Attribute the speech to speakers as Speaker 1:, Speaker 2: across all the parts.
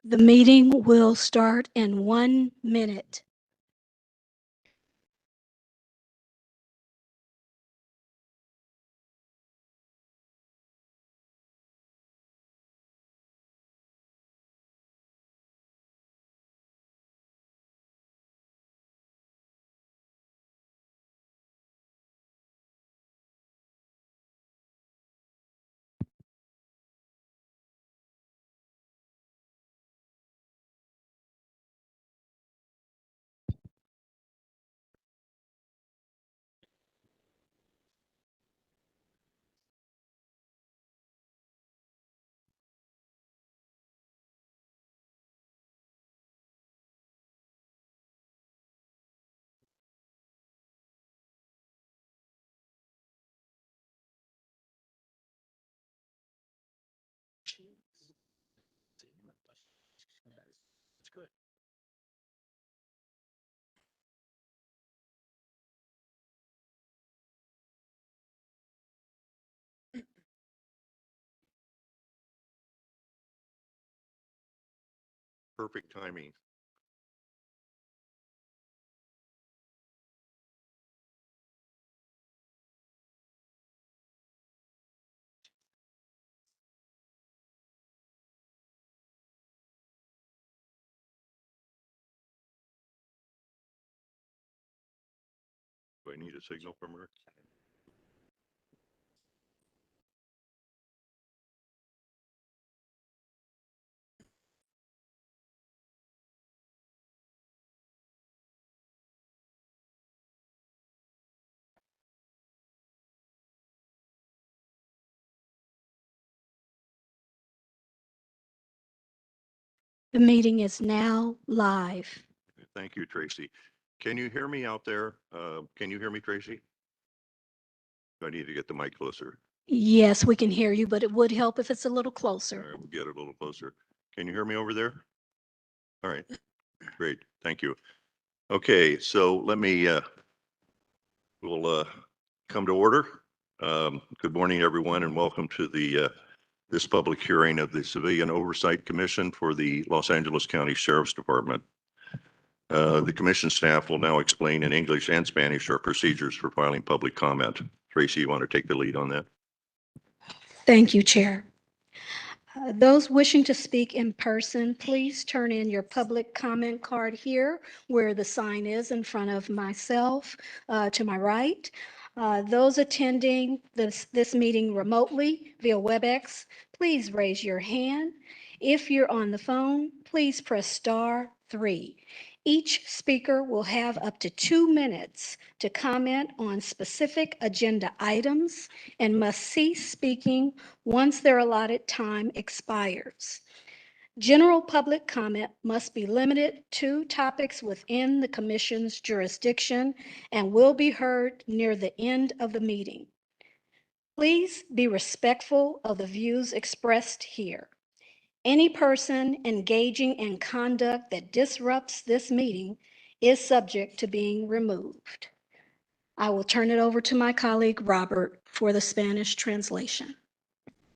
Speaker 1: The meeting will start in 1 minute.
Speaker 2: That's good.
Speaker 3: Perfect timing. Do I need a signal from her?
Speaker 1: The meeting is now live.
Speaker 3: Thank you, Tracy. Can you hear me out there? Can you hear me, Tracy? Do I need to get the mic closer?
Speaker 1: Yes, we can hear you, but it would help if it's a little
Speaker 3: All
Speaker 1: closer.
Speaker 3: right, we'll get it a little closer. Can you hear me over there? All right, great. Thank you. Okay, so we'll come to order. Good morning, everyone, and welcome to this public hearing of the Civilian Oversight Commission for the Los Angeles County Sheriff's Department. The commission staff will now explain in English and Spanish our procedures for filing public comment. Tracy, you want to take the lead on that?
Speaker 1: Thank you, Chair. Those wishing to speak in person, please turn in your public comment card here where the sign is in front of myself to my right. Those attending this meeting remotely via WebEx, please raise your hand. If you're on the phone, please press *3. Each speaker will have up to 2 minutes to comment on specific agenda items and must cease speaking once their allotted time expires. General public comment must be limited to topics within the commission's jurisdiction and will be heard near the end of the meeting. Please be respectful of the views expressed here. Any person engaging in conduct that disrupts this meeting is subject to being removed. I will turn it over to my colleague, Robert, for the Spanish translation.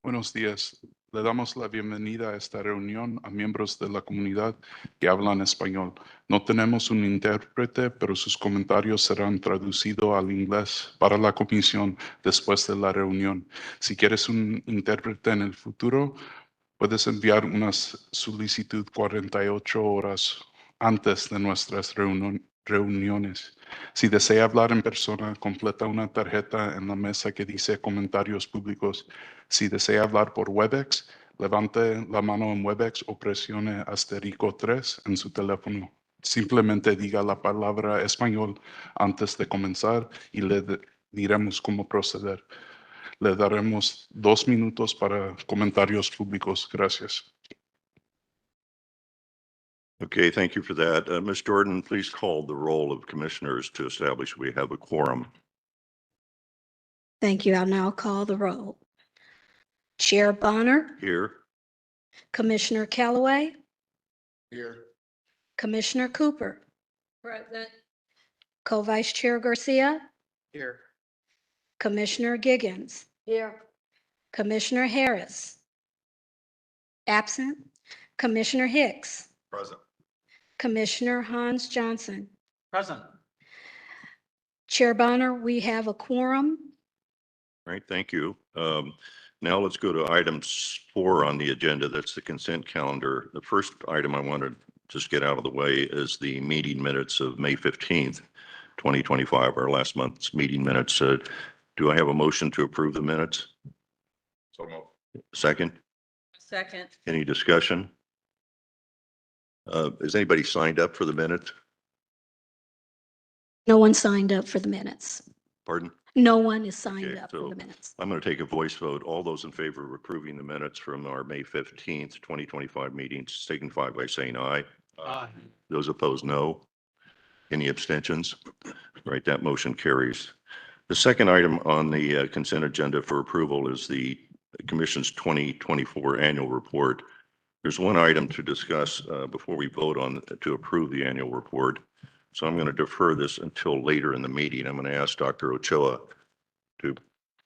Speaker 4: Buenos días. Le damos la bienvenida a esta reunión a miembros de la comunidad que hablan español. No tenemos un intérprete, pero sus comentarios serán traducidos al inglés para la comisión después de la reunión. Si quieres un intérprete en el futuro, puedes enviar una solicitud 48 horas antes de nuestras reuniones. Si desea hablar en persona, completa una tarjeta en la mesa que dice comentarios públicos. Si desea hablar por WebEx, levante la mano en WebEx o presione *3 en su teléfono. Simplemente diga la palabra español antes de comenzar y le diremos cómo proceder. Le daremos 2 minutos para comentarios públicos. Gracias.
Speaker 3: Okay, thank you for that. Ms. Jordan, please call the roll of commissioners to establish we have a quorum.
Speaker 1: Thank you. I'll now call the roll. Chair Bonner,
Speaker 3: Here.
Speaker 1: Commissioner Callaway,
Speaker 2: Here.
Speaker 1: Commissioner Cooper. Present. Co-Vice Chair Garcia,
Speaker 2: Here.
Speaker 1: Commissioner Giggins. Here. Commissioner Harris. Absent. Commissioner Hicks,
Speaker 3: Present.
Speaker 1: Commissioner Hans Johnson.
Speaker 2: Present.
Speaker 1: Chair Bonner, we have a quorum.
Speaker 3: All right, thank you. Now let's go to items 4 on the agenda. That's the consent calendar. The first item I want to just get out of the way is the meeting minutes of May 15th, 2025, our last month's meeting minutes. Do I have a motion to approve the minutes?
Speaker 2: So moved.
Speaker 3: Second,
Speaker 5: Second.
Speaker 3: any discussion? Is anybody signed up for the minutes?
Speaker 1: No one signed up for the minutes.
Speaker 3: Pardon?
Speaker 1: No one is signed
Speaker 3: Okay,
Speaker 1: up for
Speaker 3: so
Speaker 1: the minutes.
Speaker 3: I'm going to take a voice vote. All those in favor of approving the minutes from our May 15th, 2025 meetings signify by saying aye.
Speaker 2: Aye.
Speaker 3: Those opposed, no. Any abstentions? Right, that motion carries. The second item on the consent agenda for approval is the Commission's 2024 annual report. There's one item to discuss before we vote on to approve the annual report. So I'm going to defer this until later in the meeting. I'm going to ask Dr. Ochoa to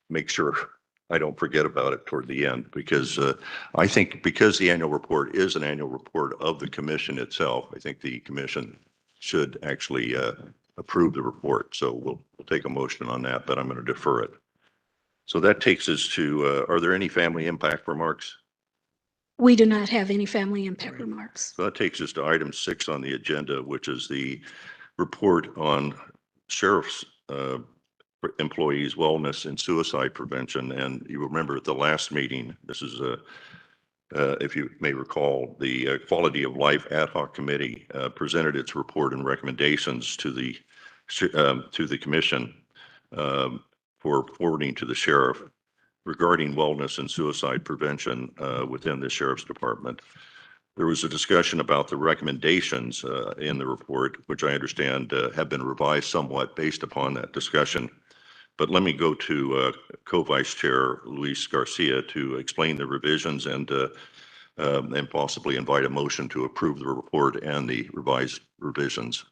Speaker 3: make sure I don't forget about it toward the end, because I think because the annual report is an annual report of the commission itself, I think the commission should actually approve the report. So we'll take a motion on that, but I'm going to defer it. So that takes us to, are there any family impact remarks?
Speaker 1: We do not have any family impact remarks.
Speaker 3: So that takes us to item 6 on the agenda, which is the report on sheriff's employees' wellness and suicide prevention. And you remember at the last meeting, this is if you may recall, the Quality of Life Ad Hoc Committee presented its report and recommendations to the commission for forwarding to the sheriff regarding wellness and suicide prevention within the sheriff's department. There was a discussion about the recommendations in the report, which I understand have been revised somewhat based upon that discussion. But let me go to Co-Vice Chair Luis Garcia to explain the revisions and possibly invite a motion to approve the report and the revised revisions.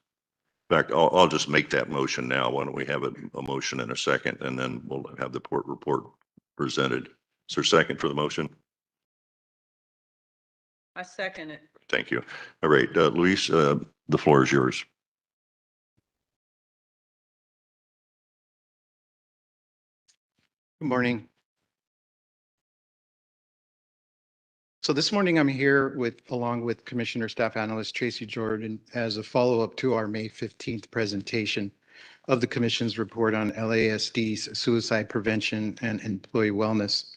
Speaker 3: In fact, I'll just make that motion now. Why don't we have a motion in a second, and then we'll have the report presented. Is there a second for the motion?
Speaker 5: I second it.
Speaker 3: Thank you. All right, Luis, the floor is yours.
Speaker 6: Good morning. So this morning I'm here along with Commissioner Staff Analyst Tracy Jordan as a follow-up to our May 15th presentation of the Commission's report on LASD's suicide prevention and employee wellness.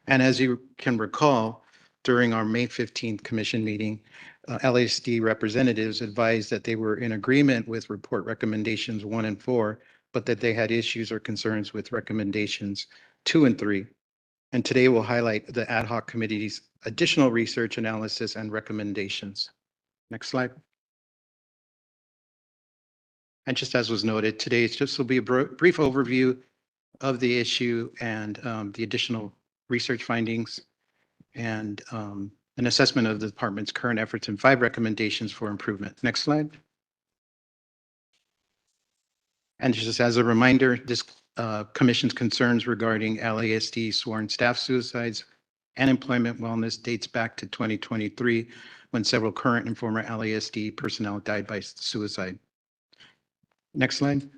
Speaker 6: And as you can recall, during our May 15th Commission meeting, LASD representatives advised that they were in agreement with report recommendations 1 and 4, but that they had issues or concerns with recommendations 2 and 3. And today we'll highlight the ad hoc committee's additional research, analysis, and recommendations. Next slide. And just as was noted, today will be a brief overview of the issue and the additional research findings and an assessment of the department's current efforts and 5 recommendations for improvement. Next slide. And just as a reminder, this Commission's concerns regarding LASD sworn staff suicides and employment wellness dates back to 2023, when several current and former LASD personnel died by suicide. Next slide.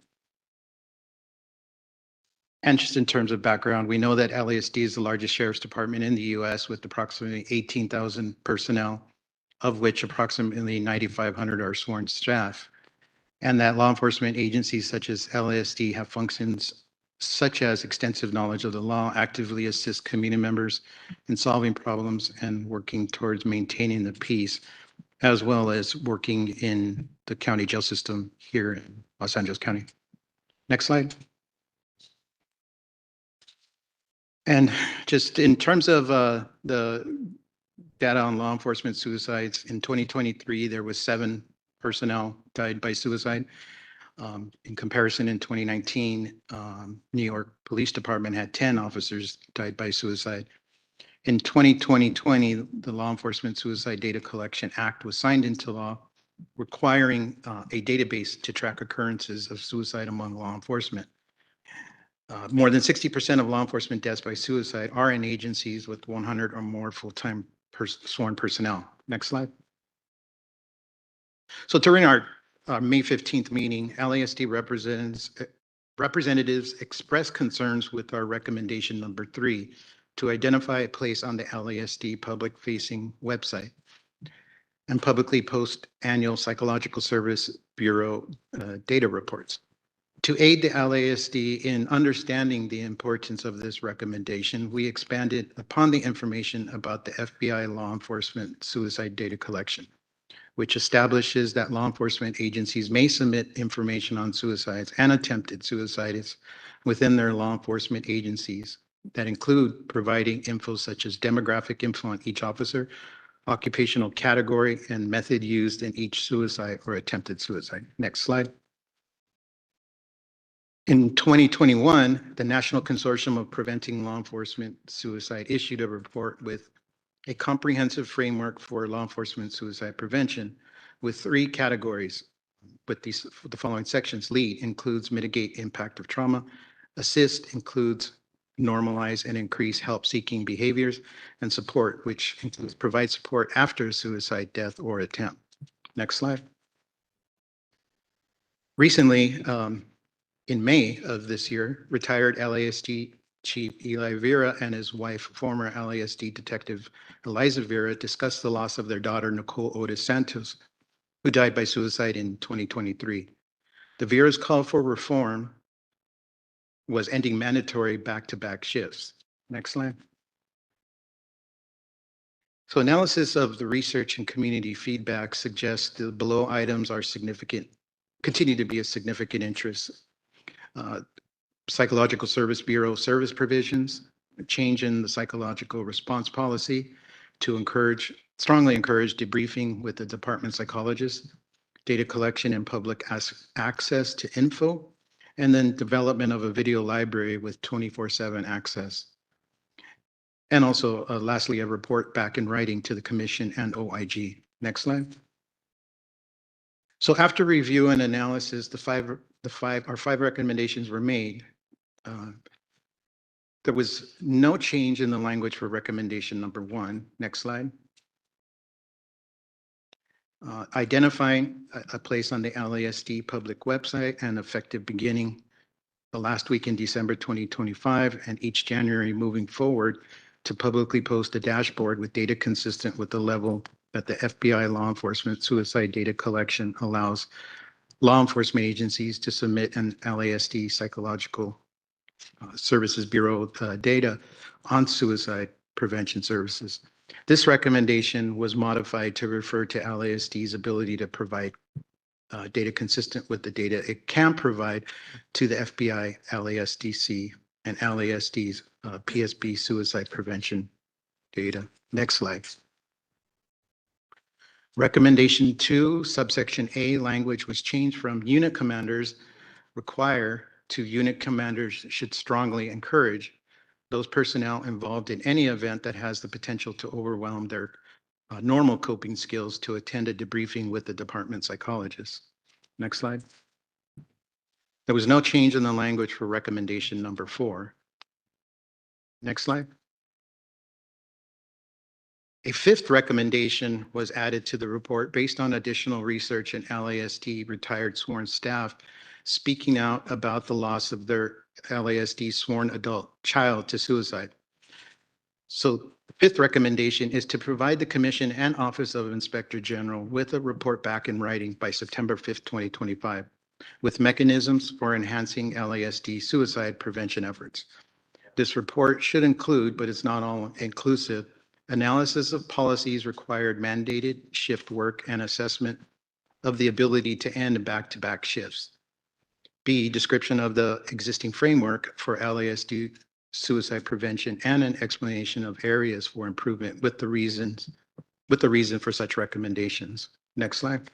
Speaker 6: And just in terms of background, we know that LASD is the largest sheriff's department in the U.S. with approximately 18,000 personnel, of which approximately 9,500 are sworn staff, and that law enforcement agencies such as LASD have functions such as extensive knowledge of the law, actively assist community members in solving problems and working towards maintaining the peace, as well as working in the county jail system here in Los Angeles County. Next slide. And just in terms of the data on law enforcement suicides, in 2023, there was 7 personnel died by suicide. In comparison, in 2019, New York Police Department had 10 officers died by suicide. In 2020, the Law Enforcement Suicide Data Collection Act was signed into law, requiring a database to track occurrences of suicide among law enforcement. More than 60% of law enforcement deaths by suicide are in agencies with 100 or more full-time sworn personnel. Next slide. So during our May 15th meeting, LASD representatives expressed concerns with our recommendation number 3 to identify a place on the LASD public-facing website and publicly post annual Psychological Service Bureau data reports. To aid the LASD in understanding the importance of this recommendation, we expanded upon the information about the FBI law enforcement suicide data collection, which establishes that law enforcement agencies may submit information on suicides and attempted suicides within their law enforcement agencies that include providing info such as demographic info on each officer, occupational category, and method used in each suicide or attempted suicide. Next slide. In 2021, the National Consortium of Preventing Law Enforcement Suicide issued a report with a comprehensive framework for law enforcement suicide prevention with 3 categories. With the following sections: lead includes mitigate impact of trauma, assist includes normalize and increase help-seeking behaviors, and support, which includes provide support after a suicide, death, or attempt. Next slide. Recently, in May of this year, retired LASD Chief Eli Vera and his wife, former LASD Detective Eliza Vera, discussed the loss of their daughter, Nicole Otis Santos, who died by suicide in 2023. The Vera's call for reform was ending mandatory back-to-back shifts. Next slide. So analysis of the research and community feedback suggests the below items are significant, continue to be a significant interest. Psychological Service Bureau service provisions, a change in the psychological response policy to strongly encourage debriefing with the department psychologist, data collection and public access to info, and then development of a video library with 24/7 access. And also, lastly, a report back in writing to the commission and OIG. Next slide. So after review and analysis, our 5 recommendations were made. There was no change in the language for recommendation number 1. Next slide. Identifying a place on the LASD public website and effective beginning the last week in December 2025 and each January moving forward to publicly post a dashboard with data consistent with the level that the FBI law enforcement suicide data collection allows law enforcement agencies to submit an LASD Psychological Services Bureau data on suicide prevention services. This recommendation was modified to refer to LASD's ability to provide data consistent with the data it can provide to the FBI, LASDC, and LASD's PSB suicide prevention data. Next slide. Recommendation 2, subsection A language was changed from unit commanders require to unit commanders should strongly encourage those personnel involved in any event that has the potential to overwhelm their normal coping skills to attend a debriefing with the department psychologist. Next slide. There was no change in the language for recommendation number 4. Next slide. A 5th recommendation was added to the report based on additional research and LASD retired sworn staff speaking out about the loss of their LASD sworn adult child to suicide. So the 5th recommendation is to provide the Commission and Office of Inspector General with a report back in writing by September 5th, 2025, with mechanisms for enhancing LASD suicide prevention efforts. This report should include, but it's not all inclusive, analysis of policies required mandated shift work and assessment of the ability to end back-to-back shifts. B, description of the existing framework for LASD suicide prevention and an explanation of areas for improvement with the reason for such recommendations. Next slide.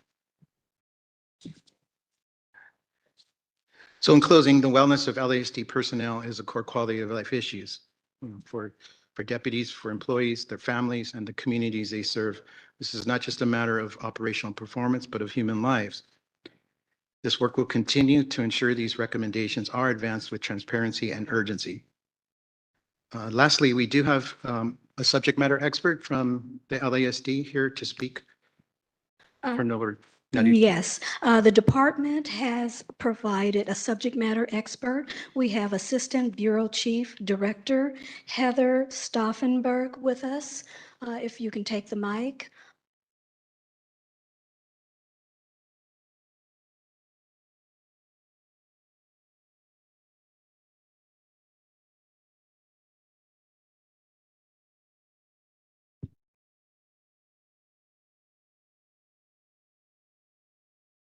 Speaker 6: So in closing, the wellness of LASD personnel is a core quality of life issues for deputies, for employees, their families, and the communities they serve. This is not just a matter of operational performance, but of human lives. This work will continue to ensure these recommendations are advanced with transparency and urgency. Lastly, we do have a subject matter expert from the LASD here to speak?
Speaker 1: Uh,
Speaker 6: Or no, Nadia?
Speaker 1: Yes, the department has provided a subject matter expert. We have Assistant Bureau Chief Director Heather Stauffenberg with us. If you can take the mic.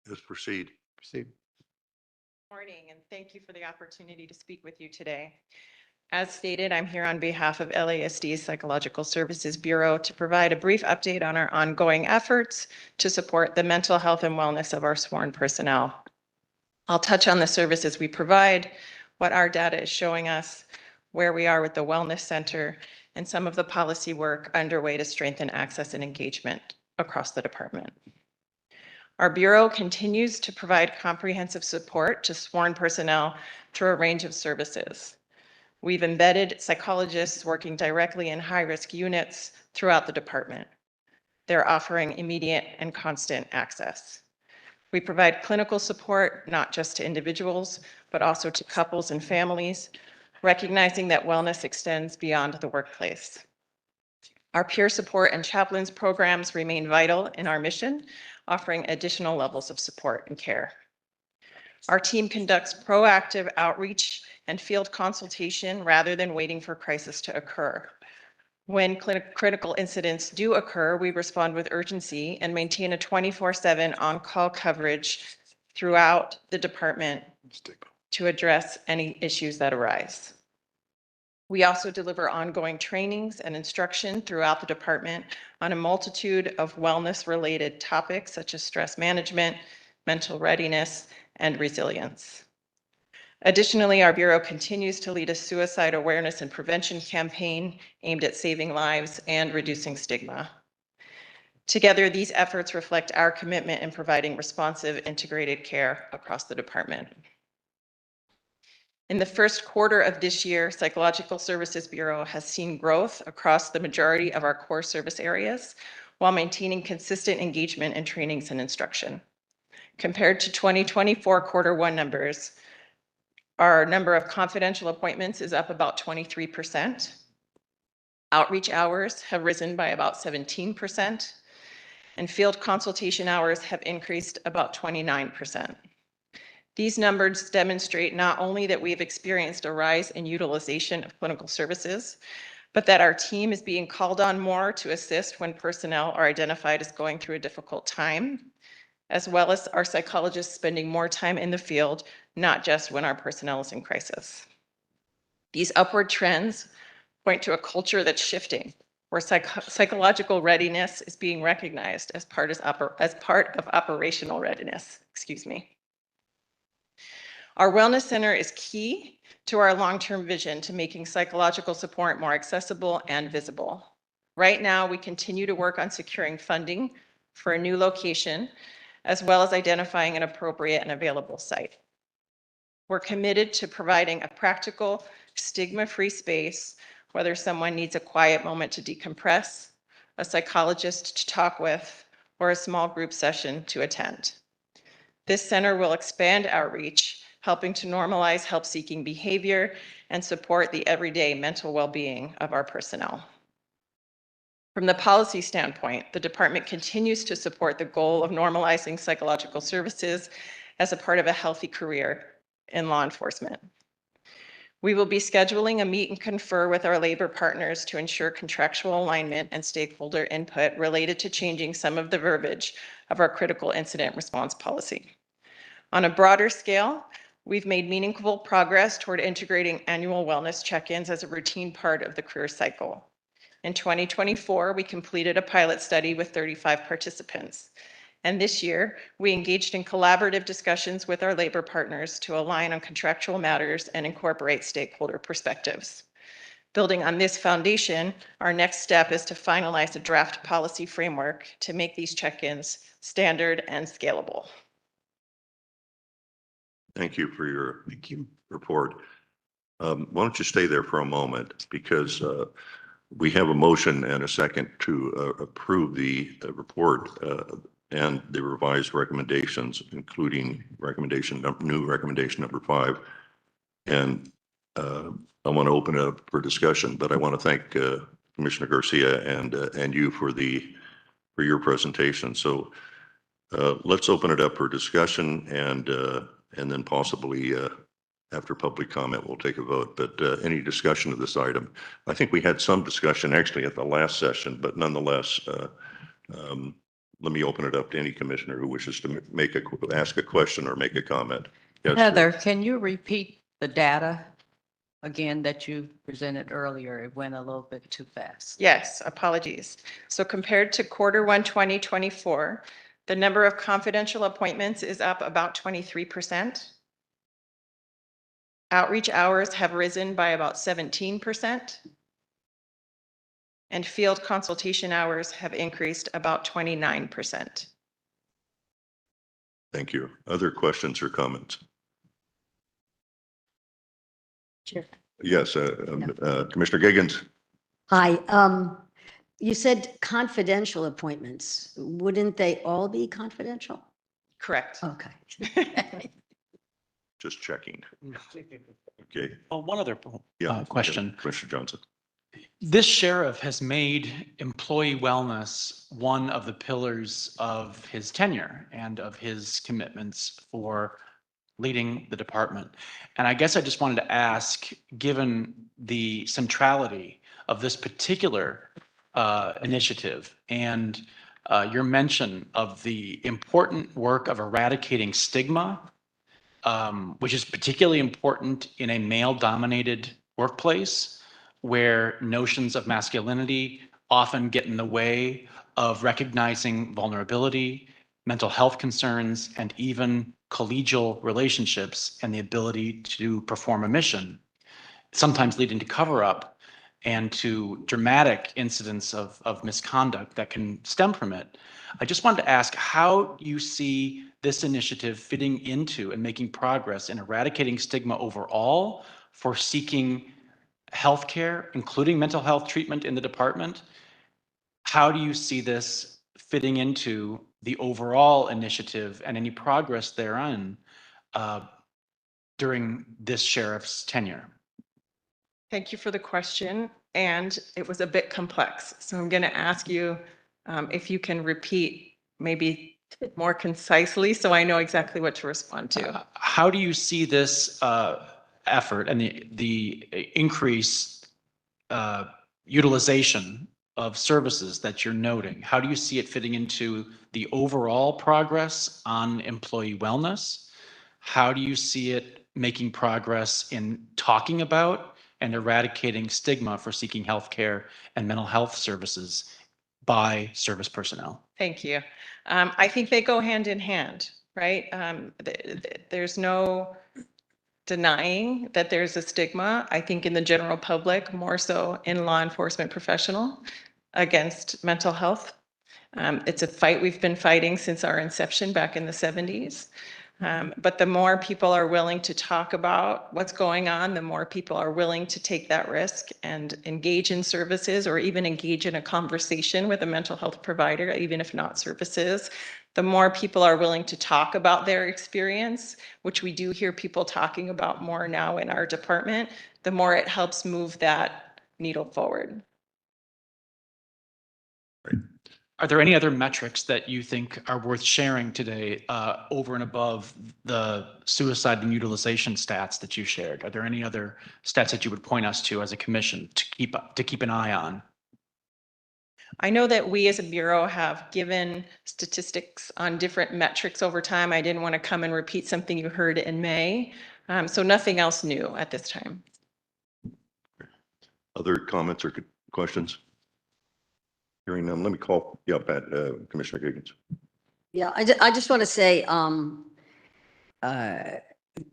Speaker 3: Let's proceed.
Speaker 6: Proceed.
Speaker 7: Morning, and thank you for the opportunity to speak with you today. As stated, I'm here on behalf of LASD's Psychological Services Bureau to provide a brief update on our ongoing efforts to support the mental health and wellness of our sworn personnel. I'll touch on the services we provide, what our data is showing us, where we are with the Wellness Center, and some of the policy work underway to strengthen access and engagement across the department. Our Bureau continues to provide comprehensive support to sworn personnel through a range of services. We've embedded psychologists working directly in high-risk units throughout the department. They're offering immediate and constant access. We provide clinical support, not just to individuals, but also to couples and families, recognizing that wellness extends beyond the workplace. Our peer support and chaplains programs remain vital in our mission, offering additional levels of support and care. Our team conducts proactive outreach and field consultation rather than waiting for crisis to occur. When critical incidents do occur, we respond with urgency and maintain a 24/7 on-call coverage throughout the department to address any issues that arise. We also deliver ongoing trainings and instruction throughout the department on a multitude of wellness-related topics such as stress management, mental readiness, and resilience. Additionally, our Bureau continues to lead a suicide awareness and prevention campaign aimed at saving lives and reducing stigma. Together, these efforts reflect our commitment in providing responsive, integrated care across the department. In the first quarter of this year, Psychological Services Bureau has seen growth across the majority of our core service areas while maintaining consistent engagement in trainings and instruction. Compared to 2024 quarter one numbers, our number of confidential appointments is up about 23%. Outreach hours have risen by about 17%, and field consultation hours have increased about 29%. These numbers demonstrate not only that we've experienced a rise in utilization of clinical services, but that our team is being called on more to assist when personnel are identified as going through a difficult time, as well as our psychologists spending more time in the field, not just when our personnel is in crisis. These upward trends point to a culture that's shifting, where psychological readiness is being recognized as part of operational readiness. Excuse me. Our Wellness Center is key to our long-term vision to making psychological support more accessible and visible. Right now, we continue to work on securing funding for a new location, as well as identifying an appropriate and available site. We're committed to providing a practical, stigma-free space, whether someone needs a quiet moment to decompress, a psychologist to talk with, or a small group session to attend. This center will expand outreach, helping to normalize help-seeking behavior and support the everyday mental well-being of our personnel. From the policy standpoint, the department continues to support the goal of normalizing psychological services as a part of a healthy career in law enforcement. We will be scheduling a meet and confer with our labor partners to ensure contractual alignment and stakeholder input related to changing some of the verbiage of our critical incident response policy. On a broader scale, we've made meaningful progress toward integrating annual wellness check-ins as a routine part of the career cycle. In 2024, we completed a pilot study with 35 participants. And this year, we engaged in collaborative discussions with our labor partners to align on contractual matters and incorporate stakeholder perspectives. Building on this foundation, our next step is to finalize a draft policy framework to make these check-ins standard and scalable.
Speaker 3: Thank you for your report. Why don't you stay there for a moment, because We have a motion and a second to approve the report and the revised recommendations, including new recommendation number 5. And I want to open it up for discussion, but I want to thank Commissioner Garcia and you for your presentation. So let's open it up for discussion and then possibly after public comment, we'll take a vote. But any discussion of this item? I think we had some discussion actually at the last session, but nonetheless, let me open it up to any commissioner who wishes to ask a question or make a comment. Yes,
Speaker 5: Heather, can you repeat the data again that you presented earlier? It went a little bit too fast.
Speaker 7: Yes, apologies. So compared to Q1 2024, the number of confidential appointments is up about 23%. Outreach hours have risen by about 17%. And field consultation hours have increased about 29%.
Speaker 3: Thank you. Other questions or comments?
Speaker 8: Chair.
Speaker 3: Yes, Commissioner Giggins.
Speaker 8: Hi, you said confidential appointments. Wouldn't they all be confidential?
Speaker 7: Correct.
Speaker 8: Okay.
Speaker 3: Just checking. Okay.
Speaker 9: Well, one other
Speaker 3: Yeah.
Speaker 9: question.
Speaker 3: Commissioner Johnson.
Speaker 9: This sheriff has made employee wellness one of the pillars of his tenure and of his commitments for leading the department. And I guess I just wanted to ask, given the centrality of this particular initiative and your mention of the important work of eradicating stigma, which is particularly important in a male-dominated workplace where notions of masculinity often get in the way of recognizing vulnerability, mental health concerns, and even collegial relationships and the ability to perform a mission, sometimes leading to cover-up and to dramatic incidents of misconduct that can stem from it. I just wanted to ask how you see this initiative fitting into and making progress in eradicating stigma overall for seeking healthcare, including mental health treatment in the department. How do you see this fitting into the overall initiative and any progress thereon during this sheriff's tenure?
Speaker 7: Thank you for the question. And it was a bit complex. So I'm going to ask you if you can repeat maybe more concisely so I know exactly what to respond to.
Speaker 9: How do you see this effort and the increased utilization of services that you're noting? How do you see it fitting into the overall progress on employee wellness? How do you see it making progress in talking about and eradicating stigma for seeking healthcare and mental health services by service personnel?
Speaker 7: Thank you. I think they go hand in hand, right? There's no denying that there's a stigma, I think in the general public, more so in law enforcement professional against mental health. It's a fight we've been fighting since our inception back in the 70s. But the more people are willing to talk about what's going on, the more people are willing to take that risk and engage in services or even engage in a conversation with a mental health provider, even if not services. The more people are willing to talk about their experience, which we do hear people talking about more now in our department, the more it helps move that needle forward.
Speaker 9: Are there any other metrics that you think are worth sharing today over and above the suicide and utilization stats that you shared? Are there any other stats that you would point us to as a commission to keep an eye on?
Speaker 7: I know that we as a bureau have given statistics on different metrics over time. I didn't want to come and repeat something you heard in May. So nothing else new at this time.
Speaker 3: Other comments or questions? Hearing none, let me call Commissioner Giggins.
Speaker 8: Yeah, I just want to say,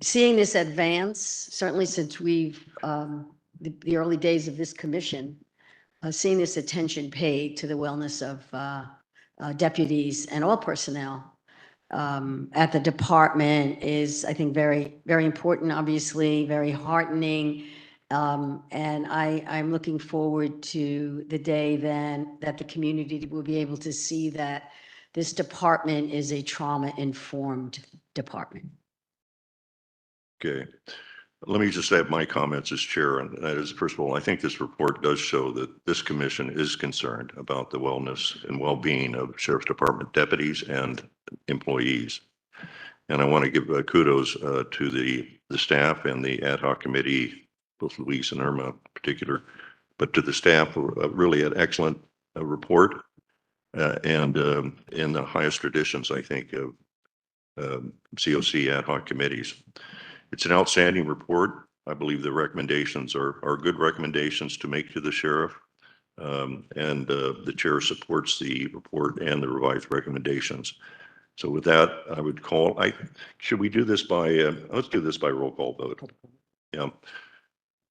Speaker 8: seeing this advance, certainly since we've, the early days of this commission, seeing this attention paid to the wellness of deputies and all personnel at the department is, I think, very, very important, obviously, very heartening. And I'm looking forward to the day then that the community will be able to see that this department is a trauma-informed department.
Speaker 3: Okay. Let me just add my comments as chair, and that is, first of all, I think this report does show that this commission is concerned about the wellness and well-being of Sheriff's Department deputies and employees. And I want to give kudos to the staff and the ad hoc committee, both Luis and Irma in particular, but to the staff, really an excellent report and in the highest traditions, I think, of COC ad hoc committees. It's an outstanding report. I believe the recommendations are good recommendations to make to the sheriff. And the chair supports the report and the revised recommendations. So with that, I would call, should we do this by, let's do this by roll call vote. Yeah.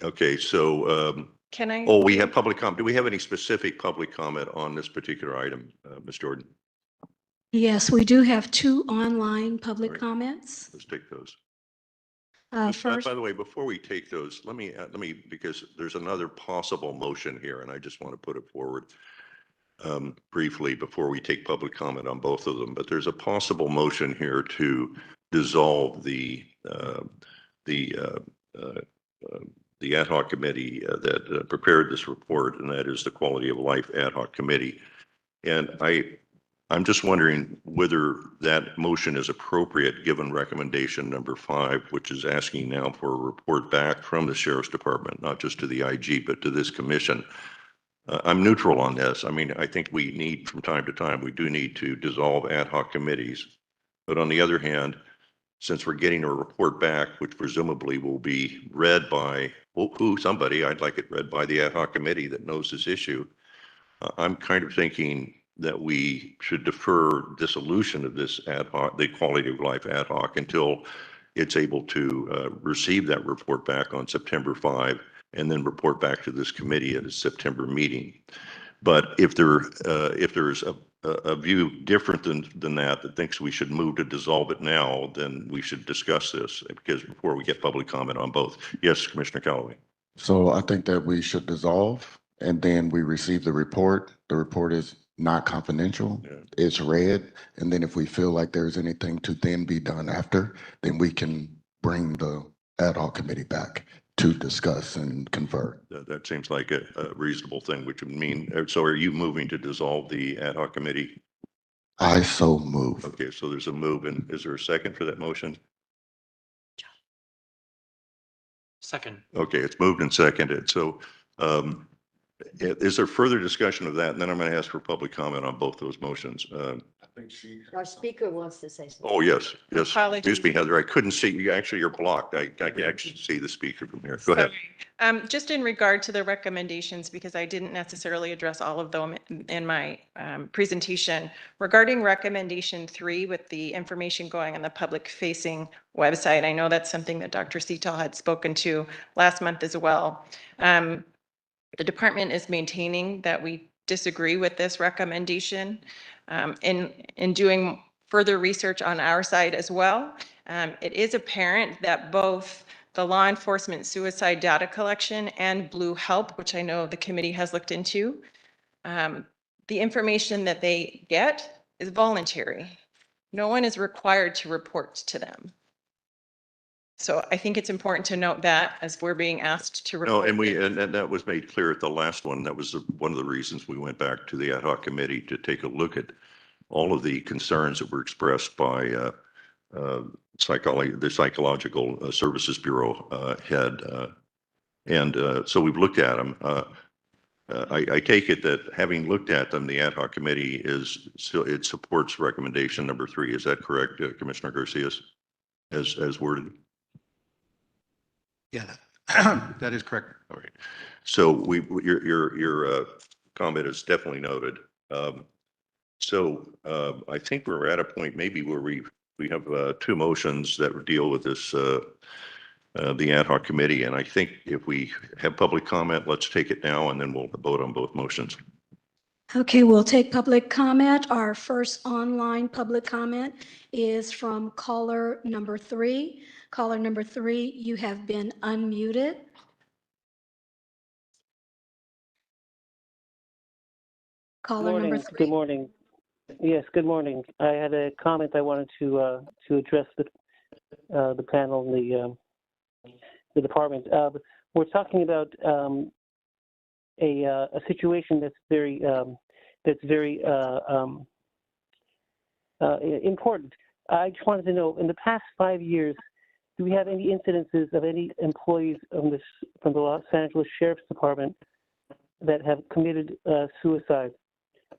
Speaker 3: Okay, so,
Speaker 7: Can I?
Speaker 3: oh, we have public comment. Do we have any specific public comment on this particular item, Ms. Jordan?
Speaker 1: Yes, we do have 2 online public
Speaker 3: All right.
Speaker 1: comments.
Speaker 3: Let's take those.
Speaker 1: First,
Speaker 3: By the way, before we take those, let me, because there's another possible motion here, and I just want to put it forward briefly before we take public comment on both of them. But there's a possible motion here to dissolve the ad hoc committee that prepared this report, and that is the Quality of Life Ad hoc Committee. And I'm just wondering whether that motion is appropriate given recommendation number 5, which is asking now for a report back from the Sheriff's Department, not just to the IG, but to this commission. I'm neutral on this. I mean, I think we need from time to time, we do need to dissolve ad hoc committees. But on the other hand, since we're getting a report back, which presumably will be read by somebody, I'd like it read by the ad hoc committee that knows this issue. I'm kind of thinking that we should defer dissolution of this ad hoc, the Quality of Life ad hoc, until it's able to receive that report back on September 5 and then report back to this committee at a September meeting. But if there's a view different than that thinks we should move to dissolve it now, then we should discuss this because before we get public comment on both. Yes, Commissioner Callaway.
Speaker 10: So I think that we should dissolve and then we receive the report. The report is not confidential.
Speaker 3: Yeah.
Speaker 10: It's read. And then if we feel like there's anything to then be done after, then we can bring the ad hoc committee back to discuss and confer.
Speaker 3: That seems like a reasonable thing, which would mean, so are you moving to dissolve the ad hoc committee?
Speaker 10: I so move.
Speaker 3: Okay, so there's a move, and is there a second for that motion?
Speaker 9: Second.
Speaker 3: Okay, it's moved and seconded. So is there further discussion of that? And then I'm going to ask for public comment on both those motions.
Speaker 8: Our speaker wants to say something.
Speaker 3: Oh, yes, yes.
Speaker 7: Apologies.
Speaker 3: Excuse me, Heather, I couldn't see you. Actually, you're blocked. I can actually see the speaker from here. Go ahead.
Speaker 7: Sorry. Just in regard to the recommendations, because I didn't necessarily address all of them in my presentation, regarding recommendation 3 with the information going on the public facing website, I know that's something that Dr. Setal had spoken to last month as well. The department is maintaining that we disagree with this recommendation. In doing further research on our side as well, it is apparent that both the law enforcement suicide data collection and Blue Help, which I know the committee has looked into, the information that they get is voluntary. No one is required to report to them. So I think it's important to note that as we're being asked to report.
Speaker 3: No, and that was made clear at the last one. That was one of the reasons we went back to the ad hoc committee to take a look at all of the concerns that were expressed by the Psychological Services Bureau head. And so we've looked at them. I take it that having looked at them, the ad hoc committee it supports recommendation number 3. Is that correct, Commissioner Garcia, as worded?
Speaker 6: Yeah, that is correct.
Speaker 3: All right. So your comment is definitely noted. So I think we're at a point maybe where we have 2 motions that deal with this, the ad hoc committee. And I think if we have public comment, let's take it now and then we'll vote on both motions.
Speaker 1: okay, we'll take public comment. Our first online public comment is from caller number 3. Caller number 3, you have been unmuted. Caller number
Speaker 11: Morning,
Speaker 1: 3.
Speaker 11: good morning. Yes, good morning. I had a comment I wanted to address the panel, the department. We're talking about a situation that's very important. I just wanted to know, in the past 5 years, do we have any incidences of any employees from the Los Angeles Sheriff's Department that have committed suicide?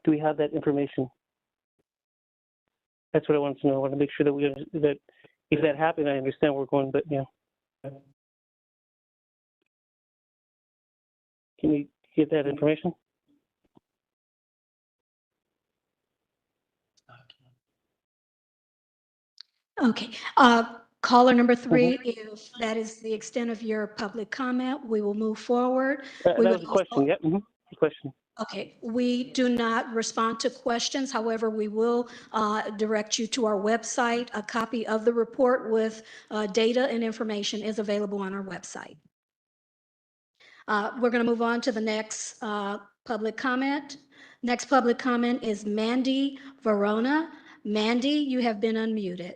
Speaker 11: Do we have that information? That's what I wanted to know. I want to make sure that if that happened, I understand where we're going, but yeah. Can we get that information?
Speaker 1: Okay. Caller number 3, if that is the extent of your public comment, we will move forward.
Speaker 11: That
Speaker 1: We
Speaker 11: was
Speaker 1: would
Speaker 11: a question.
Speaker 1: also-
Speaker 11: Yep. Question.
Speaker 1: Okay, we do not respond to questions. However, we will direct you to our website. A copy of the report with data and information is available on our website. We're going to move on to the next public comment. Next public comment is Mandy Verona. Mandy, you have been unmuted.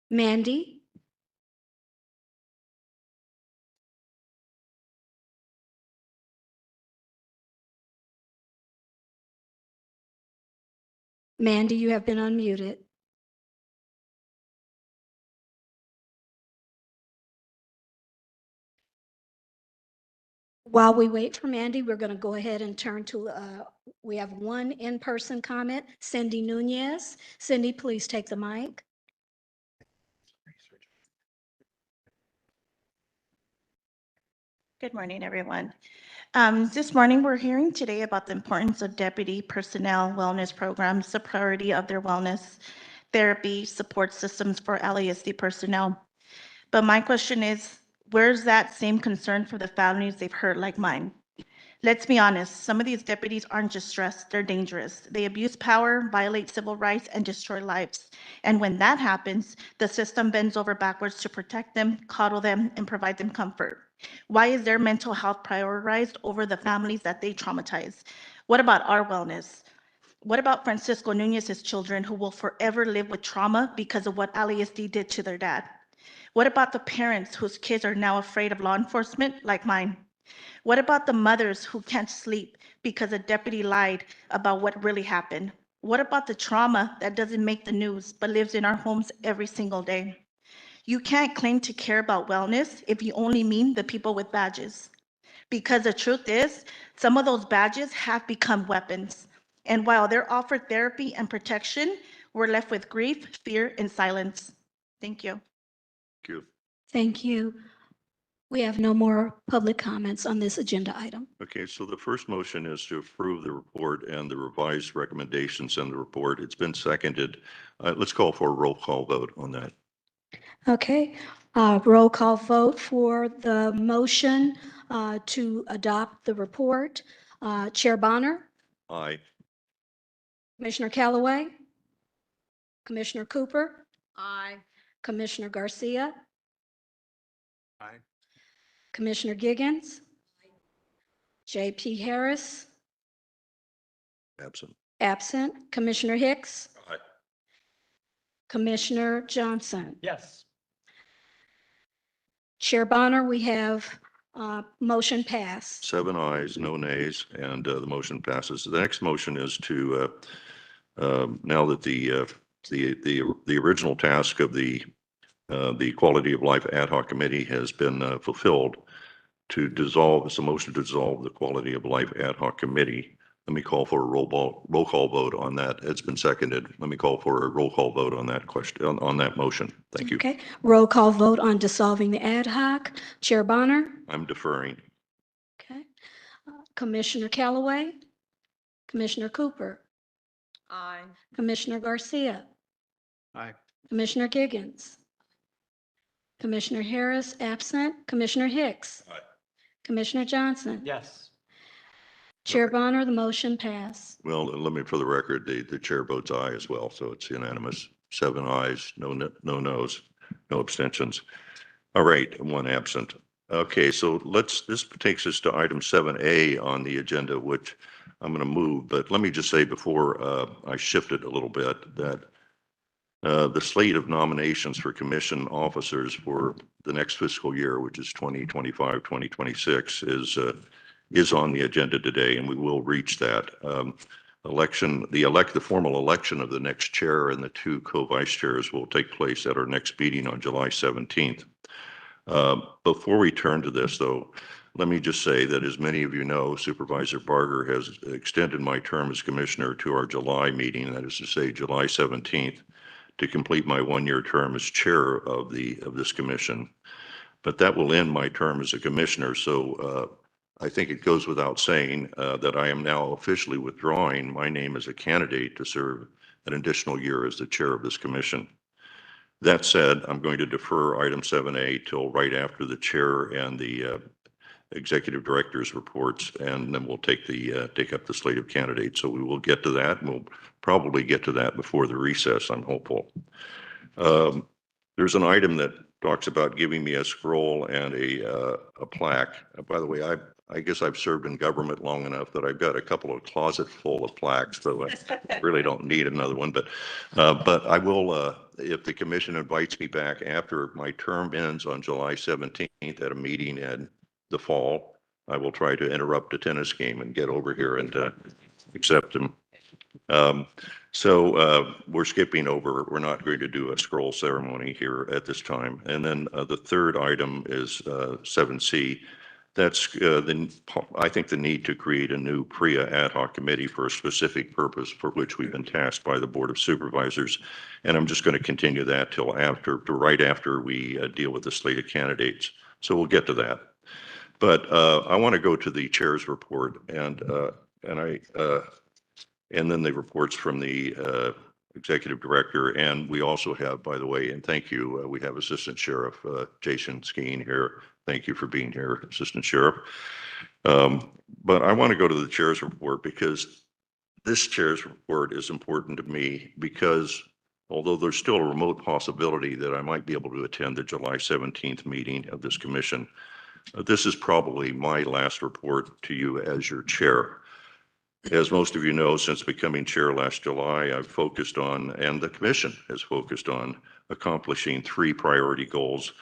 Speaker 1: Mandy? Mandy, you have been unmuted. While we wait for Mandy, we're going to go ahead and turn to, we have one in-person comment, Cindy Nunez. Cindy, please take the mic.
Speaker 12: Good morning, everyone. This morning, we're hearing today about the importance of deputy personnel wellness programs, the priority of their wellness therapy support systems for LASD personnel. But my question is, where's that same concern for the families they've hurt like mine? Let's be honest, some of these deputies aren't just stressed, they're dangerous. They abuse power, violate civil rights, and destroy lives. And when that happens, the system bends over backwards to protect them, coddle them, and provide them comfort. Why is their mental health prioritized over the families that they traumatize? What about our wellness? What about Francisco Nunez's children who will forever live with trauma because of what LASD did to their dad? What about the parents whose kids are now afraid of law enforcement, like mine? What about the mothers who can't sleep because a deputy lied about what really happened? What about the trauma that doesn't make the news but lives in our homes every single day? You can't claim to care about wellness if you only mean the people with badges. Because the truth is, some of those badges have become weapons. And while they're offered therapy and protection, we're left with grief, fear, and silence. Thank you.
Speaker 3: Thank you.
Speaker 1: Thank you. We have no more public comments on this agenda item.
Speaker 3: Okay, so the first motion is to approve the report and the revised recommendations in the report. It's been seconded. Let's call for a roll call vote on that.
Speaker 1: Okay, roll call vote for the motion to adopt the report. Chair Bonner,
Speaker 3: Aye.
Speaker 1: Commissioner Callaway, Commissioner Cooper. Aye. Commissioner Garcia,
Speaker 4: Aye.
Speaker 1: Commissioner Giggins, J.P. Harris,
Speaker 3: Absent.
Speaker 1: absent. Commissioner Hicks,
Speaker 2: Aye.
Speaker 1: Commissioner Johnson.
Speaker 9: Yes.
Speaker 1: Chair Bonner, we have motion passed.
Speaker 3: 7 ayes, no nays, and the motion passes. The next motion is to, now that the original task of the Quality of Life Ad Hoc Committee has been fulfilled, to dissolve, it's a motion to dissolve the Quality of Life Ad Hoc Committee. Let me call for a roll call vote on that. It's been seconded. Let me call for a roll call vote on that question, on that motion. Thank you.
Speaker 1: Okay, roll call vote on dissolving the ad hoc. Chair Bonner.
Speaker 3: I'm deferring.
Speaker 1: Okay. Commissioner Callaway, Commissioner Cooper.
Speaker 5: Aye.
Speaker 1: Commissioner Garcia,
Speaker 6: Aye.
Speaker 1: Commissioner Giggins, Commissioner Harris, absent. Commissioner Hicks.
Speaker 2: Aye.
Speaker 1: Commissioner Johnson.
Speaker 9: Yes.
Speaker 1: Chair Bonner, the motion passed.
Speaker 3: Well, let me, for the record, the chair votes aye as well, so it's unanimous. 7 ayes, no noes, no abstentions. All right, and 1 absent. Okay, so this takes us to item 7A on the agenda, which I'm going to move, but let me just say before I shift it a little bit that the slate of nominations for commission officers for the next fiscal year, which is 2025, 2026, is on the agenda today, and we will reach that. The formal election of the next chair and the 2 co-vice chairs will take place at our next meeting on July 17th. Before we turn to this, though, let me just say that as many of you know, Supervisor Barger has extended my term as commissioner to our July meeting, that is to say July 17th, to complete my 1-year term as chair of this commission. But that will end my term as a commissioner. So I think it goes without saying that I am now officially withdrawing my name as a candidate to serve an additional year as the chair of this commission. That said, I'm going to defer item 7A till right after the chair and the executive director's reports, and then we'll take up the slate of candidates. So we will get to that, and we'll probably get to that before the recess, I'm hopeful. There's an item that talks about giving me a scroll and a plaque. By the way, I guess I've served in government long enough that I've got a couple of closets full of plaques, so I really don't need another one. But I will, if the commission invites me back after my term ends on July 17th at a meeting in the fall, I will try to interrupt a tennis game and get over here and accept them. So we're skipping over. We're not going to do a scroll ceremony here at this time. And then the third item is 7C. That's I think the need to create a new PREA ad hoc committee for a specific purpose for which we've been tasked by the Board of Supervisors. And I'm just going to continue that till right after we deal with the slate of candidates. So we'll get to that. But I want to go to the chair's report and then the reports from the executive director. And we also have, by the way, and thank you, we have Assistant Sheriff Jason Skeen here. Thank you for being here, Assistant Sheriff. But I want to go to the chair's report because this chair's report is important to me because although there's still a remote possibility that I might be able to attend the July 17th meeting of this commission, this is probably my last report to you as your chair. As most of you know, since becoming chair last July, I've focused on, and the commission has focused on, accomplishing 3 priority goals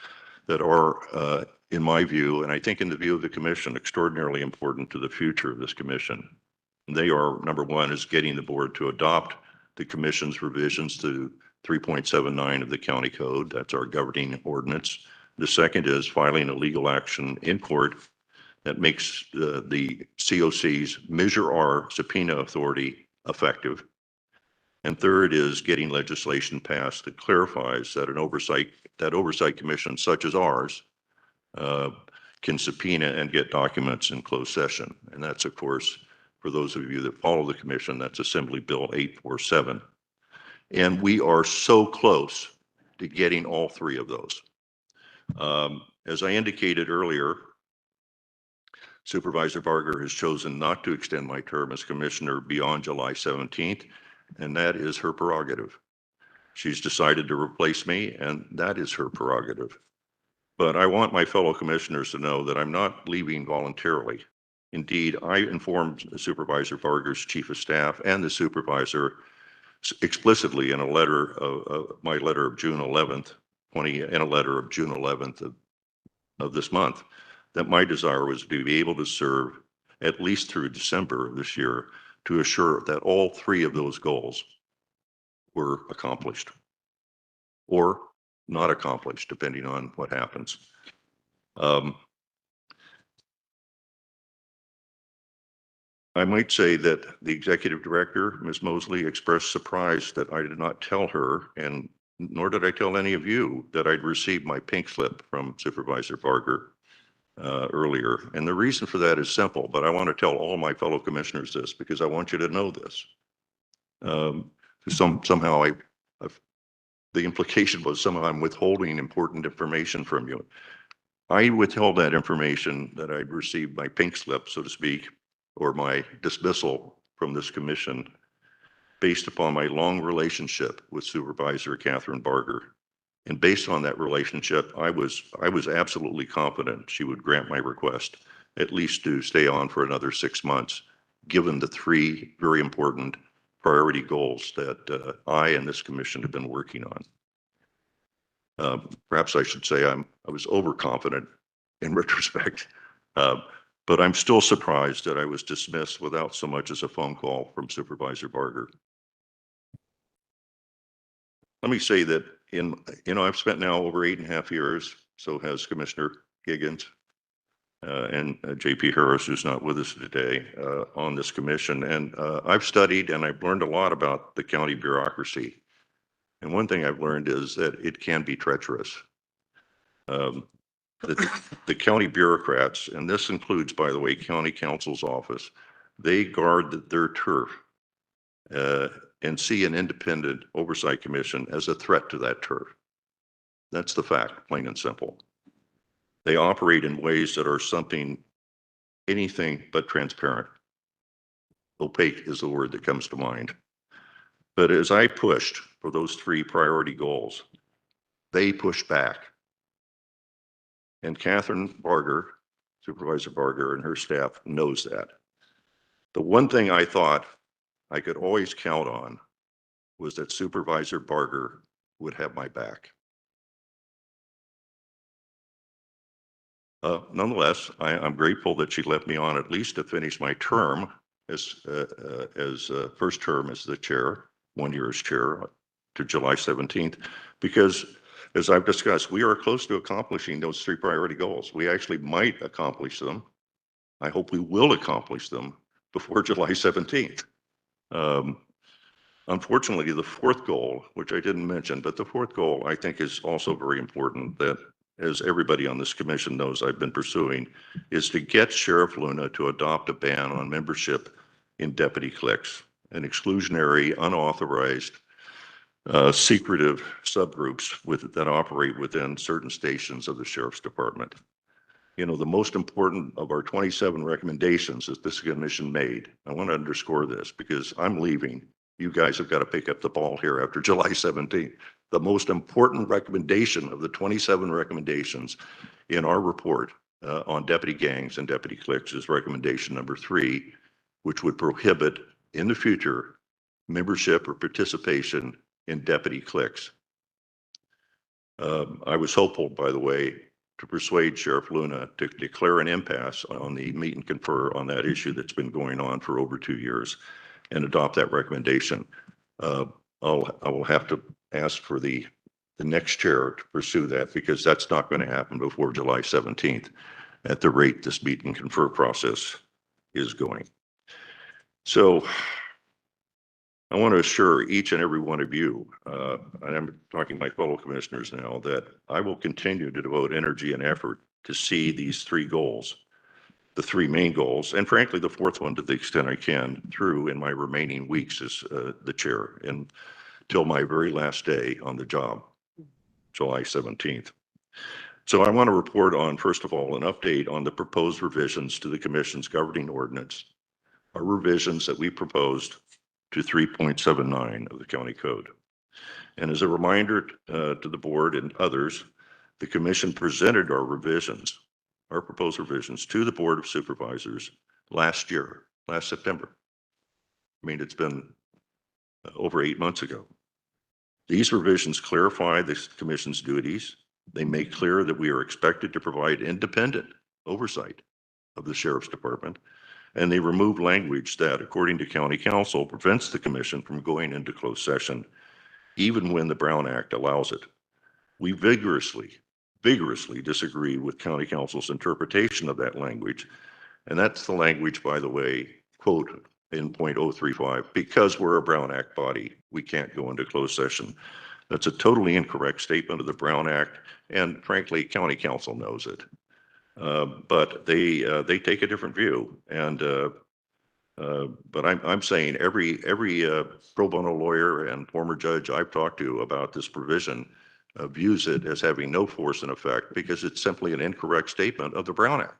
Speaker 3: that are, in my view, and I think in the view of the commission, extraordinarily important to the future of this commission. They are, number 1, is getting the board to adopt the commission's revisions to 3.79 of the county code. That's our governing ordinance. The second is filing a legal action in court that makes the COC's Measure R subpoena authority effective. And third is getting legislation passed that clarifies that oversight commission such as ours can subpoena and get documents in closed session. And that's, of course, for those of you that follow the commission, that's Assembly Bill 847. And we are so close to getting all 3 of those. As I indicated earlier, Supervisor Barger has chosen not to extend my term as commissioner beyond July 17th, and that is her prerogative. She's decided to replace me, and that is her prerogative. But I want my fellow commissioners to know that I'm not leaving voluntarily. Indeed, I informed Supervisor Barger's chief of staff and the supervisor explicitly in a letter of my letter of June 11th, of this month, that my desire was to be able to serve at least through December of this year to assure that all 3 of those goals were accomplished or not accomplished, depending on what happens. I might say that the executive director, Ms. Mosley, expressed surprise that I did not tell her, and nor did I tell any of you, that I'd received my pink slip from Supervisor Barger earlier. And the reason for that is simple, but I want to tell all my fellow commissioners this because I want you to know this. Somehow the implication was somehow I'm withholding important information from you. I withheld that information that I'd received my pink slip, so to speak, or my dismissal from this commission based upon my long relationship with Supervisor Catherine Barger. And based on that relationship, I was absolutely confident she would grant my request, at least to stay on for another 6 months, given the three very important priority goals that I and this commission have been working on. Perhaps I should say I was overconfident in retrospect, but I'm still surprised that I was dismissed without so much as a phone call from Supervisor Barger. Let me say that I've spent now over 8.5 years, so has Commissioner Giggins and JP Harris, who's not with us today, on this commission. And I've studied and I've learned a lot about the county bureaucracy. And one thing I've learned is that it can be treacherous. The county bureaucrats, and this includes, by the way, county counsel's office, they guard their turf and see an independent oversight commission as a threat to that turf. That's the fact, plain and simple. They operate in ways that are anything but transparent. Opaque is the word that comes to mind. But as I pushed for those three priority goals, they pushed back. And Catherine Barger, Supervisor Barger, and her staff knows that. The one thing I thought I could always count on was that Supervisor Barger would have my back. Nonetheless, I'm grateful that she let me on at least to finish my term as first term as the chair, 1 year as chair to July 17th, because as I've discussed, we are close to accomplishing those three priority goals. We actually might accomplish them. I hope we will accomplish them before July 17th. Unfortunately, the fourth goal, which I didn't mention, but the fourth goal I think is also very important, that as everybody on this commission knows I've been pursuing, is to get Sheriff Luna to adopt a ban on membership in deputy cliques, an exclusionary, unauthorized, secretive subgroups that operate within certain stations of the Sheriff's Department. The most important of our 27 recommendations that this commission made, I want to underscore this because I'm leaving. You guys have got to pick up the ball here after July 17th. The most important recommendation of the 27 recommendations in our report on deputy gangs and deputy cliques is recommendation number 3, which would prohibit in the future membership or participation in deputy cliques. I was hopeful, by the way, to persuade Sheriff Luna to declare an impasse on the meet and confer on that issue that's been going on for over 2 years and adopt that recommendation. I will have to ask for the next chair to pursue that because that's not going to happen before July 17th at the rate this meet and confer process is going. So I want to assure each and every one of you, and I'm talking to my fellow commissioners now, that I will continue to devote energy and effort to see these three goals, the three main goals, and frankly, the fourth one to the extent I can through in my remaining weeks as the chair and till my very last day on the job, July 17th. So I want to report on, first of all, an update on the proposed revisions to the commission's governing ordinance, our revisions that we proposed to 3.79 of the county code. And as a reminder to the board and others, the commission presented our proposed revisions to the Board of Supervisors last September. I mean, it's been over 8 months ago. These revisions clarify the commission's duties. They make clear that we are expected to provide independent oversight of the Sheriff's Department, and they remove language that, according to County Council, prevents the commission from going into closed session, even when the Brown Act allows it. We vigorously disagree with County Council's interpretation of that language, and that's the language, by the way, quote in point 035, because we're a Brown Act body, we can't go into closed session. That's a totally incorrect statement of the Brown Act, and frankly, County Council knows it. But they take a different view, and but I'm saying every pro bono lawyer and former judge I've talked to about this provision views it as having no force and effect because it's simply an incorrect statement of the Brown Act.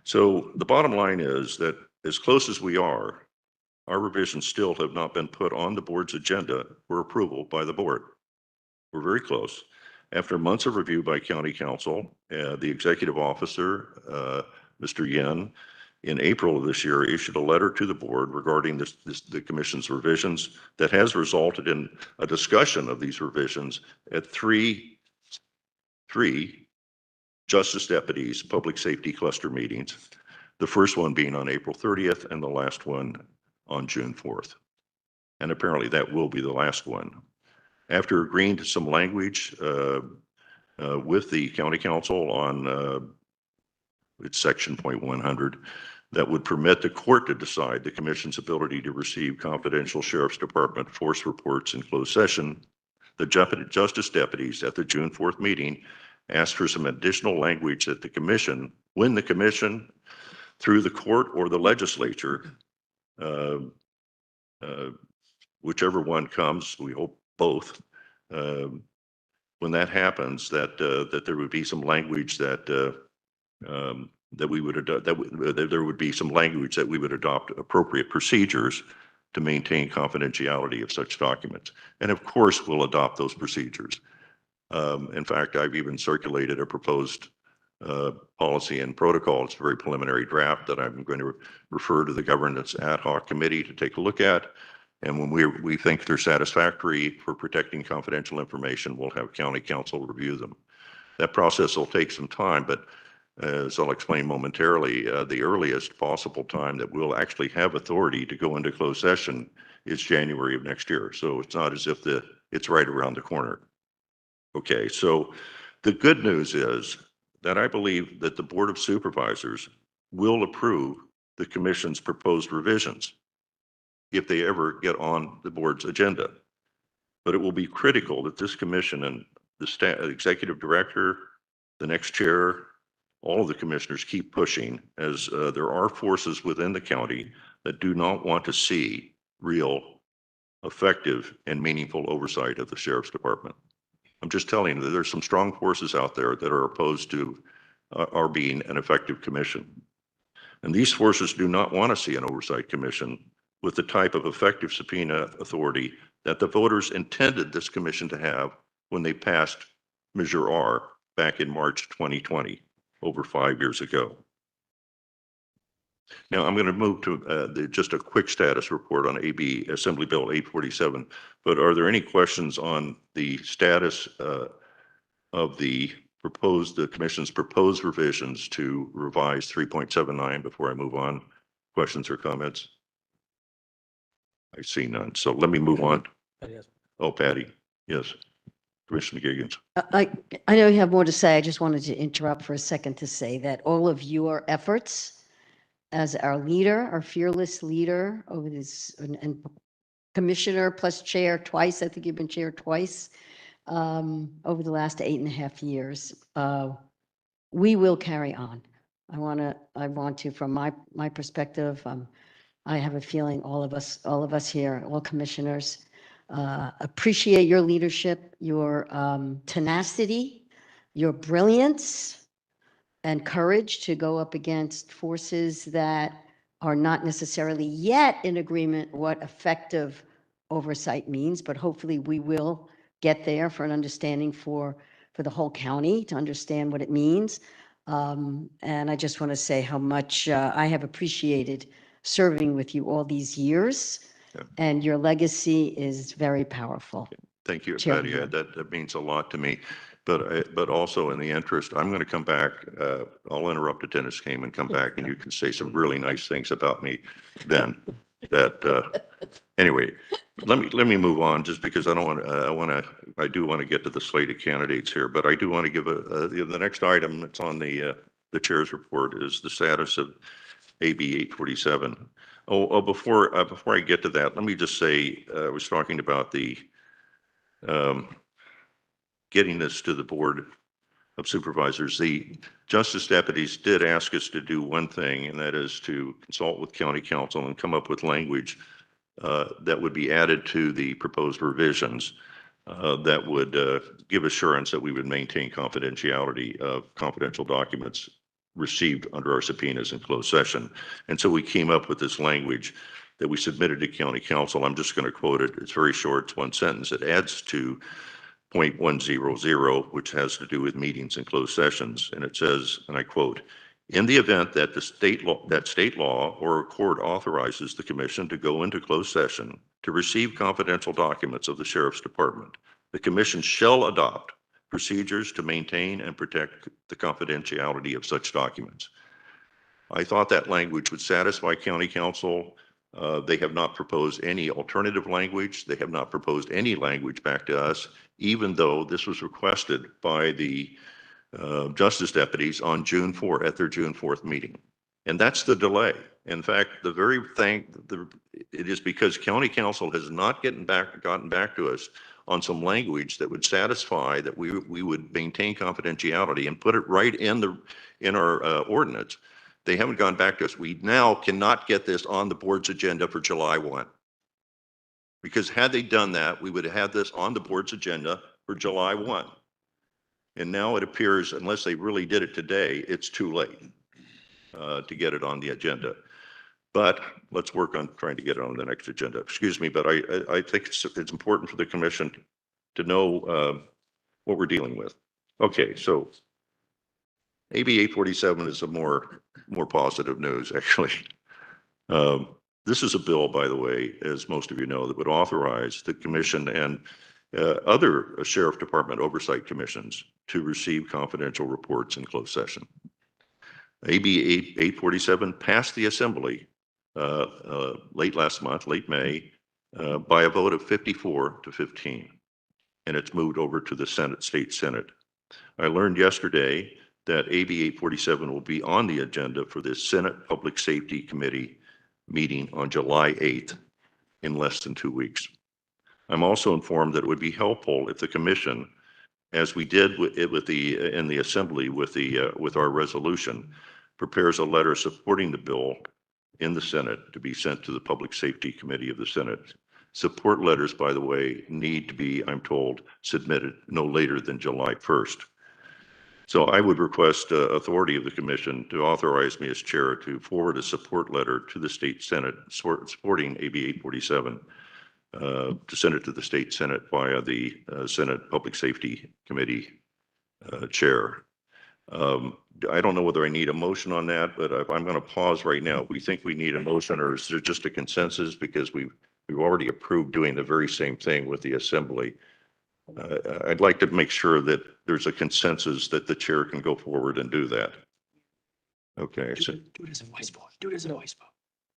Speaker 3: So the bottom line is that as close as we are our revisions still have not been put on the board's agenda for approval by the board. We're very close. After months of review by county council, the executive officer, Mr. Yen, in April of this year issued a letter to the board regarding the commission's revisions that has resulted in a discussion of these revisions at three justice deputies public safety cluster meetings, the first one being on April 30th and the last one on June 4th. And apparently that will be the last one. After agreeing to some language with the county council on it's section .100 that would permit the court to decide the commission's ability to receive confidential sheriff's department force reports in closed session, the justice deputies at the June 4th meeting asked for some additional language that the commission, when the commission through the court or the legislature, whichever one comes, we hope both, when that happens, that there would be some language that we would adopt, that there would be some language that we would adopt appropriate procedures to maintain confidentiality of such documents. And of course, we'll adopt those procedures. In fact, I've even circulated a proposed policy and protocol. It's a very preliminary draft that I'm going to refer to the governance ad hoc committee to take a look at. And when we think they're satisfactory for protecting confidential information, we'll have county council review them. That process will take some time, but as I'll explain momentarily, the earliest possible time that we'll actually have authority to go into closed session is January of next year. So it's not as if it's right around the corner. Okay, so the good news is that I believe that the Board of Supervisors will approve the commission's proposed revisions if they ever get on the board's agenda. But it will be critical that this commission and the executive director, the next chair, all of the commissioners keep pushing, as there are forces within the county that do not want to see real, effective, and meaningful oversight of the sheriff's department. I'm just telling you that there's some strong forces out there that are opposed to our being an effective commission. And these forces do not want to see an oversight commission with the type of effective subpoena authority that the voters intended this commission to have when they passed Measure R back in March 2020, over 5 years ago. Now I'm going to move to just a quick status report on AB Assembly Bill 847. But are there any questions on the status of the commission's proposed revisions to revise 3.79 before I move on? Questions or comments? I see none. So let me move on. Oh, Patty. Yes. Commissioner Giggins.
Speaker 8: I know you have more to say. I just wanted to interrupt for a second to say that all of your efforts as our leader, our fearless leader over this, and commissioner plus chair twice, I think you've been chair twice, over the last 8.5 years, we will carry on. I want to, from my perspective, I have a feeling all of us here, all commissioners, appreciate your leadership, your tenacity, your brilliance, and courage to go up against forces that are not necessarily yet in agreement what effective oversight means, but hopefully we will get there for an understanding for the whole county to understand what it means. And I just want to say how much I have appreciated serving with you all these years.
Speaker 3: Yeah.
Speaker 8: And your legacy is very powerful.
Speaker 3: Thank you,
Speaker 8: Chairman
Speaker 3: Patty.
Speaker 8: Young.
Speaker 3: That means a lot to me. But also in the interest, I'm going to come back. I'll interrupt a tennis game and come back, and you can say some really nice things about me then. Anyway, let me move on, just because I do want to get to the slate of candidates here, but I do want to give the next item that's on the chair's report is the status of AB 847. Before I get to that, let me just say, I was talking about the getting this to the Board of Supervisors. The justice deputies did ask us to do one thing, and that is to consult with county council and come up with language that would be added to the proposed revisions that would give assurance that we would maintain confidentiality of confidential documents received under our subpoenas in closed session. And so we came up with this language that we submitted to county council. I'm just going to quote it. It's very short. It's one sentence. It adds to .100, which has to do with meetings and closed sessions. And it says, and I quote, in the event that state law or a court authorizes the commission to go into closed session to receive confidential documents of the sheriff's department, the commission shall adopt procedures to maintain and protect the confidentiality of such documents. I thought that language would satisfy county council. They have not proposed any alternative language. They have not proposed any language back to us, even though this was requested by the justice deputies on June 4th at their June 4th meeting. And that's the delay. In fact, the very thing, it is because county council has not gotten back to us on some language that would satisfy that we would maintain confidentiality and put it right in our ordinance. They haven't gone back to us. We now cannot get this on the board's agenda for July 1. Because had they done that, we would have had this on the board's agenda for July 1. And now it appears, unless they really did it today, it's too late to get it on the agenda. But let's work on trying to get it on the next agenda. Excuse me, but I think it's important for the commission to know what we're dealing with. Okay, so AB 847 is a more positive news, actually. This is a bill, by the way, as most of you know, that would authorize the commission and other sheriff department oversight commissions to receive confidential reports in closed session. AB 847 passed the assembly late last month, late May, by a vote of 54-15, and it's moved over to the state Senate. I learned yesterday that AB 847 will be on the agenda for the Senate Public Safety Committee meeting on July 8th in less than 2 weeks. I'm also informed that it would be helpful if the commission, as we did in the assembly with our resolution, prepares a letter supporting the bill in the Senate to be sent to the Public Safety Committee of the Senate. Support letters, by the way, need to be, I'm told, submitted no later than July 1st. So I would request authority of the commission to authorize me as chair to forward a support letter to the state Senate supporting AB 847, to send it to the state Senate via the Senate Public Safety Committee chair. I don't know whether I need a motion on that, but I'm going to pause right now. We think we need a motion, or is there just a consensus because we've already approved doing the very same thing with the assembly? I'd like to make sure that there's a consensus that the chair can go forward and do that. Okay. So
Speaker 13: Do it as a voice vote. Do it as a voice vote.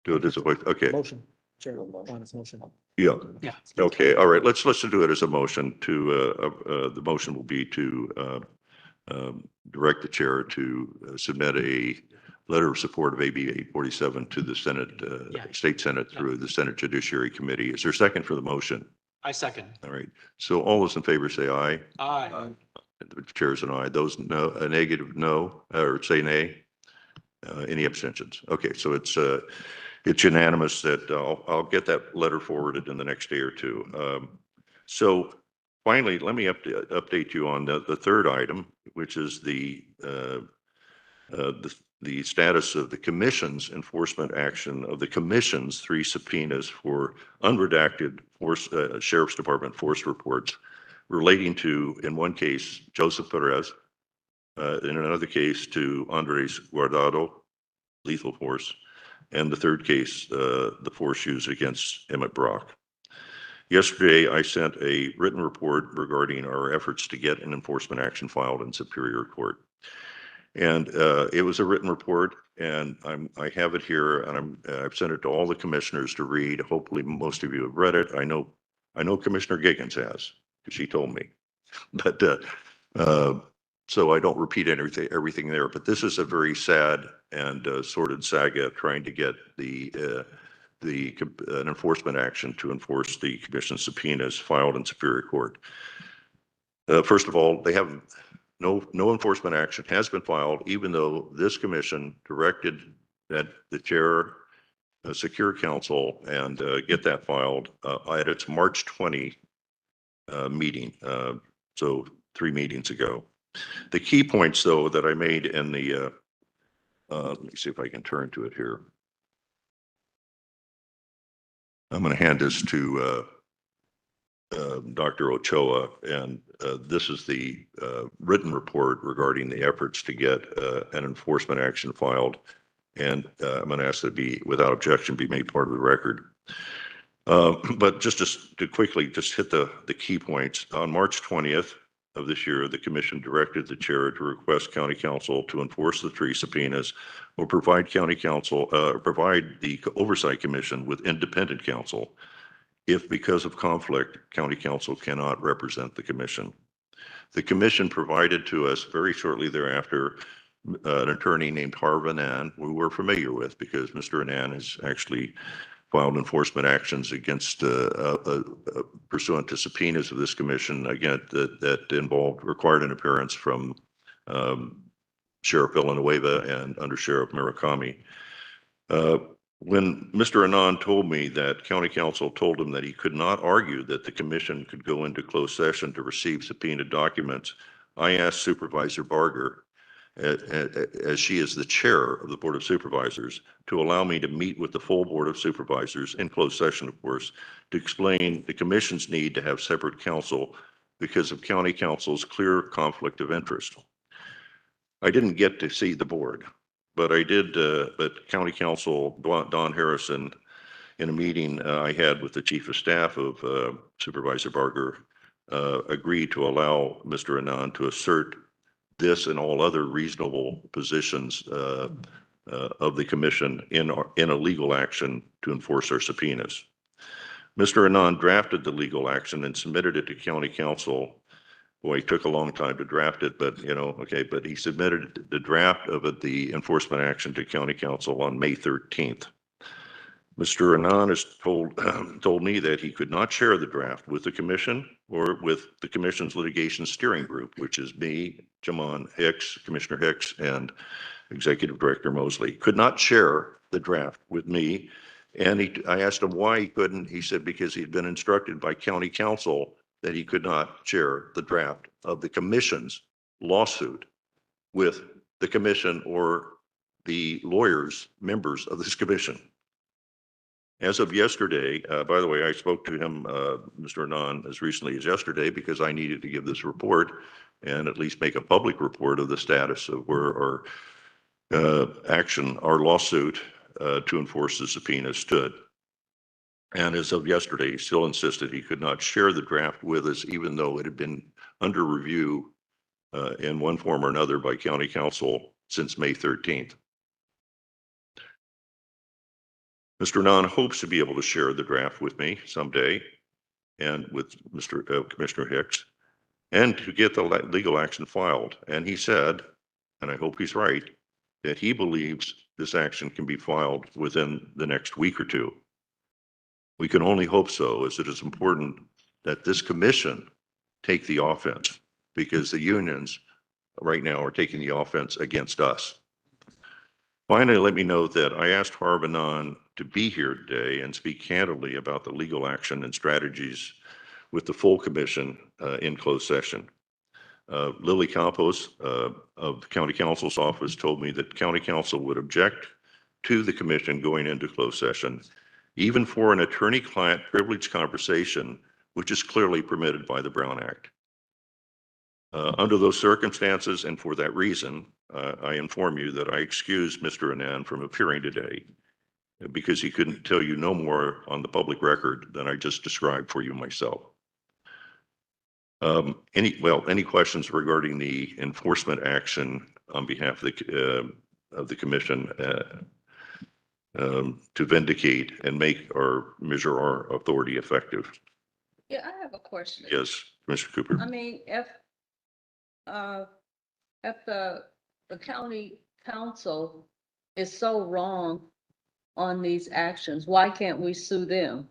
Speaker 3: do it as a voice. Okay.
Speaker 13: Motion. Chair, on its motion.
Speaker 3: Yeah.
Speaker 13: Yeah.
Speaker 3: Okay. All right. Let's do it as a motion. The motion will be to direct the chair to submit a letter of support of AB 847 to the Senate, state Senate through the Senate Judiciary Committee. Is there a second for the motion?
Speaker 13: I second.
Speaker 3: All right. So all those in favor say aye.
Speaker 13: Aye.
Speaker 3: The chair is an aye. Those no, a negative no, or say nay. Any abstentions? Okay. So it's unanimous that I'll get that letter forwarded in the next day or two. So finally, let me update you on the third item, which is the status of the commission's enforcement action of the commission's 3 subpoenas for unredacted sheriff's department force reports relating to, in one case, Joseph Perez, in another case to Andres Guardado, lethal force, and the third case, the force used against Emmett Brock. Yesterday, I sent a written report regarding our efforts to get an enforcement action filed in Superior Court. And it was a written report, and I have it here, and I've sent it to all the commissioners to read. Hopefully, most of you have read it. I know Commissioner Giggins has, because she told me. But so I don't repeat everything there. But this is a very sad and sordid saga trying to get an enforcement action to enforce the commission's subpoenas filed in Superior Court. First of all, they have no enforcement action has been filed, even though this commission directed that the chair secure counsel and get that filed at its March 20 meeting. So 3 meetings ago. The key points, though, that I made in the let me see if I can turn to it here. I'm going to hand this to Dr. Ochoa, and this is the written report regarding the efforts to get an enforcement action filed. And I'm going to ask that it be, without objection, be made part of the record. But just to quickly just hit the key points. On March 20th of this year, the commission directed the chair to request county council to enforce the 3 subpoenas or provide county council, provide the oversight commission with independent counsel if, because of conflict, county council cannot represent the commission. The commission provided to us very shortly thereafter an attorney named Harv Anand, who we're familiar with because Mr. Anand has actually filed enforcement actions against pursuant to subpoenas of this commission, again, that required an appearance from Sheriff Villanueva and Under Sheriff Murakami. When Mr. Anand told me that county council told him that he could not argue that the commission could go into closed session to receive subpoenaed documents, I asked Supervisor Barger, as she is the chair of the Board of Supervisors, to allow me to meet with the full Board of Supervisors in closed session, of course, to explain the commission's need to have separate counsel because of county council's clear conflict of interest. I didn't get to see the board, but I did, but county counsel Don Harrison, in a meeting I had with the chief of staff of Supervisor Barger, agreed to allow Mr. Anand to assert this and all other reasonable positions of the commission in a legal action to enforce our subpoenas. Mr. Anand drafted the legal action and submitted it to county council. Boy, it took a long time to draft it, but okay, but he submitted the draft of it, the enforcement action, to county council on May 13th. Mr. Anand has told me that he could not share the draft with the commission or with the commission's litigation steering group, which is me, Jamon Hicks, Commissioner Hicks, and Executive Director Mosley. Could not share the draft with me. And I asked him why he couldn't. He said because he'd been instructed by county council that he could not share the draft of the commission's lawsuit with the commission or the lawyers, members of this commission. As of yesterday, by the way, I spoke to him, Mr. Anand, as recently as yesterday because I needed to give this report and at least make a public report of the status of where our action, our lawsuit to enforce the subpoena stood. And as of yesterday, he still insisted he could not share the draft with us, even though it had been under review in one form or another by county council since May 13th. Mr. Anand hopes to be able to share the draft with me someday and with Commissioner Hicks and to get the legal action filed. And he said, and I hope he's right, that he believes this action can be filed within the next week or 2. We can only hope so, as it is important that this commission take the offense because the unions right now are taking the offense against us. Finally, let me note that I asked Harv Anand to be here today and speak candidly about the legal action and strategies with the full commission in closed session. Lily Campos of the county counsel's office told me that county council would object to the commission going into closed session, even for an attorney-client privilege conversation, which is clearly permitted by the Brown Act. Under those circumstances and for that reason, I inform you that I excused Mr. Anand from appearing today because he couldn't tell you no more on the public record than I just described for you myself. Any questions regarding the enforcement action on behalf of the commission to vindicate and make or measure our authority effective?
Speaker 5: Yeah, I have a question.
Speaker 3: Yes, Mr. Cooper.
Speaker 5: I mean, if the county council is so wrong on these actions, why can't we sue them?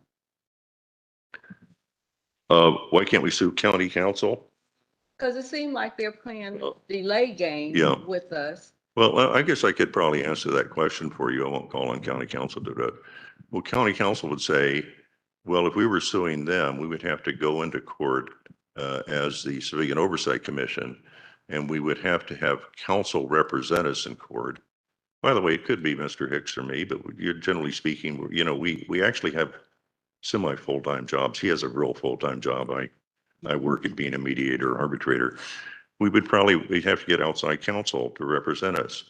Speaker 3: Why can't we sue county council?
Speaker 5: Because it seemed like they're playing delay games
Speaker 3: Yeah.
Speaker 5: with us.
Speaker 3: Well, I guess I could probably answer that question for you. I won't call on county council to do it. Well, county council would say, well, if we were suing them, we would have to go into court as the Civilian Oversight Commission, and we would have to have counsel represent us in court. By the way, it could be Mr. Hicks or me, but you're generally speaking, we actually have semi-full-time jobs. He has a real full-time job. I work at being a mediator, arbitrator. We'd have to get outside counsel to represent us.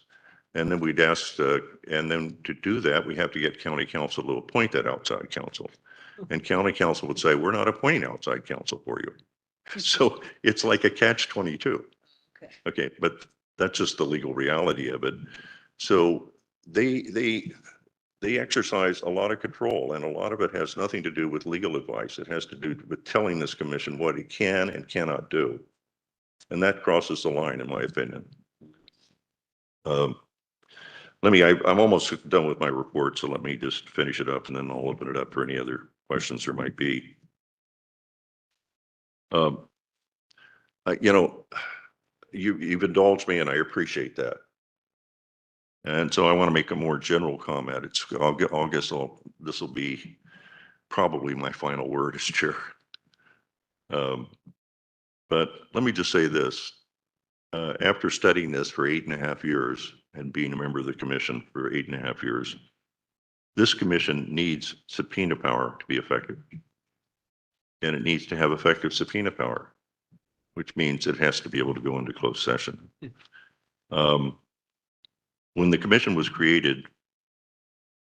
Speaker 3: And then we'd ask, and then to do that, we have to get county council to appoint that outside counsel. And county council would say, we're not appointing outside counsel for you. So it's like a catch-22.
Speaker 5: Okay.
Speaker 3: Okay, but that's just the legal reality of it. So they exercise a lot of control, and a lot of it has nothing to do with legal advice. It has to do with telling this commission what it can and cannot do. And that crosses the line, in my opinion. I'm almost done with my report, so let me just finish it up and then I'll open it up for any other questions there might be. You've indulged me and I appreciate that. And so I want to make a more general comment. This will be probably my final word as chair. But let me just say this. After studying this for 8.5 years and being a member of the commission for 8.5 years, this commission needs subpoena power to be effective. And it needs to have effective subpoena power, which means it has to be able to go into closed session. When the commission was created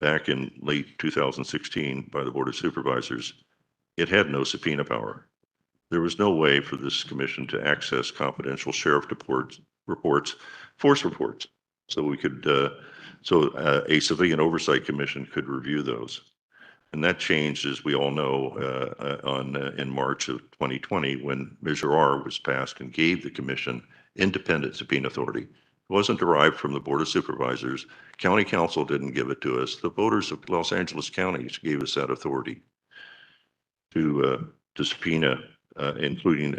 Speaker 3: back in late 2016 by the Board of Supervisors, it had no subpoena power. There was no way for this commission to access confidential sheriff reports, force reports, so we could, a civilian oversight commission could review those. And that changed, as we all know, in March of 2020, when Measure R was passed and gave the commission independent subpoena authority. It wasn't derived from the Board of Supervisors. County Council didn't give it to us. The voters of Los Angeles County gave us that authority to subpoena, including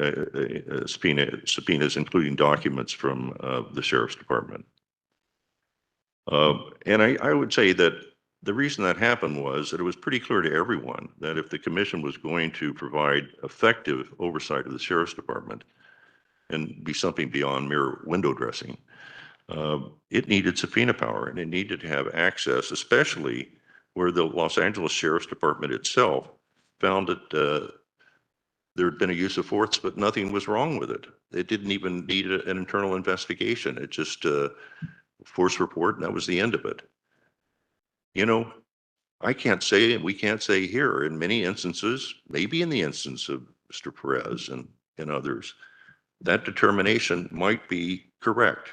Speaker 3: subpoenas, including documents from the Sheriff's Department. And I would say that the reason that happened was that it was pretty clear to everyone that if the commission was going to provide effective oversight of the Sheriff's Department and be something beyond mere window dressing, it needed subpoena power and it needed to have access, especially where the Los Angeles Sheriff's Department itself found that there had been a use of force, but nothing was wrong with it. It didn't even need an internal investigation. It just force report, and that was the end of it. You know, I can't say, and we can't say here, in many instances, maybe in the instance of Mr. Perez and others, that determination might be correct.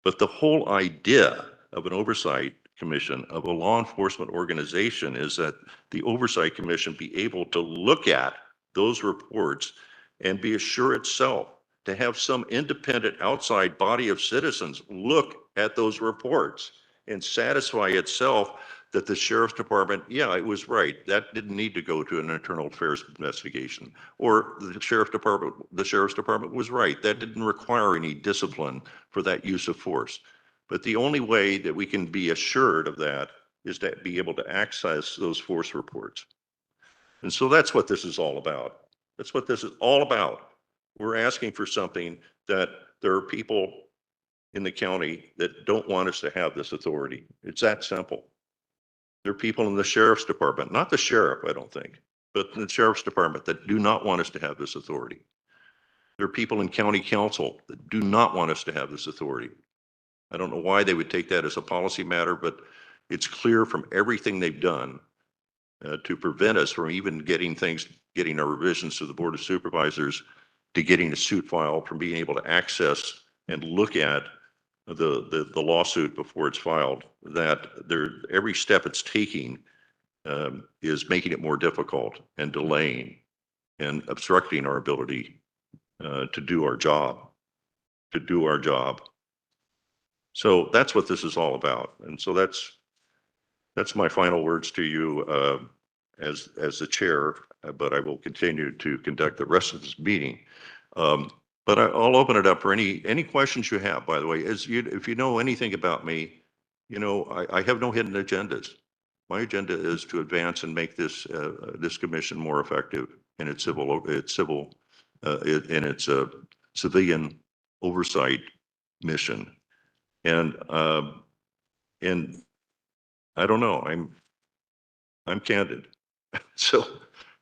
Speaker 3: But the whole idea of an oversight commission, of a law enforcement organization, is that the oversight commission be able to look at those reports and be assured itself to have some independent outside body of citizens look at those reports and satisfy itself that the Sheriff's Department, yeah, it was right. That didn't need to go to an internal affairs investigation. Or the Sheriff's Department was right. That didn't require any discipline for that use of force. But the only way that we can be assured of that is to be able to access those force reports. And so that's what this is all about. That's what this is all about. We're asking for something that there are people in the county that don't want us to have this authority. It's that simple. There are people in the Sheriff's Department, not the sheriff, I don't think, but in the Sheriff's Department that do not want us to have this authority. There are people in county council that do not want us to have this authority. I don't know why they would take that as a policy matter, but it's clear from everything they've done to prevent us from even getting our revisions to the Board of Supervisors, to getting a suit filed, from being able to access and look at the lawsuit before it's filed, that every step it's taking is making it more difficult and delaying and obstructing our ability to do our job. So that's what this is all about. And so that's my final words to you as the chair, but I will continue to conduct the rest of this meeting. But I'll open it up for any questions you have, by the way. If you know anything about me, you know, I have no hidden agendas. My agenda is to advance and make this commission more effective in its civilian oversight mission. And I don't know, I'm candid. So,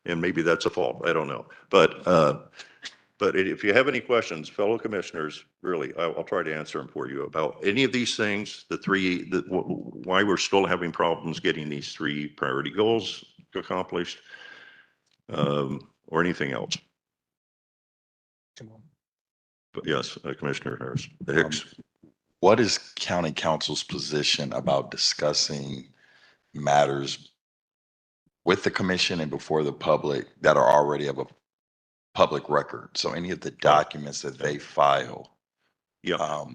Speaker 3: and maybe that's a fault, I don't know. But if you have any questions, fellow commissioners, really, I'll try to answer them for you about any of these things, why we're still having problems getting these 3 priority goals accomplished, or anything else. But yes, Commissioner Harris, Hicks.
Speaker 2: What is county council's position about discussing matters with the commission and before the public that are already of a public record? So any of the documents that they file,
Speaker 3: Yeah,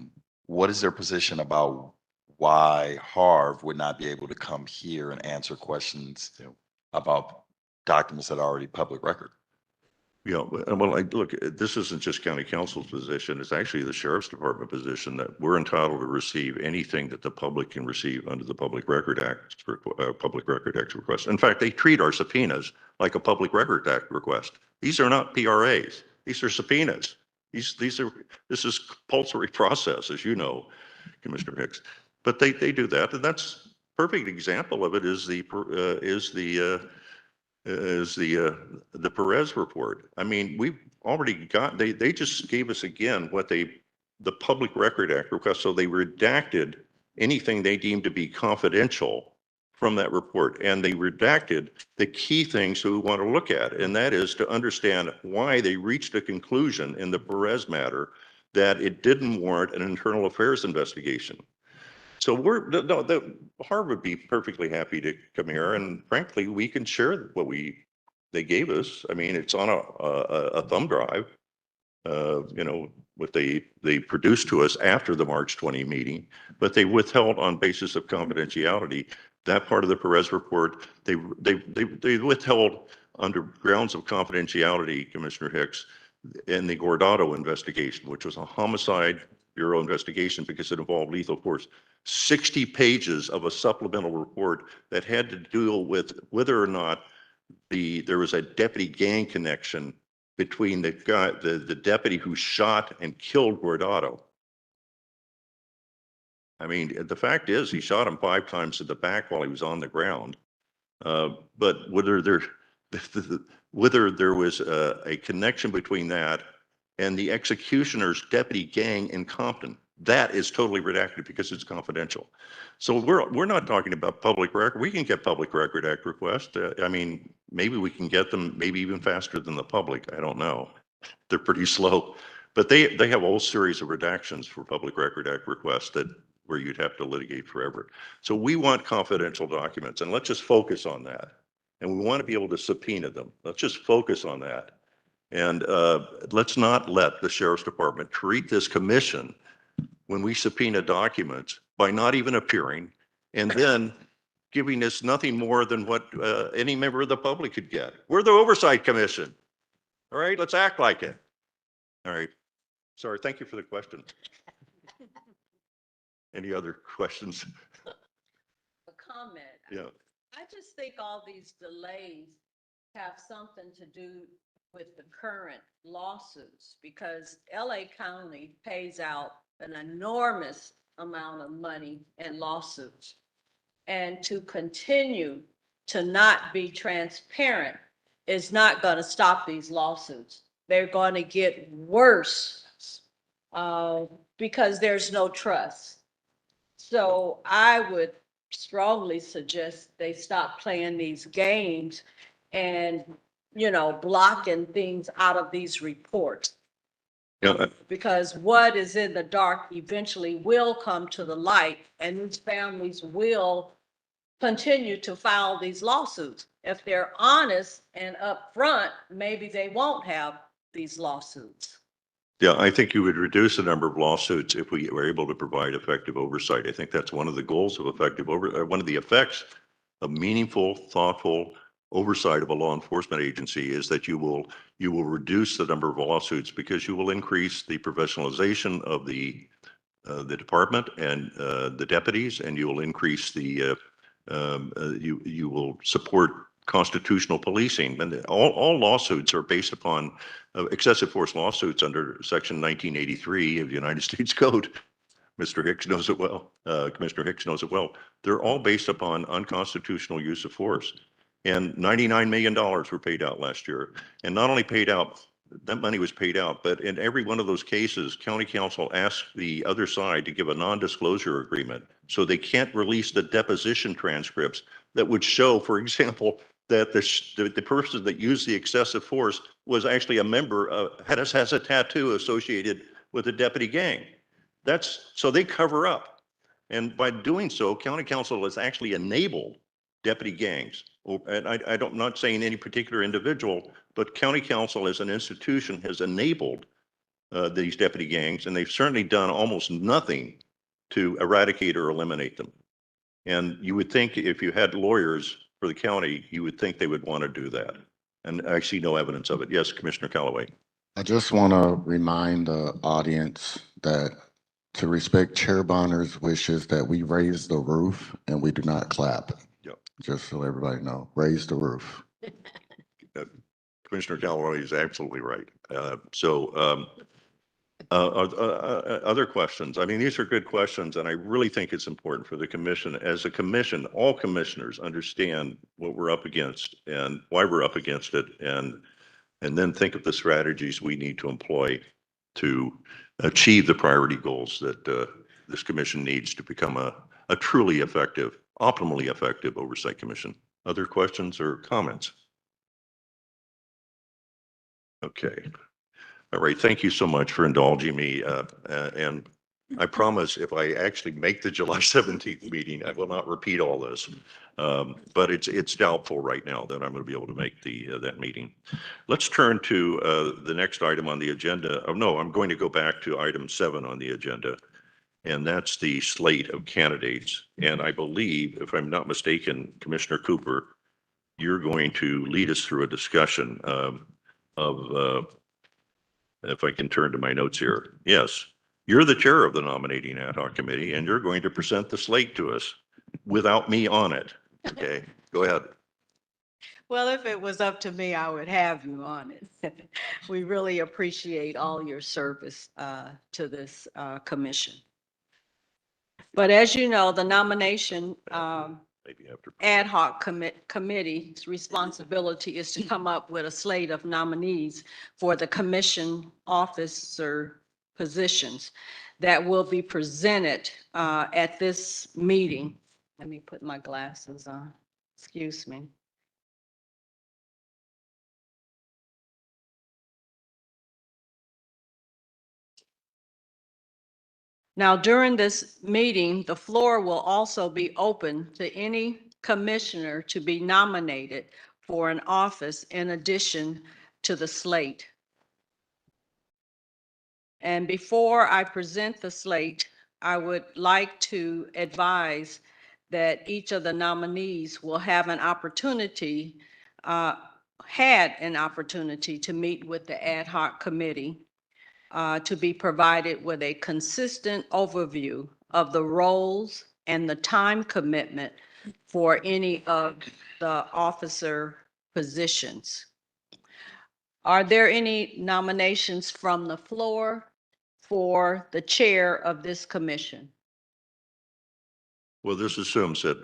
Speaker 2: what is their position about why Harv would not be able to come here and answer questions about documents that are already public record?
Speaker 3: yeah. Well, look, this isn't just county council's position. It's actually the sheriff's department position that we're entitled to receive anything that the public can receive under the Public Record Act for Public Record Act request. In fact, they treat our subpoenas like a Public Record Act request. These are not PRAs. These are subpoenas. This is compulsory process, as you know, Commissioner Hicks. But they do that, and that's perfect example of it is the Perez report. I mean, we've already got, they just gave us again the Public Record Act request. So they redacted anything they deemed to be confidential from that report. And they redacted the key things that we want to look at. And that is to understand why they reached a conclusion in the Perez matter that it didn't warrant an internal affairs investigation. So Harv would be perfectly happy to come here, and frankly, we can share what they gave us. I mean, it's on a thumb drive, what they produced to us after the March 20 meeting, but they withheld on basis of confidentiality. That part of the Perez report, they withheld under grounds of confidentiality, Commissioner Hicks, in the Gordado investigation, which was a homicide bureau investigation because it involved lethal force. 60 pages of a supplemental report that had to deal with whether or not there was a deputy gang connection between the deputy who shot and killed Gordado. I mean, the fact is he shot him 5 times in the back while he was on the ground. But whether there was a connection between that and the executioner's deputy gang in Compton, that is totally redacted because it's confidential. So we're not talking about public record. We can get Public Record Act requests. I mean, maybe we can get them maybe even faster than the public. I don't know. They're pretty slow, but they have a whole series of redactions for Public Record Act requests where you'd have to litigate forever. So we want confidential documents, and let's just focus on that. And we want to be able to subpoena them. Let's just focus on that. And let's not let the sheriff's department treat this commission when we subpoena documents by not even appearing and then giving us nothing more than what any member of the public could get. We're the Oversight Commission. All right, let's act like it. All right. Sorry, thank you for the question. Any other questions?
Speaker 5: A comment.
Speaker 3: Yeah.
Speaker 5: I just think all these delays have something to do with the current lawsuits because LA County pays out an enormous amount of money in lawsuits. And to continue to not be transparent is not going to stop these lawsuits. They're going to get worse because there's no trust. So I would strongly suggest they stop playing these games and, blocking things out of these reports.
Speaker 3: Yeah.
Speaker 5: Because what is in the dark eventually will come to the light, and these families will continue to file these lawsuits. If they're honest and upfront, maybe they won't have these lawsuits.
Speaker 3: Yeah, I think you would reduce the number of lawsuits if we were able to provide effective oversight. I think that's one of the goals of one of the effects of meaningful, thoughtful oversight of a law enforcement agency is that you will reduce the number of lawsuits because you will increase the professionalization of the department and the deputies, and you will increase you will support constitutional policing. And all lawsuits are based upon excessive force lawsuits under Section 1983 of the United States Code. Mr. Hicks knows it well. Commissioner Hicks knows it well. They're all based upon unconstitutional use of force. And $99 million were paid out last year. And not only paid out, that money was paid out, but in every one of those cases, county council asked the other side to give a non-disclosure agreement. So they can't release the deposition transcripts that would show, for example, that the person that used the excessive force was actually a member of, has a tattoo associated with a deputy gang. So they cover up. And by doing so, county council has actually enabled deputy gangs. And I'm not saying any particular individual, but county council as an institution has enabled these deputy gangs, and they've certainly done almost nothing to eradicate or eliminate them. And you would think if you had lawyers for the county, you would think they would want to do that. And I see no evidence of it. Yes, Commissioner Callaway.
Speaker 10: I just want to remind the audience that to respect Chair Bonner's wishes that we raise the roof and we do not clap.
Speaker 3: Yep.
Speaker 10: Just so everybody know, raise the roof.
Speaker 3: Commissioner Callaway is absolutely right. Other questions? I mean, these are good questions, and I really think it's important for the commission. As a commission, all commissioners understand what we're up against and why we're up against it, and then think of the strategies we need to employ to achieve the priority goals that this commission needs to become a truly effective, optimally effective oversight commission. Other questions or comments? Okay. All right. Thank you so much for indulging me. And I promise if I actually make the July 17th meeting, I will not repeat all this. But it's doubtful right now that I'm going to be able to make that meeting. Let's turn to the next item on the agenda. Oh, no, I'm going to go back to item 7 on the agenda. And that's the slate of candidates. And I believe, if I'm not mistaken, Commissioner Cooper, you're going to lead us through a discussion of if I can turn to my notes here. Yes, you're the chair of the nominating ad hoc committee, and you're going to present the slate to us without me on it. Okay, go ahead.
Speaker 5: Well, if it was up to me, I would have you on it. We really appreciate all your service to this commission. But as you know, the nomination
Speaker 3: Maybe after.
Speaker 5: ad hoc committee's responsibility is to come up with a slate of nominees for the commission officer positions that will be presented at this meeting. Let me put my glasses on. Excuse me. Now, during this meeting, the floor will also be open to any commissioner to be nominated for an office in addition to the slate. And before I present the slate, I would like to advise that each of the nominees will have an opportunity, had an opportunity to meet with the ad hoc committee to be provided with a consistent overview of the roles and the time commitment for any of the officer positions. Are there any nominations from the floor for the chair of this commission?
Speaker 3: Well, this assumes that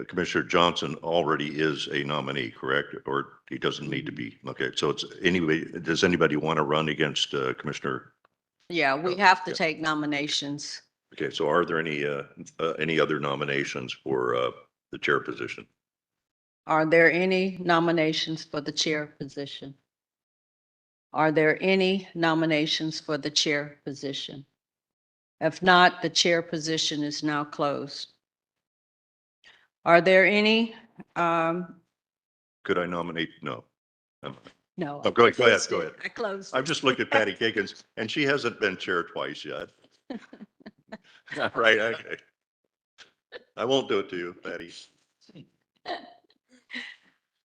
Speaker 3: Commissioner Johnson already is a nominee, correct? Or he doesn't need to be. Okay, so it's anybody, does anybody want to run against Commissioner?
Speaker 5: Yeah, we have to take nominations.
Speaker 3: Okay, so are there any other nominations for the chair position?
Speaker 5: Are there any nominations for the chair position? Are there any nominations for the chair position? If not, the chair position is now closed. Are there any?
Speaker 3: Could I nominate? No.
Speaker 5: No.
Speaker 3: Oh, go ahead.
Speaker 5: I closed.
Speaker 3: I've just looked at Patty Kiggins, and she hasn't been chair twice yet. Right, okay. I won't do it to you, Patty.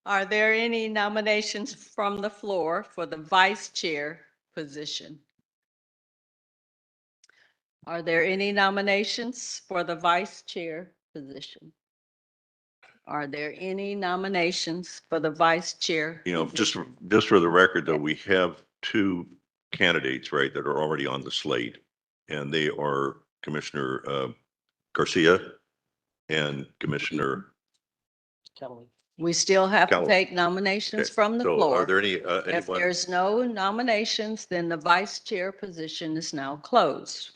Speaker 5: Are there any nominations from the floor for the vice chair position? Are there any nominations for the vice chair position? Are there any nominations for the vice chair?
Speaker 3: You know,
Speaker 5: position?
Speaker 3: just for the record, though, we have 2 candidates, right, that are already on the slate, and they are Commissioner Garcia and Commissioner
Speaker 5: We still have to
Speaker 3: Cal-
Speaker 5: take nominations
Speaker 3: Okay,
Speaker 5: from the
Speaker 3: so
Speaker 5: floor.
Speaker 3: are there any,
Speaker 5: If
Speaker 3: anyone?
Speaker 5: there's no nominations, then the vice chair position is now closed.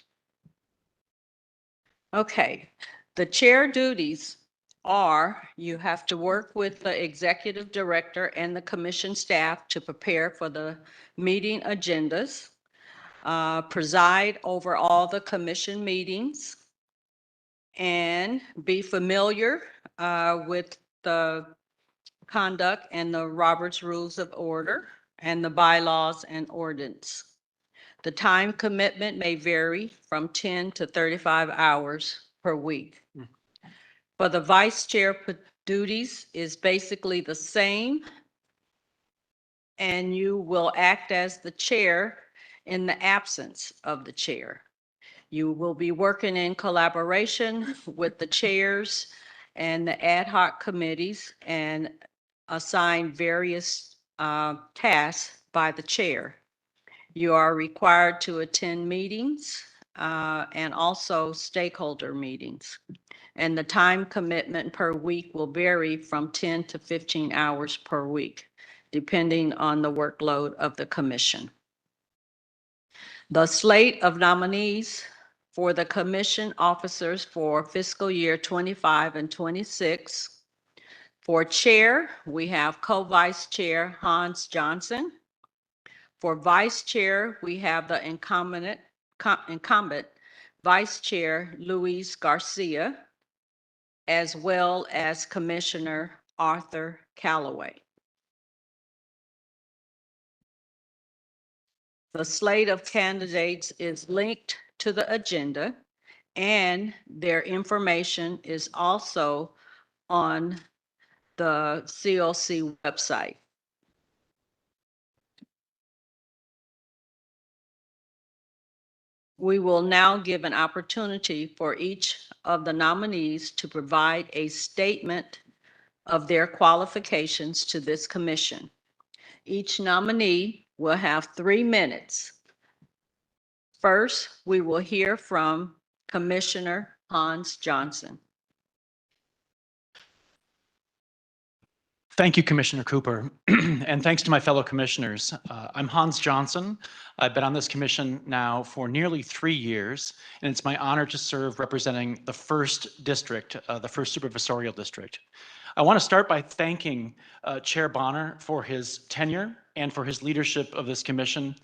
Speaker 5: Okay, the chair duties are you have to work with the executive director and the commission staff to prepare for the meeting agendas, preside over all the commission meetings, and be familiar with the conduct and the Roberts Rules of Order and the bylaws and ordinance. The time commitment may vary from 10 to 35 hours per week. For the vice chair duties is basically the same, and you will act as the chair in the absence of the chair. You will be working in collaboration with the chairs and the ad hoc committees and assign various tasks by the chair. You are required to attend meetings and also stakeholder meetings. And the time commitment per week will vary from 10 to 15 hours per week, depending on the workload of the commission. The slate of nominees for the commission officers for fiscal year 25 and 26. For chair, we have co-vice chair Hans Johnson. For vice chair, we have the incumbent vice chair Luis Garcia, as well as Commissioner Arthur Callaway. The slate of candidates is linked to the agenda, and their information is also on the COC website. We will now give an opportunity for each of the nominees to provide a statement of their qualifications to this commission. Each nominee will have 3 minutes. First, we will hear from Commissioner Hans Johnson.
Speaker 9: Thank you, Commissioner Cooper, and thanks to my fellow commissioners. I'm Hans Johnson. I've been on this commission now for nearly 3 years, and it's my honor to serve representing the first district, the first supervisorial district. I want to start by thanking Chair Bonner for his tenure and for his leadership of this commission,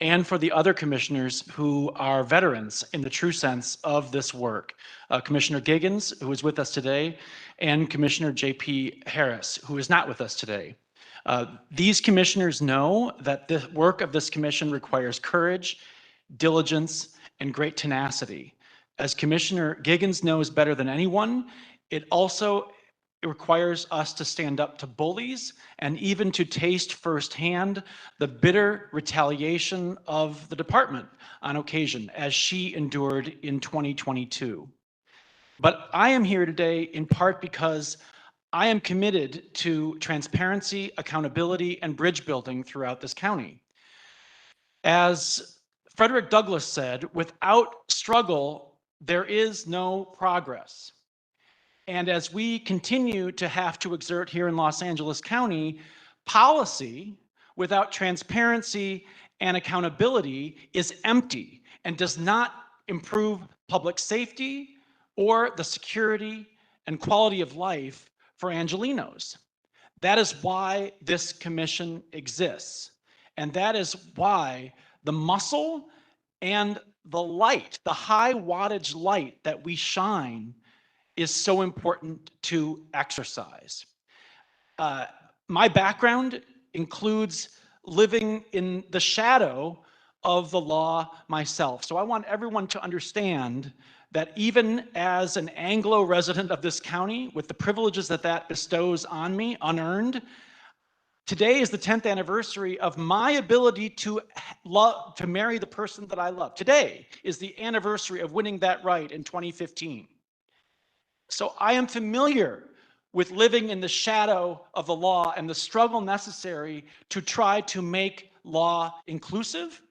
Speaker 9: and for the other commissioners who are veterans in the true sense of this work. Commissioner Giggins, who is with us today, and Commissioner J.P. Harris, who is not with us today. These commissioners know that the work of this commission requires courage, diligence, and great tenacity. As Commissioner Giggins knows better than anyone, it requires us to stand up to bullies and even to taste firsthand the bitter retaliation of the department on occasion, as she endured in 2022. But I am here today in part because I am committed to transparency, accountability, and bridge building throughout this county. As Frederick Douglass said, without struggle, there is no progress. And as we continue to have to exert here in Los Angeles County, policy without transparency and accountability is empty and does not improve public safety or the security and quality of life for Angelenos. That is why this commission exists. And that is why the muscle and the light, the high wattage light that we shine, is so important to exercise. My background includes living in the shadow of the law myself. So I want everyone to understand that even as an Anglo resident of this county, with the privileges that that bestows on me, unearned, today is the 10th anniversary of my ability to marry the person that I love. Today is the anniversary of winning that right in 2015. So I am familiar with living in the shadow of the law and the struggle necessary to try to make law inclusive,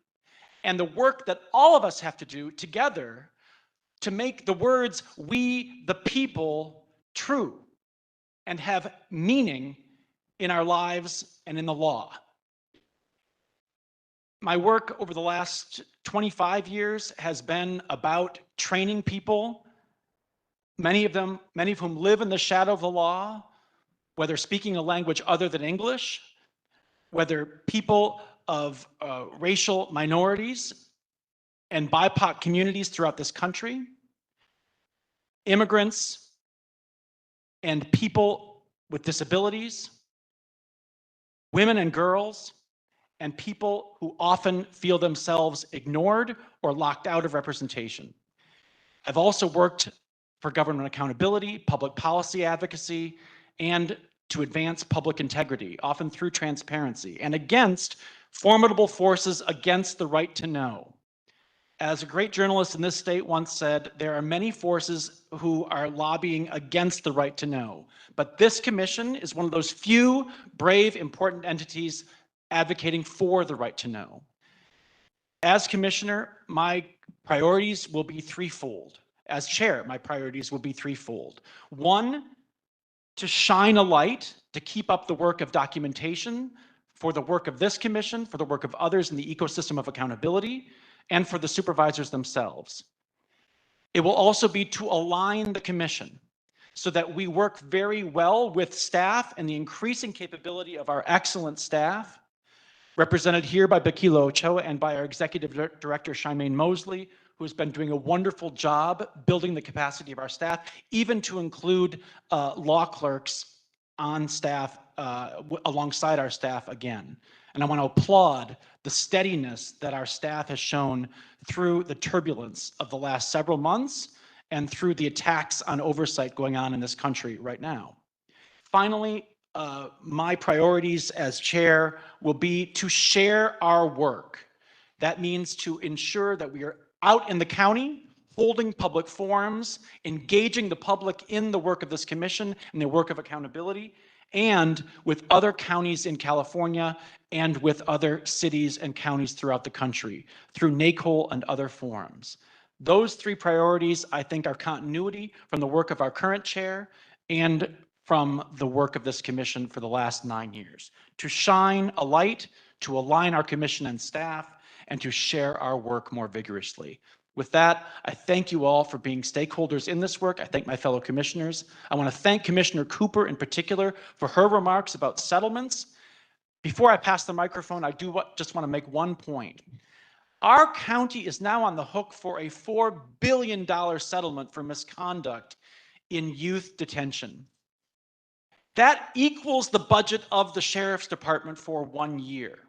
Speaker 9: and the work that all of us have to do together to make the words "we the people" true. and have meaning in our lives and in the law. My work over the last 25 years has been about training people, many of whom live in the shadow of the law, whether speaking a language other than English, whether people of racial minorities and BIPOC communities throughout this country, immigrants, and people with disabilities, women and girls, and people who often feel themselves ignored or locked out of representation. I've also worked for government accountability, public policy advocacy, and to advance public integrity, often through transparency, and against formidable forces against the right to know. As a great journalist in this state once said, there are many forces who are lobbying against the right to know. But this commission is one of those few brave, important entities advocating for the right to know. As commissioner, my priorities will be threefold. As chair, my priorities will be threefold. One, to shine a light, to keep up the work of documentation for the work of this commission, for the work of others in the ecosystem of accountability, and for the supervisors themselves. It will also be to align the commission so that we work very well with staff and the increasing capability of our excellent staff, represented here by Bakilo Ochoa and by our executive director, Charmaine Mosley, who's been doing a wonderful job building the capacity of our staff, even to include law clerks on staff, alongside our staff again. And I want to applaud the steadiness that our staff has shown through the turbulence of the last several months and through the attacks on oversight going on in this country right now. Finally, my priorities as chair will be to share our work. That means to ensure that we are out in the county, holding public forums, engaging the public in the work of this commission and the work of accountability, and with other counties in California and with other cities and counties throughout the country through NACOL and other forums. Those three priorities, I think, are continuity from the work of our current chair and from the work of this commission for the last 9 years. To shine a light, to align our commission and staff, and to share our work more vigorously. With that, I thank you all for being stakeholders in this work. I thank my fellow commissioners. I want to thank Commissioner Cooper in particular for her remarks about settlements. Before I pass the microphone, I do just want to make one point. Our county is now on the hook for a $4 billion settlement for misconduct in youth detention. That equals the budget of the sheriff's department for 1 year.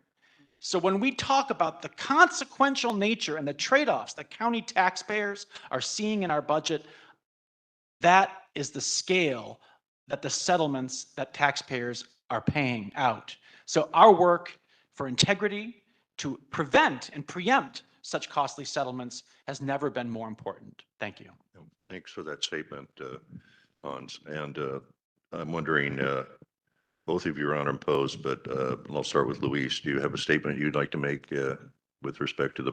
Speaker 9: So when we talk about the consequential nature and the trade-offs that county taxpayers are seeing in our budget, that is the scale that the settlements that taxpayers are paying out. So our work for integrity to prevent and preempt such costly settlements has never been more important. Thank you.
Speaker 3: Thanks for that statement, Hans. And I'm wondering, both of you are unopposed, but I'll start with Luis. Do you have a statement you'd like to make with respect to the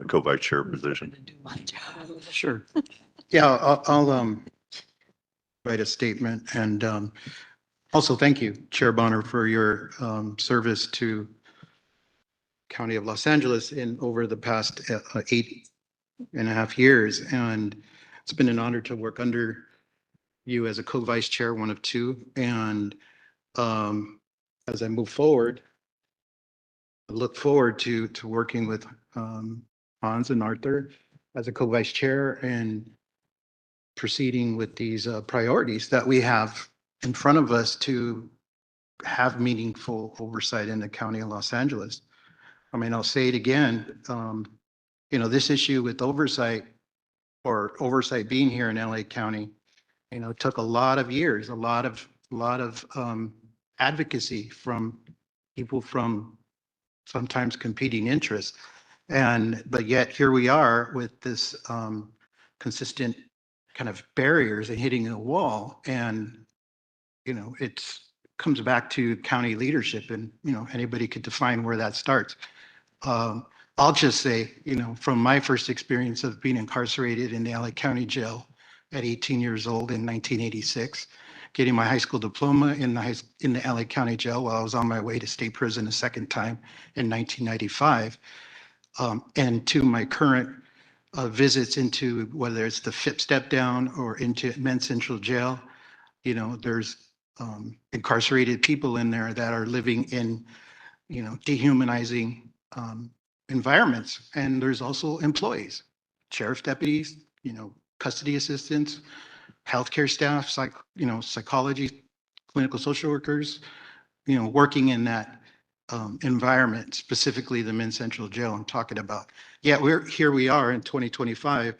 Speaker 3: co-vice chair position?
Speaker 6: Sure. Yeah, I'll write a statement. And also thank you, Chair Bonner, for your service to County of Los Angeles in over the past 8.5 years. And it's been an honor to work under you as a co-vice chair, one of two. And as I move forward, I look forward to working with Hans and Arthur as a co-vice chair and proceeding with these priorities that we have in front of us to have meaningful oversight in the County of Los Angeles. I mean, I'll say it again, this issue with oversight or oversight being here in LA County, took a lot of years, a lot of advocacy from people from sometimes competing interests. But yet here we are with this consistent kind of barriers and hitting a wall. And, it comes back to county leadership, and, anybody could define where that starts. I'll just say, from my first experience of being incarcerated in the LA County Jail at 18 years old in 1986, getting my high school diploma in in the LA County Jail while I was on my way to state prison a second time in 1995. And to my current visits into whether it's the FIP step down or into Men's Central Jail, you know, there's incarcerated people in there that are living in, you know, dehumanizing environments. And there's also employees, sheriff's deputies, you know, custody assistants, healthcare staff, you know, psychology, clinical social workers, you know, working in that environment, specifically the Men's Central Jail. I'm talking about, yeah, we are in 2025,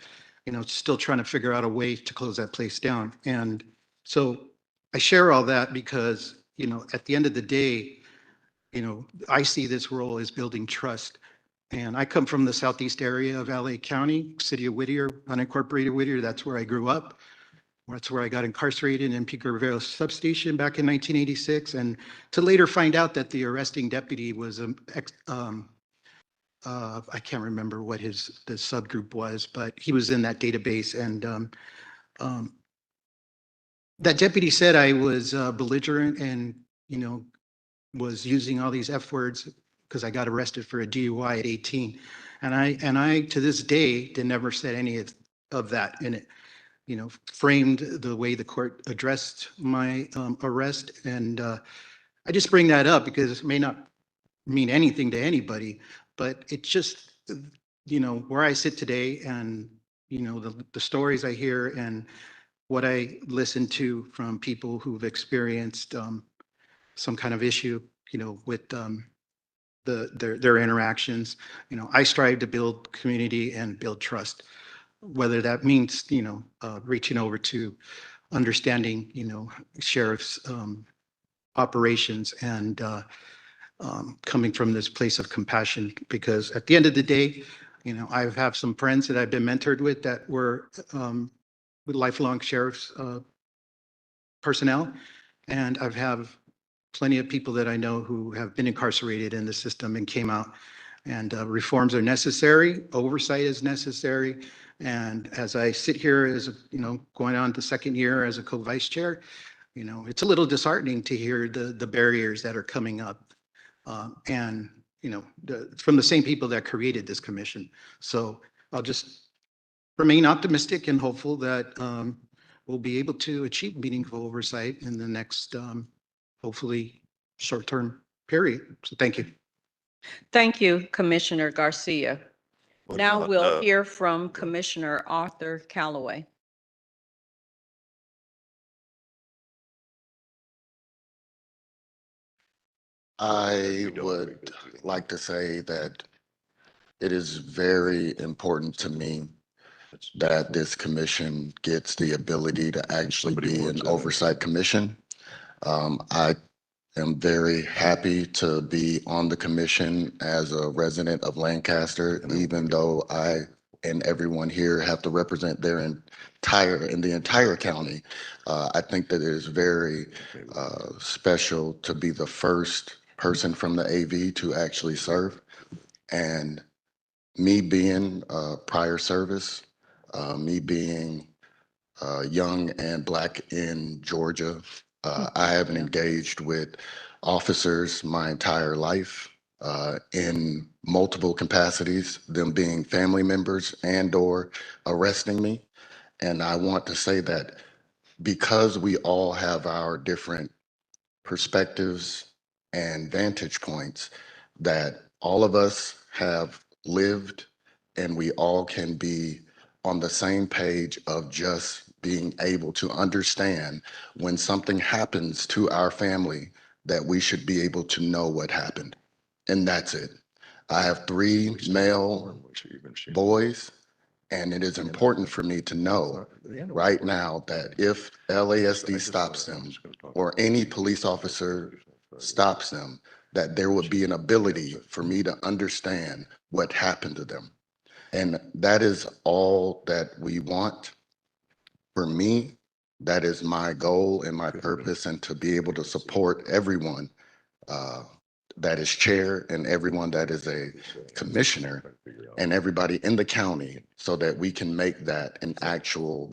Speaker 6: you know, still trying to figure out a way to close that place down. And so I share all that because, you know, at the end of the day, you know, I see this role as building trust. And I come from the southeast area of LA County, city of Whittier, unincorporated Whittier. That's where I grew up. That's where I got incarcerated in Pico Rivera substation back in 1986. And to later find out that the arresting deputy was I can't remember what the subgroup was, but he was in that database. And um, that deputy said I was belligerent and, you know, was using all these F words because I got arrested for a DUI at 18. And I to this day, did never said any of that. And it, you know, framed the way the court addressed my arrest. And I just bring that up because it may not mean anything to anybody, but it just, you know, where I sit today and, you know, the stories I hear and what I listen to from people who've experienced some kind of issue, you know, with their interactions. You know, I strive to build community and build trust, whether that means, you know, reaching over to understanding, you know, sheriff's operations and coming from this place of compassion. Because at the end of the day, you know, I have some friends that I've been mentored with that were with lifelong sheriff's personnel, and I've have plenty of people that I know who have been incarcerated in the system and came out. And reforms are necessary. Oversight is necessary. And as I sit here as, you know, going on the second year as a co-vice chair, you know, it's a little disheartening to hear the barriers that are coming up. And, you know, from the same people that created this commission. So I'll just remain optimistic and hopeful that we'll be able to achieve meaningful oversight in the next, hopefully, short-term period. So thank you.
Speaker 5: Thank you, Commissioner Garcia.
Speaker 3: What
Speaker 5: Now
Speaker 3: about,
Speaker 5: we'll hear from Commissioner Arthur Callaway.
Speaker 10: I would like to say that it is very important to me that this commission gets the ability to actually be an oversight commission. I am very happy to be on the commission as a resident of Lancaster, even though I and everyone here have to represent their the entire county. I think that it is very special to be the first person from the AV to actually serve. And me being prior service, me being young and Black in Georgia. I haven't engaged with officers my entire life in multiple capacities, them being family members and/or arresting me. And I want to say that because we all have our different perspectives and vantage points, that all of us have lived and we all can be on the same page of just being able to understand when something happens to our family that we should be able to know what happened. And that's it. I have 3 male boys, and it is important for me to know right now that if LASD stops them or any police officer stops them, that there would be an ability for me to understand what happened to them. And that is all that we want. For me, that is my goal and my purpose, and to be able to support everyone uh, that is chair and everyone that is a commissioner and everybody in the county, so that we can make that an actual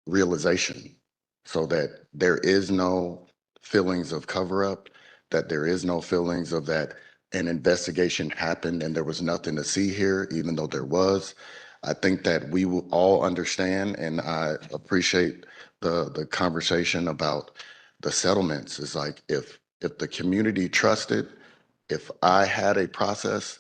Speaker 10: realization so that there is no feelings of cover up, that there is no feelings of that an investigation happened and there was nothing to see here, even though there was. I think that we will all understand, and I appreciate the conversation about the settlements. Is like if the community trusted, if I had a process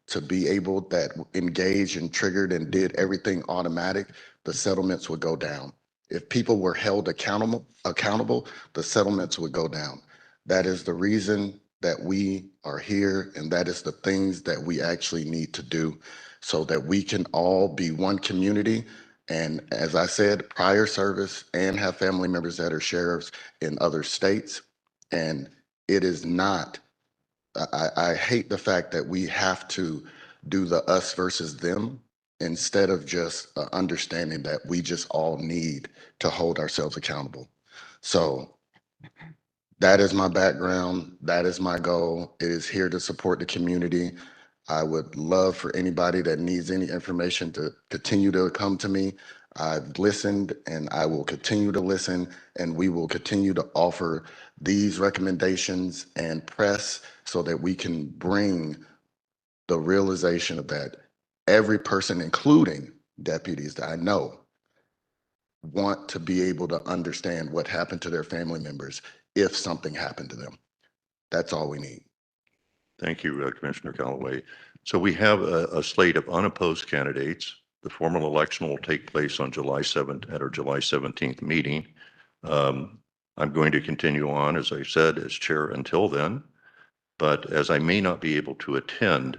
Speaker 10: to be able that engaged and triggered and did everything automatic, the settlements would go down. If people were held accountable, the settlements would go down. That is the reason that we are here, and that is the things that we actually need to do so that we can all be one community. And as I said, prior service and have family members that are sheriffs in other states. And it is not, I hate the fact that we have to do the us versus them instead of just understanding that we just all need to hold ourselves accountable. So that is my background. That is my goal. It is here to support the community. I would love for anybody that needs any information to continue to come to me. I've listened and I will continue to listen, and we will continue to offer these recommendations and press so that we can bring the realization of that every person, including deputies that I know, want to be able to understand what happened to their family members if something happened to them. That's all we need.
Speaker 3: Thank you, Commissioner Callaway. So we have a slate of unopposed candidates. The formal election will take place on July 7th at our July 17th meeting. I'm going to continue on, as I said, as chair until then. But as I may not be able to attend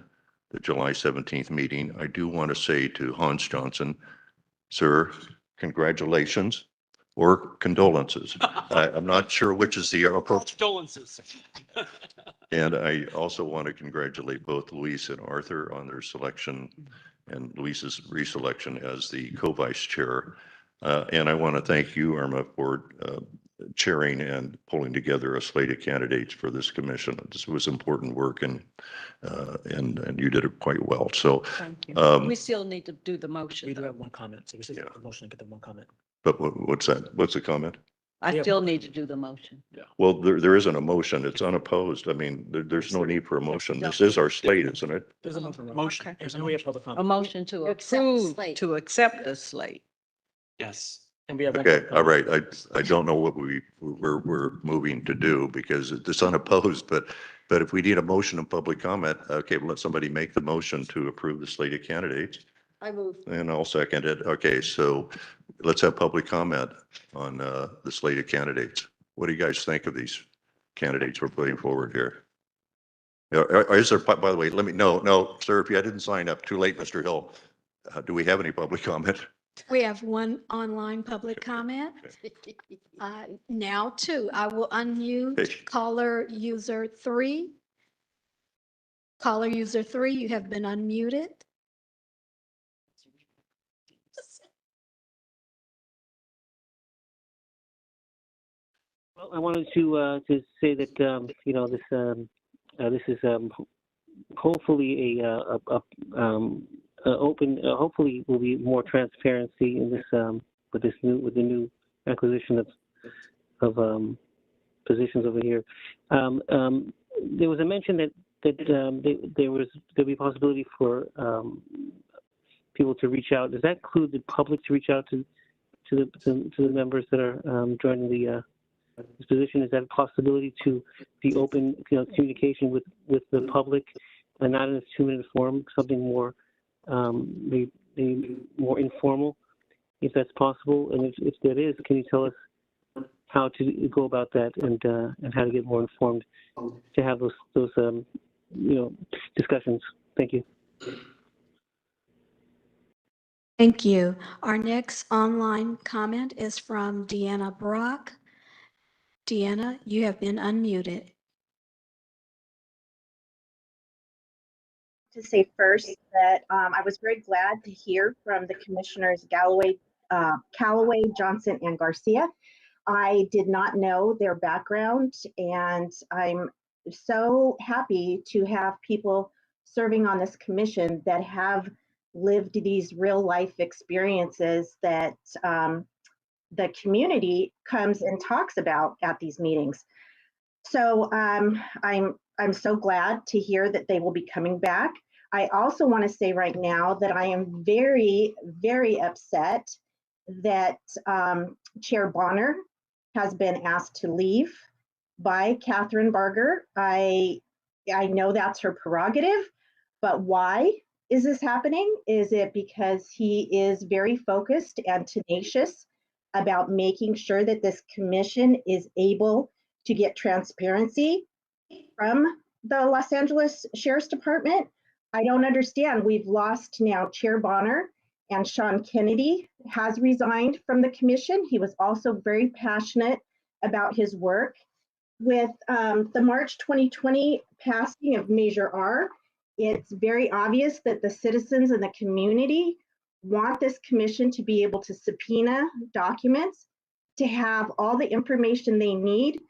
Speaker 3: the July 17th meeting, I do want to say to Hans Johnson, sir, congratulations or condolences. I'm not sure which is the approach.
Speaker 13: Condolences.
Speaker 3: And I also want to congratulate both Luis and Arthur on their selection and Luis's reselection as the co-vice chair. And I want to thank you, Irma, for chairing and pulling together a slate of candidates for this commission. This was important work, and you did it quite well. So
Speaker 5: Thank you. We still need to do the motion.
Speaker 13: We do have one comment, so we should get the motion to get the one comment.
Speaker 3: but what's that? What's the comment?
Speaker 5: I still need to do the motion.
Speaker 3: Well, there isn't a motion. It's unopposed. I mean, there's no need for a motion. This is our slate, isn't it?
Speaker 13: There's a motion.
Speaker 5: Okay.
Speaker 13: There's no way of public
Speaker 5: A
Speaker 13: comment.
Speaker 5: motion to
Speaker 8: Accept the
Speaker 5: approve,
Speaker 8: slate.
Speaker 5: to accept the slate.
Speaker 13: Yes. And we have one
Speaker 3: Okay,
Speaker 13: public
Speaker 3: all
Speaker 13: comment.
Speaker 3: right. I don't know what we're moving to do because it's unopposed, but if we need a motion of public comment, okay, well, let somebody make the motion to approve the slate of candidates.
Speaker 8: I move.
Speaker 3: And I'll second it. Okay, so let's have public comment on the slate of candidates. What do you guys think of these candidates we're putting forward here? Is there, by the way, no, sir, if you didn't sign up, too late, Mr. Hill. Do we have any public comment?
Speaker 1: We have one online public comment. Now two. I will unmute caller user 3. Caller user 3, you have been unmuted.
Speaker 11: Well, I wanted to say that you know this is hopefully a open. Hopefully, will be more transparency in this with the new acquisition of positions over here. There was a mention that there'll be a possibility for people to reach out. Does that include the public to reach out to the members that are joining this position? Is that a possibility to be open, communication with the public, and not in a 2-minute form, something more maybe more informal, if that's possible? And if that is, can you tell us how to go about that and how to get more informed to have those discussions? Thank you.
Speaker 1: Thank you. Our next online comment is from Deanna Brock. Deanna, you have been unmuted.
Speaker 14: To say first that I was very glad to hear from the commissioners Callaway, Johnson, and Garcia. I did not know their background, and I'm so happy to have people serving on this commission that have lived these real life experiences that the community comes and talks about at these meetings. So I'm so glad to hear that they will be coming back. I also want to say right now that I am very, very upset that Chair Bonner has been asked to leave by Catherine Barger. I know that's her prerogative, but why is this happening? Is it because he is very focused and tenacious about making sure that this commission is able to get transparency from the Los Angeles Sheriff's Department? I don't understand. We've lost now Chair Bonner, and Sean Kennedy has resigned from the commission. He was also very passionate about his work. With the March 2020 passing of Measure R, it's very obvious that the citizens and the community want this commission to be able to subpoena documents, to have all the information they need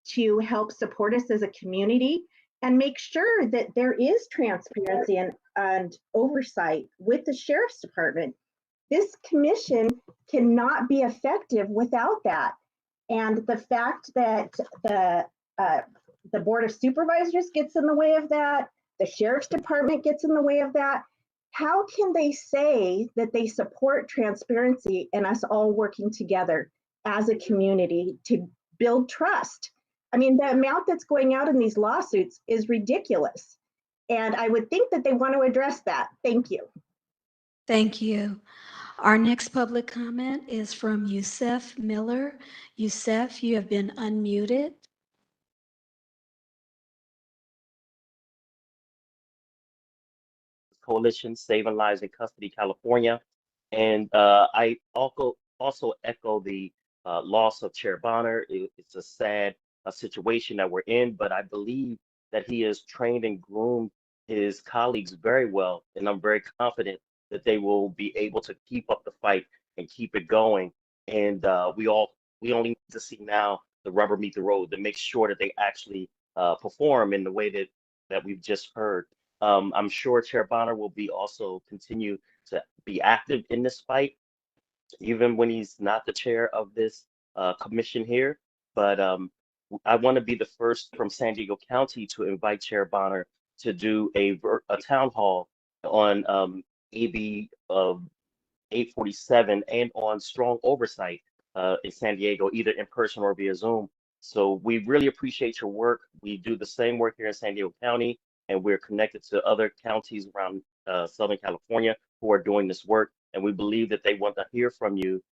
Speaker 14: to help support us as a community and make sure that there is transparency and oversight with the Sheriff's Department. This commission cannot be effective without that. And the fact that the Board of Supervisors gets in the way of that, the Sheriff's Department gets in the way of that, how can they say that they support transparency and us all working together as a community to build trust? I mean, the amount that's going out in these lawsuits is ridiculous. And I would think that they want to address that. Thank you.
Speaker 1: Thank you. Our next public comment is from Youssef Miller. Youssef, you have been unmuted.
Speaker 15: Coalition Saving Lives in Custody, California. And I also echo the loss of Chair Bonner. It's a sad situation that we're in, but I believe that he has trained and groomed his colleagues very well, and I'm very confident that they will be able to keep up the fight and keep it going. And we only need to see now the rubber meet the road to make sure that they actually perform in the way that we've just heard. I'm sure Chair Bonner will be also continue to be active in this fight, even when he's not the chair of this commission here. But I want to be the first from San Diego County to invite Chair Bonner to do a town hall on AB 847 and on strong oversight in San Diego, either in person or via Zoom. So we really appreciate your work. We do the same work here in San Diego County, and we're connected to other counties around Southern California who are doing this work. And we believe that they want to hear from you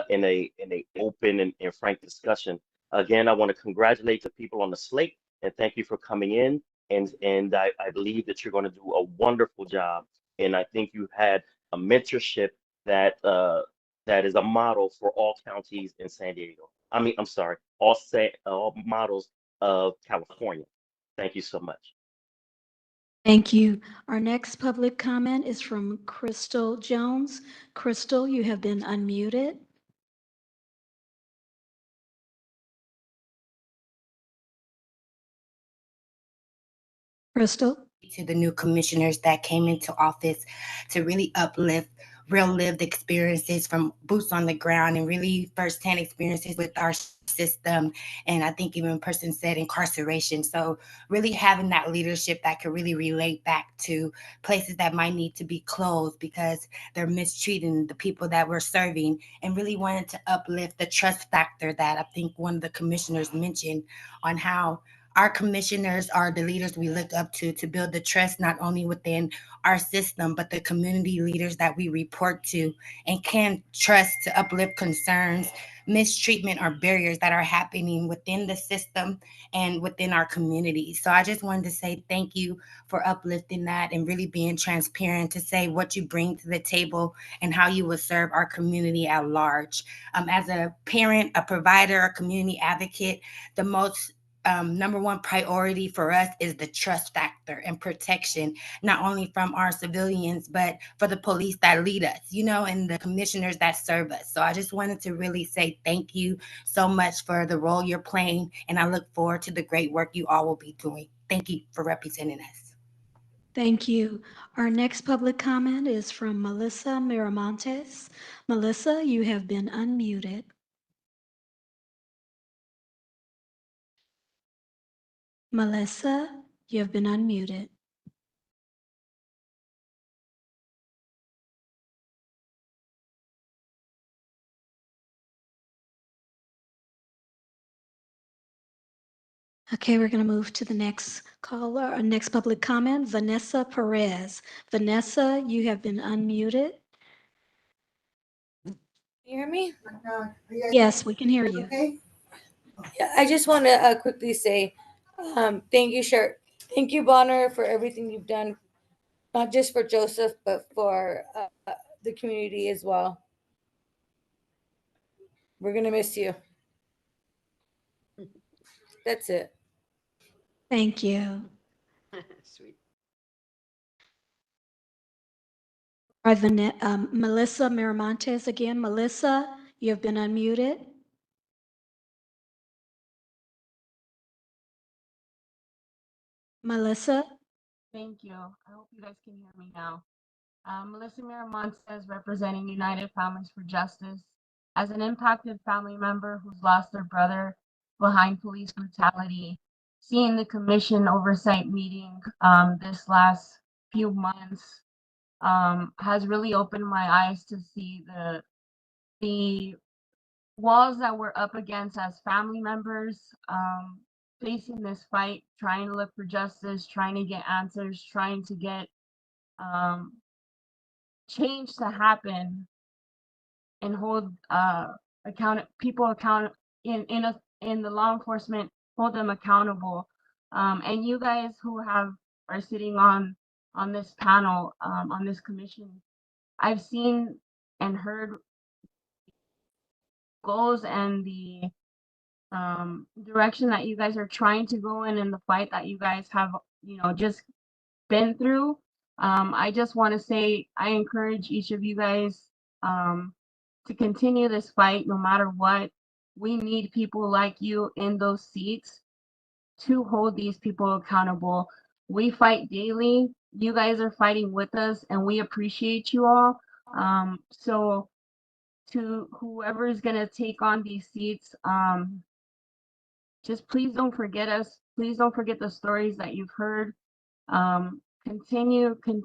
Speaker 15: in a open and frank discussion. Again, I want to congratulate the people on the slate and thank you for coming in. And I believe that you're going to do a wonderful job. And I think you had a mentorship that that is a model for all counties in San Diego. I'm sorry, all models of California. Thank you so much.
Speaker 1: Thank you. Our next public comment is from Crystal Jones. Crystal, you have been unmuted. Crystal?
Speaker 16: To the new commissioners that came into office to really uplift real lived experiences from boots on the ground and really firsthand experiences with our system. And I think even person said incarceration. So really having that leadership that could really relate back to places that might need to be closed because they're mistreating the people that we're serving, and really wanted to uplift the trust factor that I think one of the commissioners mentioned on how our commissioners are the leaders we look up to build the trust not only within our system, but the community leaders that we report to and can trust to uplift concerns, mistreatment, or barriers that are happening within the system and within our community. So I just wanted to say thank you for uplifting that and really being transparent to say what you bring to the table and how you will serve our community at large. As a parent, a provider, a community advocate, the most number one priority for us is the trust factor and protection, not only from our civilians, but for the police that lead us, and the commissioners that serve us. So I just wanted to really say thank you so much for the role you're playing, and I look forward to the great work you all will be doing. Thank you for representing us.
Speaker 1: Thank you. Our next public comment is from Melissa Miramontes. Melissa, you have been unmuted. Melissa, you have been unmuted. Okay, we're going to move to the next caller, our next public comment, Vanessa Perez. Vanessa, you have been unmuted.
Speaker 17: You hear me?
Speaker 1: Yes, we can hear you.
Speaker 17: Okay. Yeah, I just want to quickly say, thank you, Thank you, Bonner, for everything you've done, not just for Joseph, but for the community as well. We're gonna miss you. That's it.
Speaker 1: Thank you.
Speaker 8: Sweet.
Speaker 1: All right, Melissa Miramontes again. Melissa, you have been unmuted. Melissa?
Speaker 18: Thank you. I hope you guys can hear me now. Melissa Miramontes, representing United Families for Justice. As an impacted family member who's lost their brother behind police brutality, seeing the commission oversight meeting this last few months has really opened my eyes to see the walls that we're up against as family members, facing this fight, trying to look for justice, trying to get answers, trying to get change to happen and hold people account in the law enforcement, hold them accountable. And you guys who are sitting on this panel, on this commission, I've seen and heard goals and the direction that you guys are trying to go in the fight that you guys have, just been through. I just want to say I encourage each of you guys to continue this fight no matter what. We need people like you in those seats to hold these people accountable. We fight daily. You guys are fighting with us, and we appreciate you all. So to whoever is going to take on these seats, just please don't forget us. Please don't forget the stories that you've heard. Continue to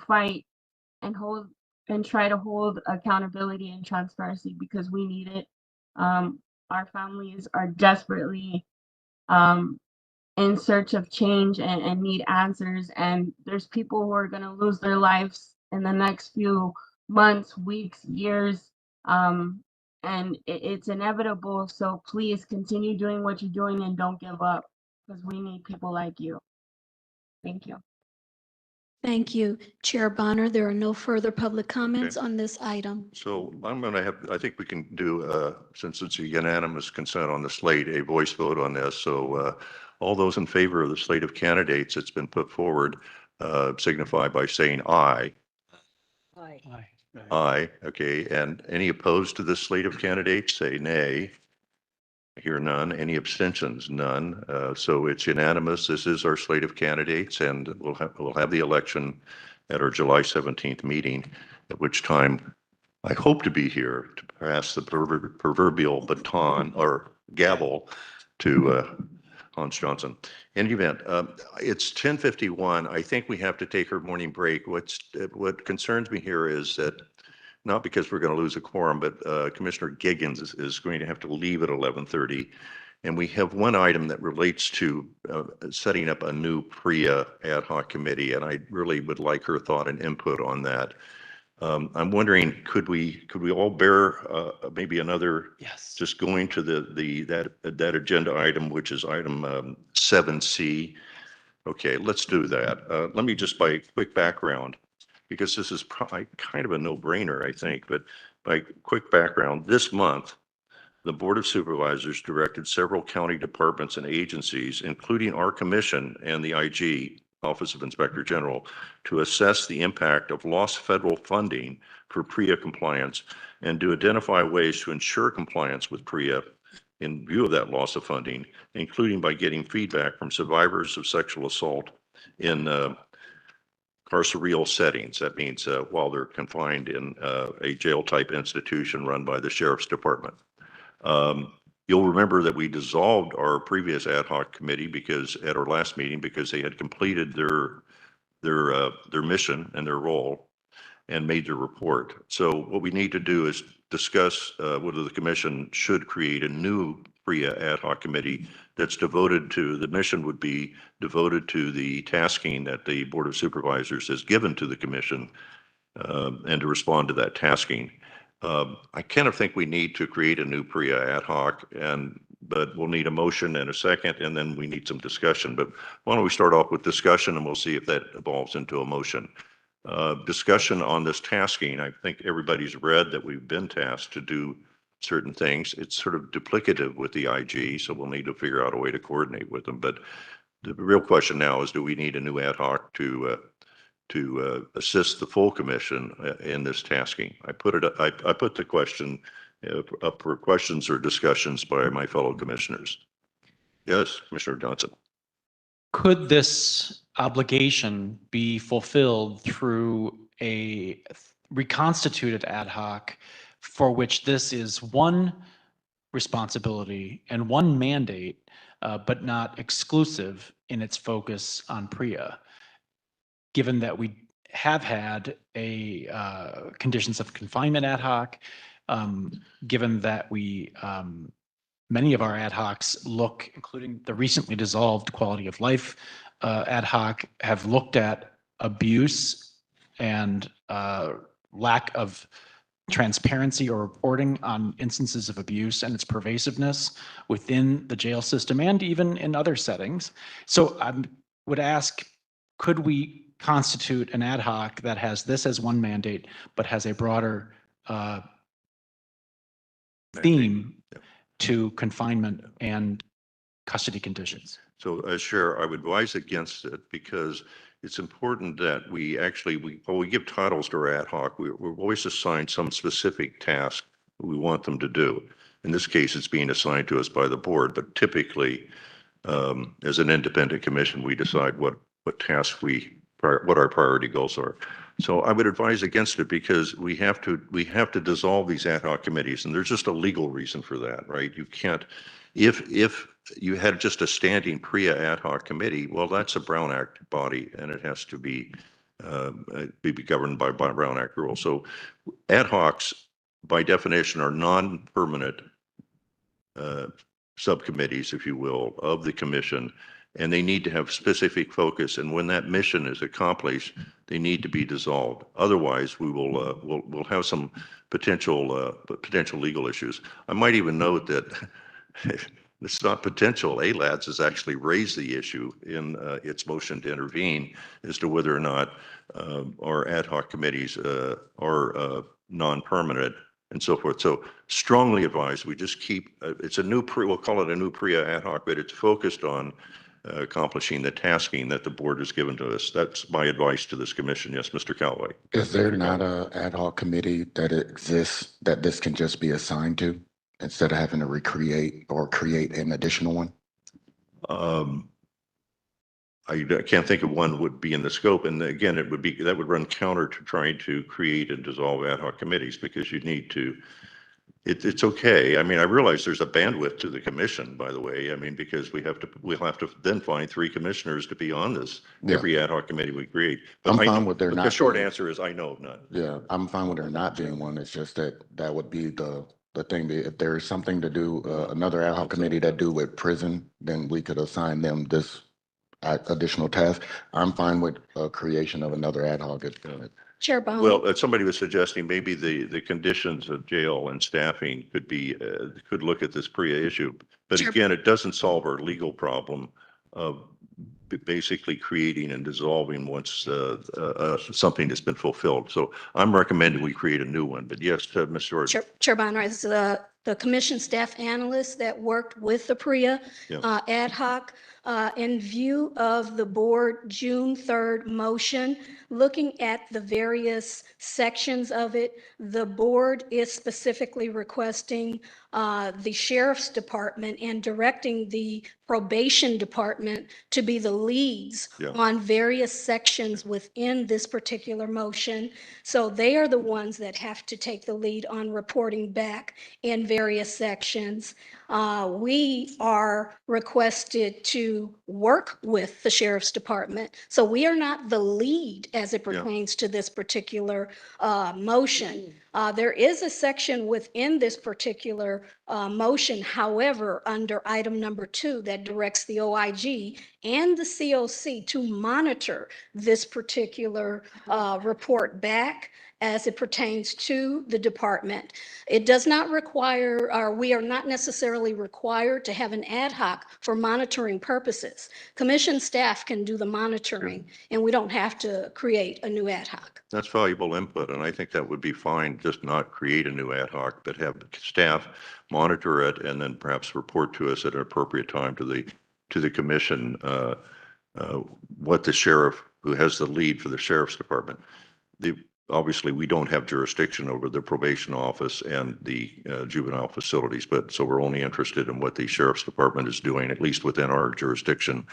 Speaker 18: fight and hold and try to hold accountability and transparency because we need it. Our families are desperately in search of change and need answers. And there's people who are going to lose their lives in the next few months, weeks, years. And it's inevitable. So please continue doing what you're doing and don't give up because we need people like you. Thank you.
Speaker 1: Thank you, Chair Bonner. There are no further public comments on this item.
Speaker 3: So I think we can do, since it's a unanimous consent on the slate, a voice vote on this. So all those in favor of the slate of candidates that's been put forward signify by saying aye.
Speaker 8: Aye.
Speaker 9: Aye.
Speaker 3: Aye, okay. And any opposed to this slate of candidates, say nay. I hear none. Any abstentions? None. So it's unanimous. This is our slate of candidates, and we'll have the election at our July 17th meeting, at which time I hope to be here to pass the proverbial baton or gavel to Hans Johnson. In any event, it's 10:51. I think we have to take our morning break. What concerns me here is that not because we're going to lose a quorum, but Commissioner Giggins is going to have to leave at 11:30. And we have one item that relates to setting up a new PREA ad hoc committee, and I really would like her thought and input on that. I'm wondering, could we all bear maybe another,
Speaker 9: Yes.
Speaker 3: just going to that agenda item, which is item 7C. Okay, let's do that. Let me just by quick background, because this is probably kind of a no-brainer, I think, but by quick background, this month, the Board of Supervisors directed several county departments and agencies, including our commission and the IG, Office of Inspector General, to assess the impact of lost federal funding for PREA compliance and to identify ways to ensure compliance with PREA in view of that loss of funding, including by getting feedback from survivors of sexual assault in carceral settings. That means while they're confined in a jail-type institution run by the Sheriff's Department. You'll remember that we dissolved our previous ad hoc committee because, at our last meeting, because they had completed their mission and their role and made their report. So what we need to do is discuss whether the commission should create a new PRIA ad hoc committee that's devoted to, the mission would be devoted to the tasking that the Board of Supervisors has given to the commission and to respond to that tasking. I kind of think we need to create a new PRIA ad hoc, but we'll need a motion and a second, and then we need some discussion. But why don't we start off with discussion, and we'll see if that evolves into a motion. Discussion on this tasking. I think everybody's read that we've been tasked to do certain things. It's sort of duplicative with the IG, so we'll need to figure out a way to coordinate with them. But the real question now is, do we need a new ad hoc to assist the full commission in this tasking? I put the question up for questions or discussions by my fellow commissioners. Yes, Commissioner Johnson.
Speaker 9: Could this obligation be fulfilled through a reconstituted ad hoc for which this is one responsibility and one mandate, but not exclusive in its focus on PRIA? Given that we have had a conditions of confinement ad hoc, given that we many of our ad hocs look, including the recently dissolved quality of life ad hoc, have looked at abuse and lack of transparency or reporting on instances of abuse and its pervasiveness within the jail system and even in other settings. So I would ask, could we constitute an ad hoc that has this as one mandate, but has a broader theme to confinement and custody conditions?
Speaker 3: So as Chair, I would advise against it because it's important that we actually, when we give titles to our ad hoc, we're always assigned some specific task we want them to do. In this case, it's being assigned to us by the board, but typically, as an independent commission, we decide what tasks what our priority goals are. So I would advise against it because we have to dissolve these ad hoc committees, and there's just a legal reason for that, right? You can't, if you had just a standing PRIA ad hoc committee, well, that's a Brown Act body, and it has to be governed by Brown Act rules. So ad hocs, by definition, are non-permanent subcommittees, if you will, of the commission, and they need to have specific focus. And when that mission is accomplished, they need to be dissolved. Otherwise, we will we'll have some potential legal issues. I might even note that it's not potential. ALADS has actually raised the issue in its motion to intervene as to whether or not our ad hoc committees are non-permanent and so forth. So strongly advised, we just keep, it's a new, we'll call it a new PRIA ad hoc, but it's focused on accomplishing the tasking that the board has given to us. That's my advice to this commission. Yes, Mr. Callaway.
Speaker 10: Is there not a ad hoc committee that exists that this can just be assigned to instead of having to recreate or create an additional one?
Speaker 3: I can't think of one would be in the scope. And again, it would be, that would run counter to trying to create and dissolve ad hoc committees because you need to, it's okay. I mean, I realize there's a bandwidth to the commission, by the way. I mean, because we'll have to then find 3 commissioners to be on this, every ad hoc committee we create. But
Speaker 10: I'm fine with there not.
Speaker 3: The short answer is I know of none.
Speaker 10: Yeah, I'm fine with there not being one. It's just that would be the thing. If there's something to do, another ad hoc committee that do with prison, then we could assign them this additional task. I'm fine with creation of another ad hoc.
Speaker 1: Chair Bone.
Speaker 3: Well, somebody was suggesting maybe the conditions of jail and staffing could be, could look at this PRIA issue. But again, it doesn't solve our legal problem of basically creating and dissolving once something has been fulfilled. So I'm recommending we create a new one. But yes, Ms. Jordan.
Speaker 1: Chair Bond, this is the commission staff analyst that worked with the PRIA ad hoc. In view of the board June 3rd motion, looking at the various sections of it, the board is specifically requesting the sheriff's department and directing the probation department to be the leads on various sections within this particular motion. So they are the ones that have to take the lead on reporting back in various sections. We are requested to work with the sheriff's department. So we are not the lead as it
Speaker 3: Yeah.
Speaker 1: pertains to this particular motion. There is a section within this particular motion, however, under item number 2 that directs the OIG and the COC to monitor this particular report back as it pertains to the department. It does not require, or we are not necessarily required to have an ad hoc for monitoring purposes. Commission staff can do the monitoring, and we don't have to create a new ad hoc.
Speaker 3: That's valuable input, and I think that would be fine, just not create a new ad hoc, but have staff monitor it and then perhaps report to us at an appropriate time to the commission, what the sheriff, who has the lead for the sheriff's department. Obviously, we don't have jurisdiction over the probation office and the juvenile facilities, but so we're only interested in what the sheriff's department is doing, at least within our jurisdiction.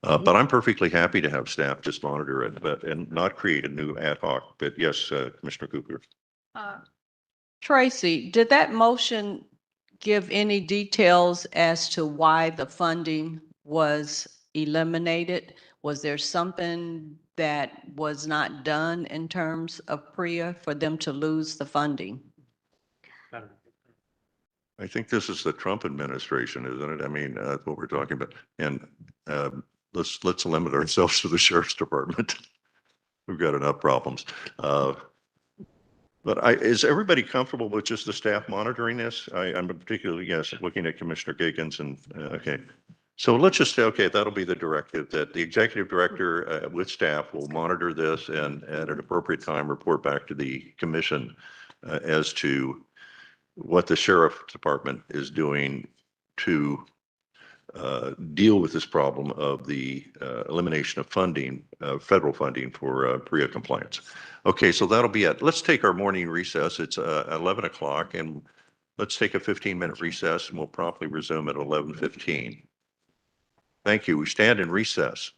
Speaker 3: But I'm perfectly happy to have staff just monitor it, and not create a new ad hoc. But yes, Commissioner Cooper.
Speaker 5: Tracy, did that motion give any details as to why the funding was eliminated? Was there something that was not done in terms of PREA for them to lose the funding?
Speaker 3: I think this is the Trump administration, isn't it? I mean, what we're talking about. And let's limit ourselves to the sheriff's department. We've got enough problems. But is everybody comfortable with just the staff monitoring this? I'm particularly, yes, looking at Commissioner Giggins and, okay. So let's just say, okay, that'll be the directive, that the executive director with staff will monitor this and at an appropriate time report back to the commission as to what the sheriff department is doing to deal with this problem of the elimination of funding, federal funding for PREA compliance. Okay, so that'll be it. Let's take our morning recess. It's 11 o'clock, and let's take a 15-minute recess, and we'll promptly resume at 11:15. Thank you. We stand in recess.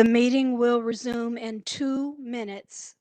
Speaker 1: The meeting will resume in 2 minutes.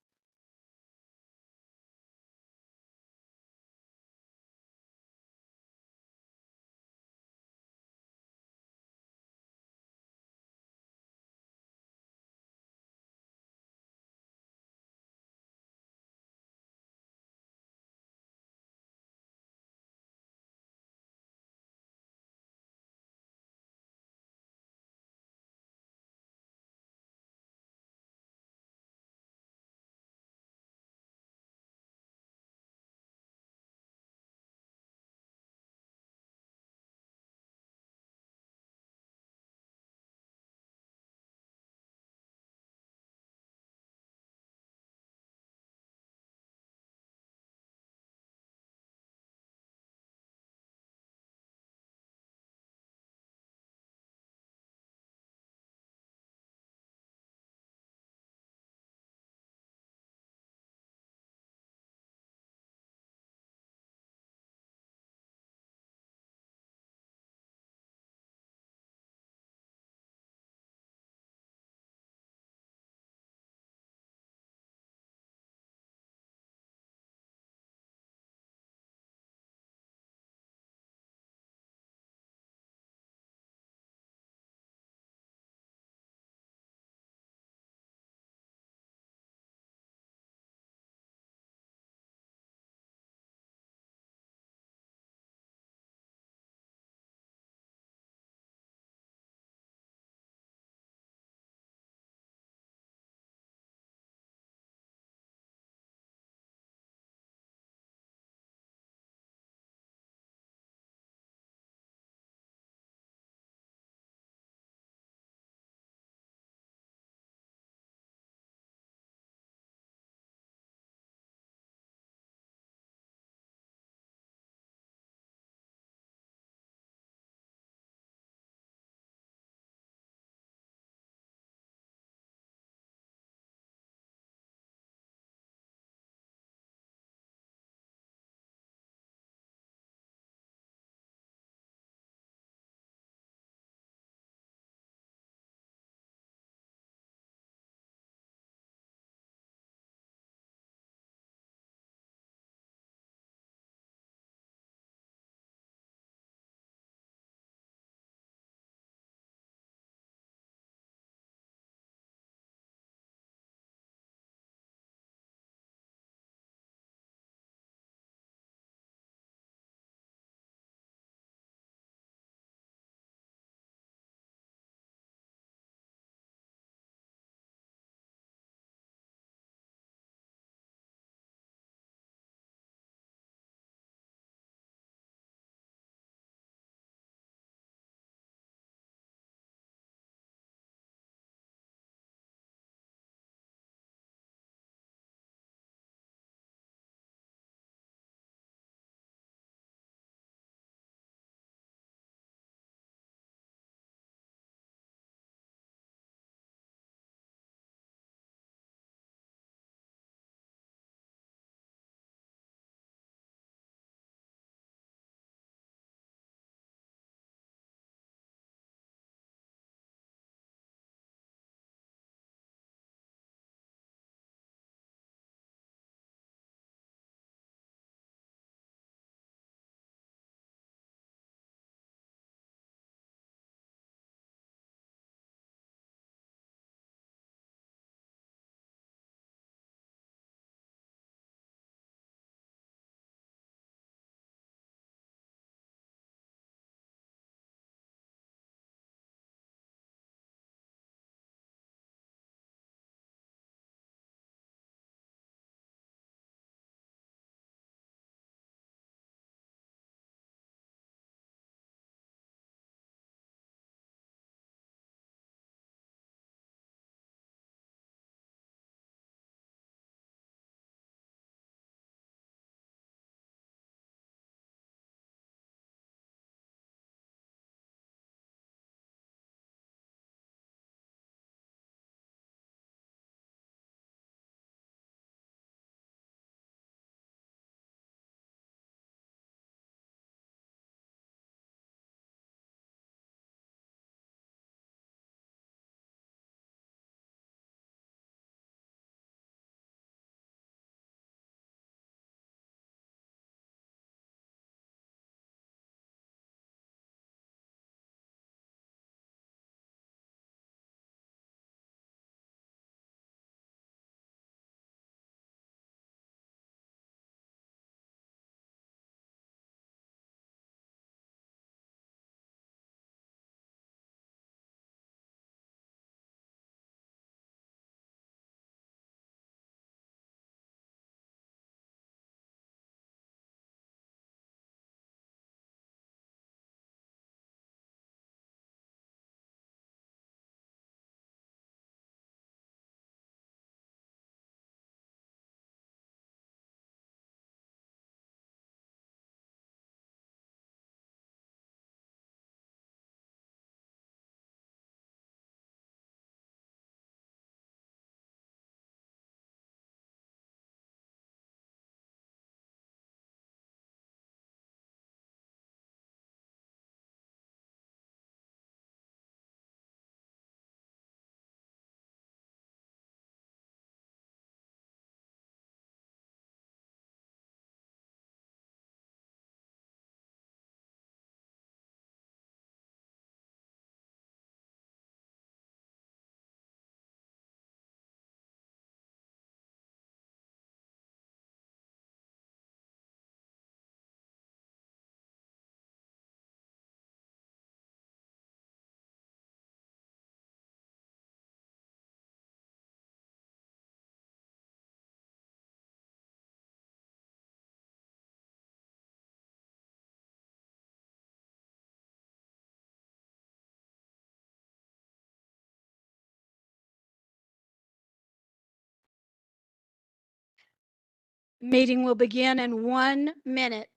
Speaker 1: Meeting will begin in 1 minute.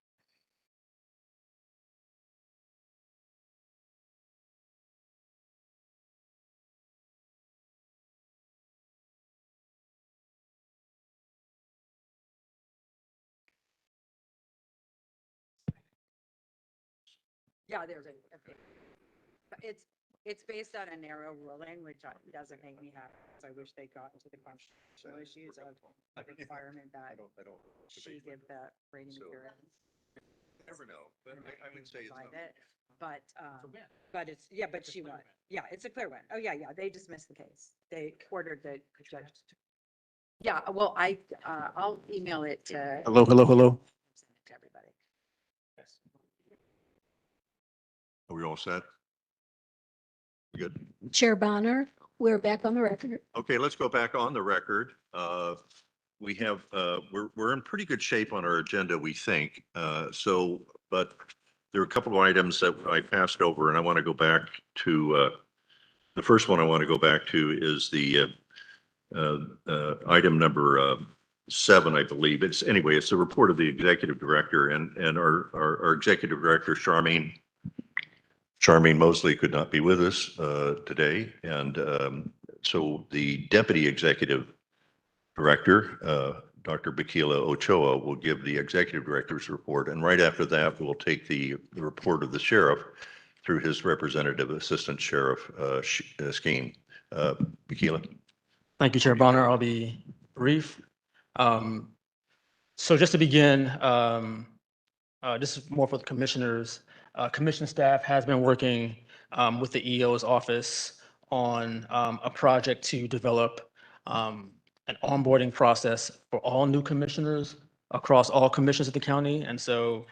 Speaker 19: Yeah, there's a, it's based on a narrow ruling, which doesn't make me happy, because I wish they got into the constitutional issues of the requirement that she give the rating materials.
Speaker 3: Never know, but I would say it's
Speaker 19: Provide
Speaker 3: not.
Speaker 19: it, but it's, yeah, but she won. Yeah, it's a clear win. Oh, yeah, they dismissed the case. They ordered the judge. Yeah, well, I'll email it to.
Speaker 13: Hello.
Speaker 19: Send it to everybody.
Speaker 3: Are we all set? Good.
Speaker 1: Chair Bonner, we're back on the record.
Speaker 3: Okay, let's go back on the record. We have, we're in pretty good shape on our agenda, we think. But there are a couple of items that I passed over, and I want to go back to, the first one I want to go back to is the item number 7, I believe. It's the report of the executive director, and our executive director, Charmaine Mosley, could not be with us today. And so the deputy executive director, Dr. Bakila Ochoa, will give the executive director's report. And right after that, we'll take the report of the sheriff through his representative, Assistant Sheriff Skeen. Bakila.
Speaker 13: Thank you, Chair Bonner. I'll be brief. So just to begin, this is more for the commissioners. Commission staff has been working with the EO's office on a project to develop an onboarding process for all new commissioners across all commissions of the county. And so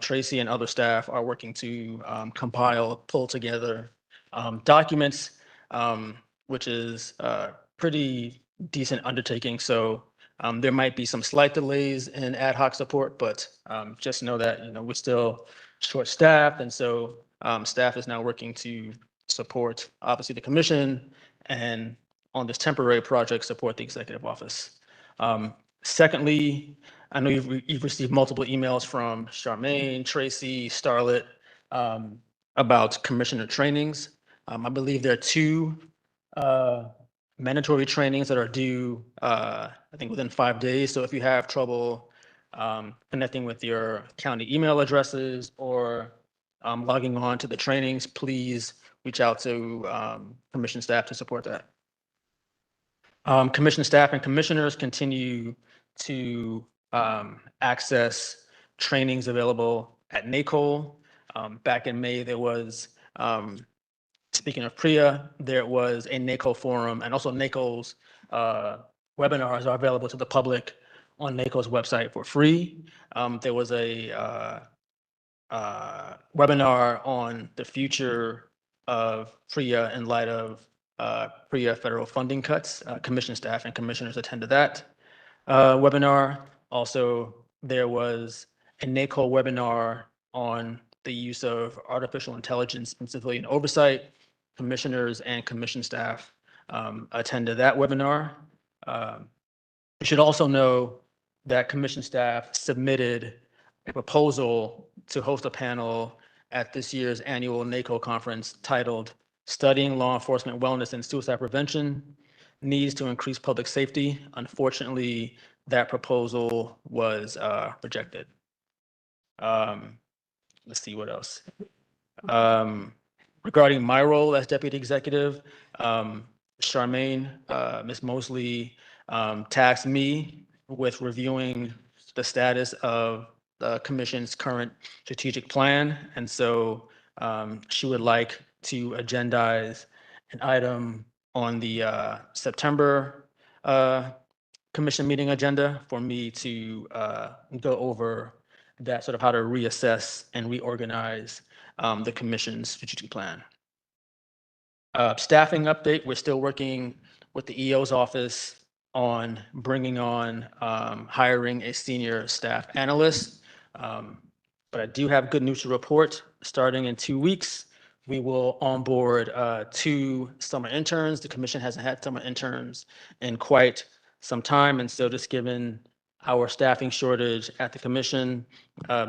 Speaker 13: Tracy and other staff are working to pull together documents, which is a pretty decent undertaking. So there might be some slight delays in ad hoc support, but just know that, we're still short-staffed. And so staff is now working to support, obviously, the commission, and on this temporary project, support the executive office. Secondly, I know you've received multiple emails from Charmaine, Tracy, Starlet about commissioner trainings. I believe there are 2 mandatory trainings that are due, I think, within 5 days. So if you have trouble connecting with your county email addresses or logging on to the trainings, please reach out to commission staff to support that. Commission staff and commissioners continue to access trainings available at NACOL. Back in May, there was, speaking of PRIA, there was a NACOL forum, and also NACOL's webinars are available to the public on NACOL's website for free. There was a webinar on the future of PRIA in light of PRIA federal funding cuts. Commission staff and commissioners attended that webinar. Also, there was a NACOL webinar on the use of artificial intelligence in civilian oversight. Commissioners and commission staff attended that webinar. You should also know that commission staff submitted a proposal to host a panel at this year's annual NACO conference titled Studying Law Enforcement Wellness and Suicide Prevention, Needs to Increase Public Safety. Unfortunately, that proposal was rejected. Let's see what else. Regarding my role as deputy executive, Charmaine, Ms. Mosley tasked me with reviewing the status of the commission's current strategic plan. And so she would like to agendize an item on the September commission meeting agenda for me to go over that, sort of how to reassess and reorganize the commission's strategic plan. Staffing update, we're still working with the EO's office on bringing on hiring a senior staff analyst. But I do have good news to report. Starting in 2 weeks, we will onboard 2 summer interns. The commission hasn't had summer interns in quite some time. And so just given our staffing shortage at the commission,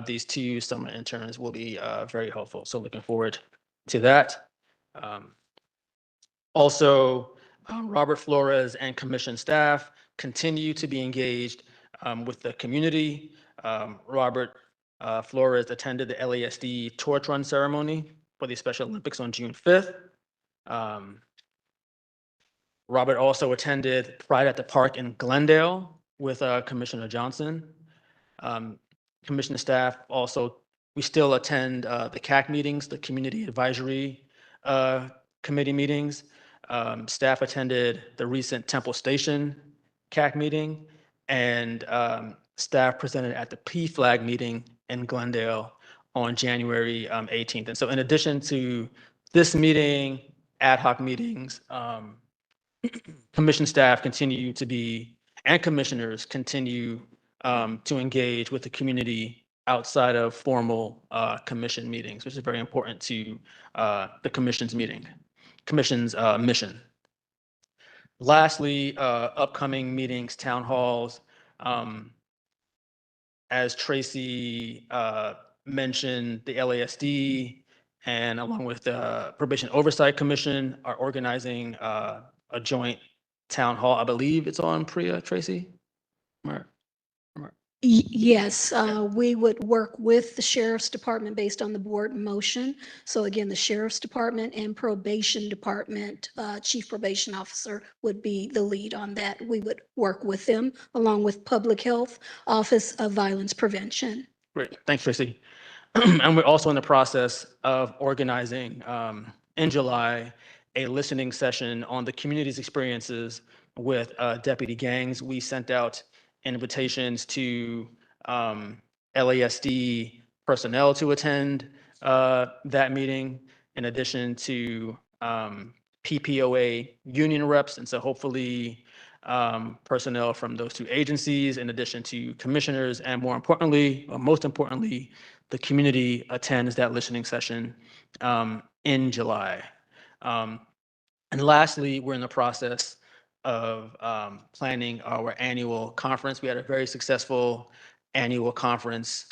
Speaker 13: these 2 summer interns will be very helpful. So looking forward to that. Also, Robert Flores and commission staff continue to be engaged with the community. Robert Flores attended the LASD torch run ceremony for the Special Olympics on June 5th. Robert also attended Pride at the Park in Glendale with Commissioner Johnson. Commissioner staff also, we still attend the CAC meetings, the Community Advisory Committee meetings. Staff attended the recent Temple Station CAC meeting, and staff presented at the PFLAG meeting in Glendale on January 18th. And so in addition to this meeting, ad hoc meetings, commission staff continue to be, and commissioners continue to engage with the community outside of formal commission meetings, which is very important to the commission's mission. Lastly, upcoming meetings, town halls. As Tracy mentioned, the LASD and along with the Probation Oversight Commission are organizing a joint town hall. I believe it's on Priya, Tracy?
Speaker 1: Yes, we would work with the sheriff's department based on the board motion. So again, the sheriff's department and probation department, chief probation officer would be the lead on that. We would work with them along with public health, Office of Violence Prevention.
Speaker 13: Great, thanks, Tracy. And we're also in the process of organizing in July a listening session on the community's experiences with deputy gangs. We sent out invitations to LASD personnel to attend that meeting, in addition to PPOA union reps. And so hopefully personnel from those 2 agencies, in addition to commissioners, and more importantly, or most importantly, the community attends that listening session in July. And lastly, we're in the process of planning our annual conference. We had a very successful annual conference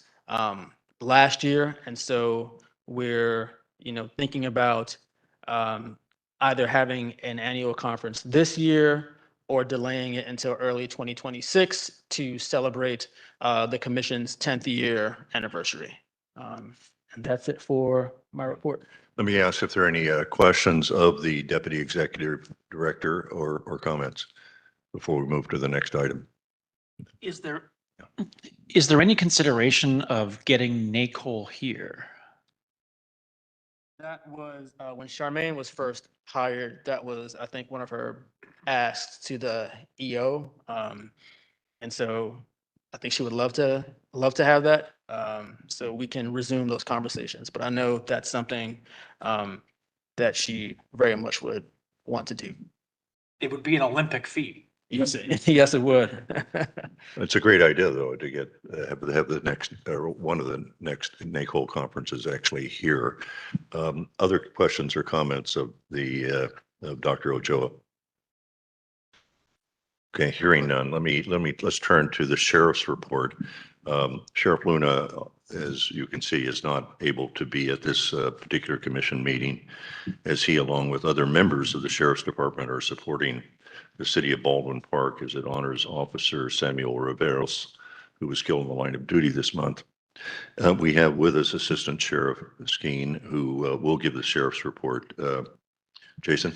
Speaker 13: last year, and so we're thinking about either having an annual conference this year or delaying it until early 2026 to celebrate the commission's 10th year anniversary. And that's it for my report.
Speaker 3: Let me ask if there are any questions of the Deputy Executive Director or comments before we move to the next item.
Speaker 9: Is there any consideration of getting NACOL here?
Speaker 13: That was when Charmaine was first hired. That was, I think, one of her asks to the EO. And so I think she would love to have that. So we can resume those conversations. But I know that's something that she very much would want to do.
Speaker 9: It would be an Olympic feat.
Speaker 13: Yes, yes, it would.
Speaker 3: It's a great idea, though, to get have the next or one of the next NACOL conferences actually here. Other questions or comments of the of Dr. Ochoa? Okay, hearing none. Let's turn to the sheriff's report. Sheriff Luna, as you can see, is not able to be at this particular commission meeting, as he, along with other members of the sheriff's department, are supporting the city of Baldwin Park as it honors Officer Samuel Riveros, who was killed in the line of duty this month. We have with us Assistant Sheriff Skeen, who will give the sheriff's report. Jason?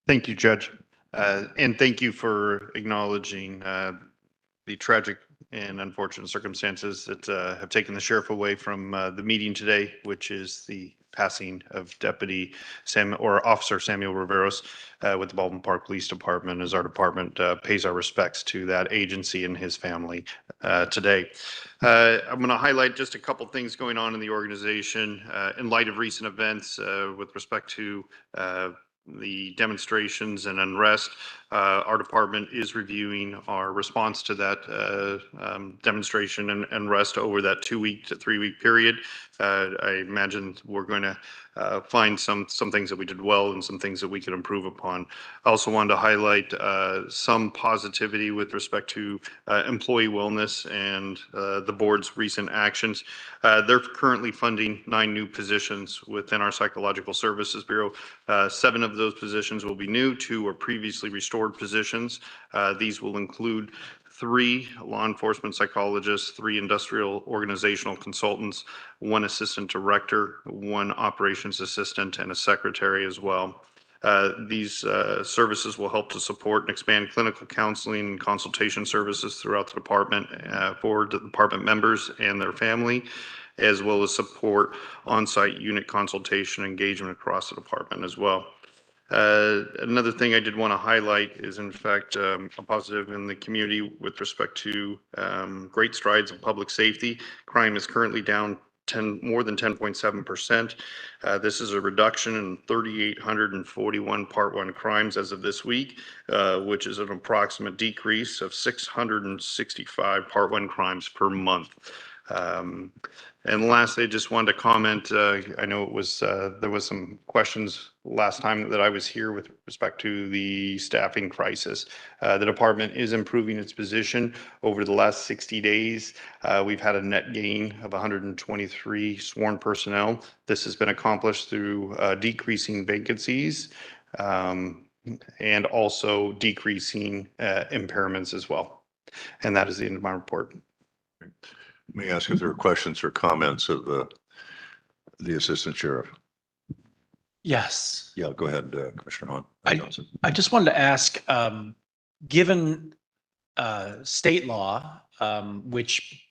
Speaker 20: Thank you, Judge. And thank you for acknowledging the tragic and unfortunate circumstances that have taken the sheriff away from the meeting today, which is the passing of Officer Samuel Riveros with the Baldwin Park Police Department, as our department pays our respects to that agency and his family today. I'm going to highlight just a couple things going on in the organization in light of recent events with respect to the demonstrations and unrest. Our department is reviewing our response to that demonstration and unrest over that 2-week to 3-week period. I imagine we're going to find some things that we did well and some things that we could improve upon. I also wanted to highlight some positivity with respect to employee wellness and the board's recent actions. They're currently funding 9 new positions within our Psychological Services Bureau. 7 of those positions will be new, 2 are previously restored positions. These will include 3 law enforcement psychologists, 3 industrial organizational consultants, 1 assistant director, 1 operations assistant, and a secretary as well. These services will help to support and expand clinical counseling and consultation services throughout the department for the department members and their family, as well as support on-site unit consultation engagement across the department as well. Another thing I did want to highlight is, in fact, a positive in the community with respect to great strides in public safety. Crime is currently down more than 10.7%. This is a reduction in 3,841 Part 1 crimes as of this week, which is an approximate decrease of 665 Part 1 crimes per month. And lastly, I just wanted to comment, I know it was there was some questions last time that I was here with respect to the staffing crisis. The department is improving its position over the last 60 days. We've had a net gain of 123 sworn personnel. This has been accomplished through decreasing vacancies and also decreasing impairments as well. And that is the end of my report.
Speaker 3: Let me ask if there are questions or comments of the Assistant Sheriff.
Speaker 9: Yes.
Speaker 3: Yeah, go ahead, Commissioner Johnson.
Speaker 9: I just wanted to ask, given state law, which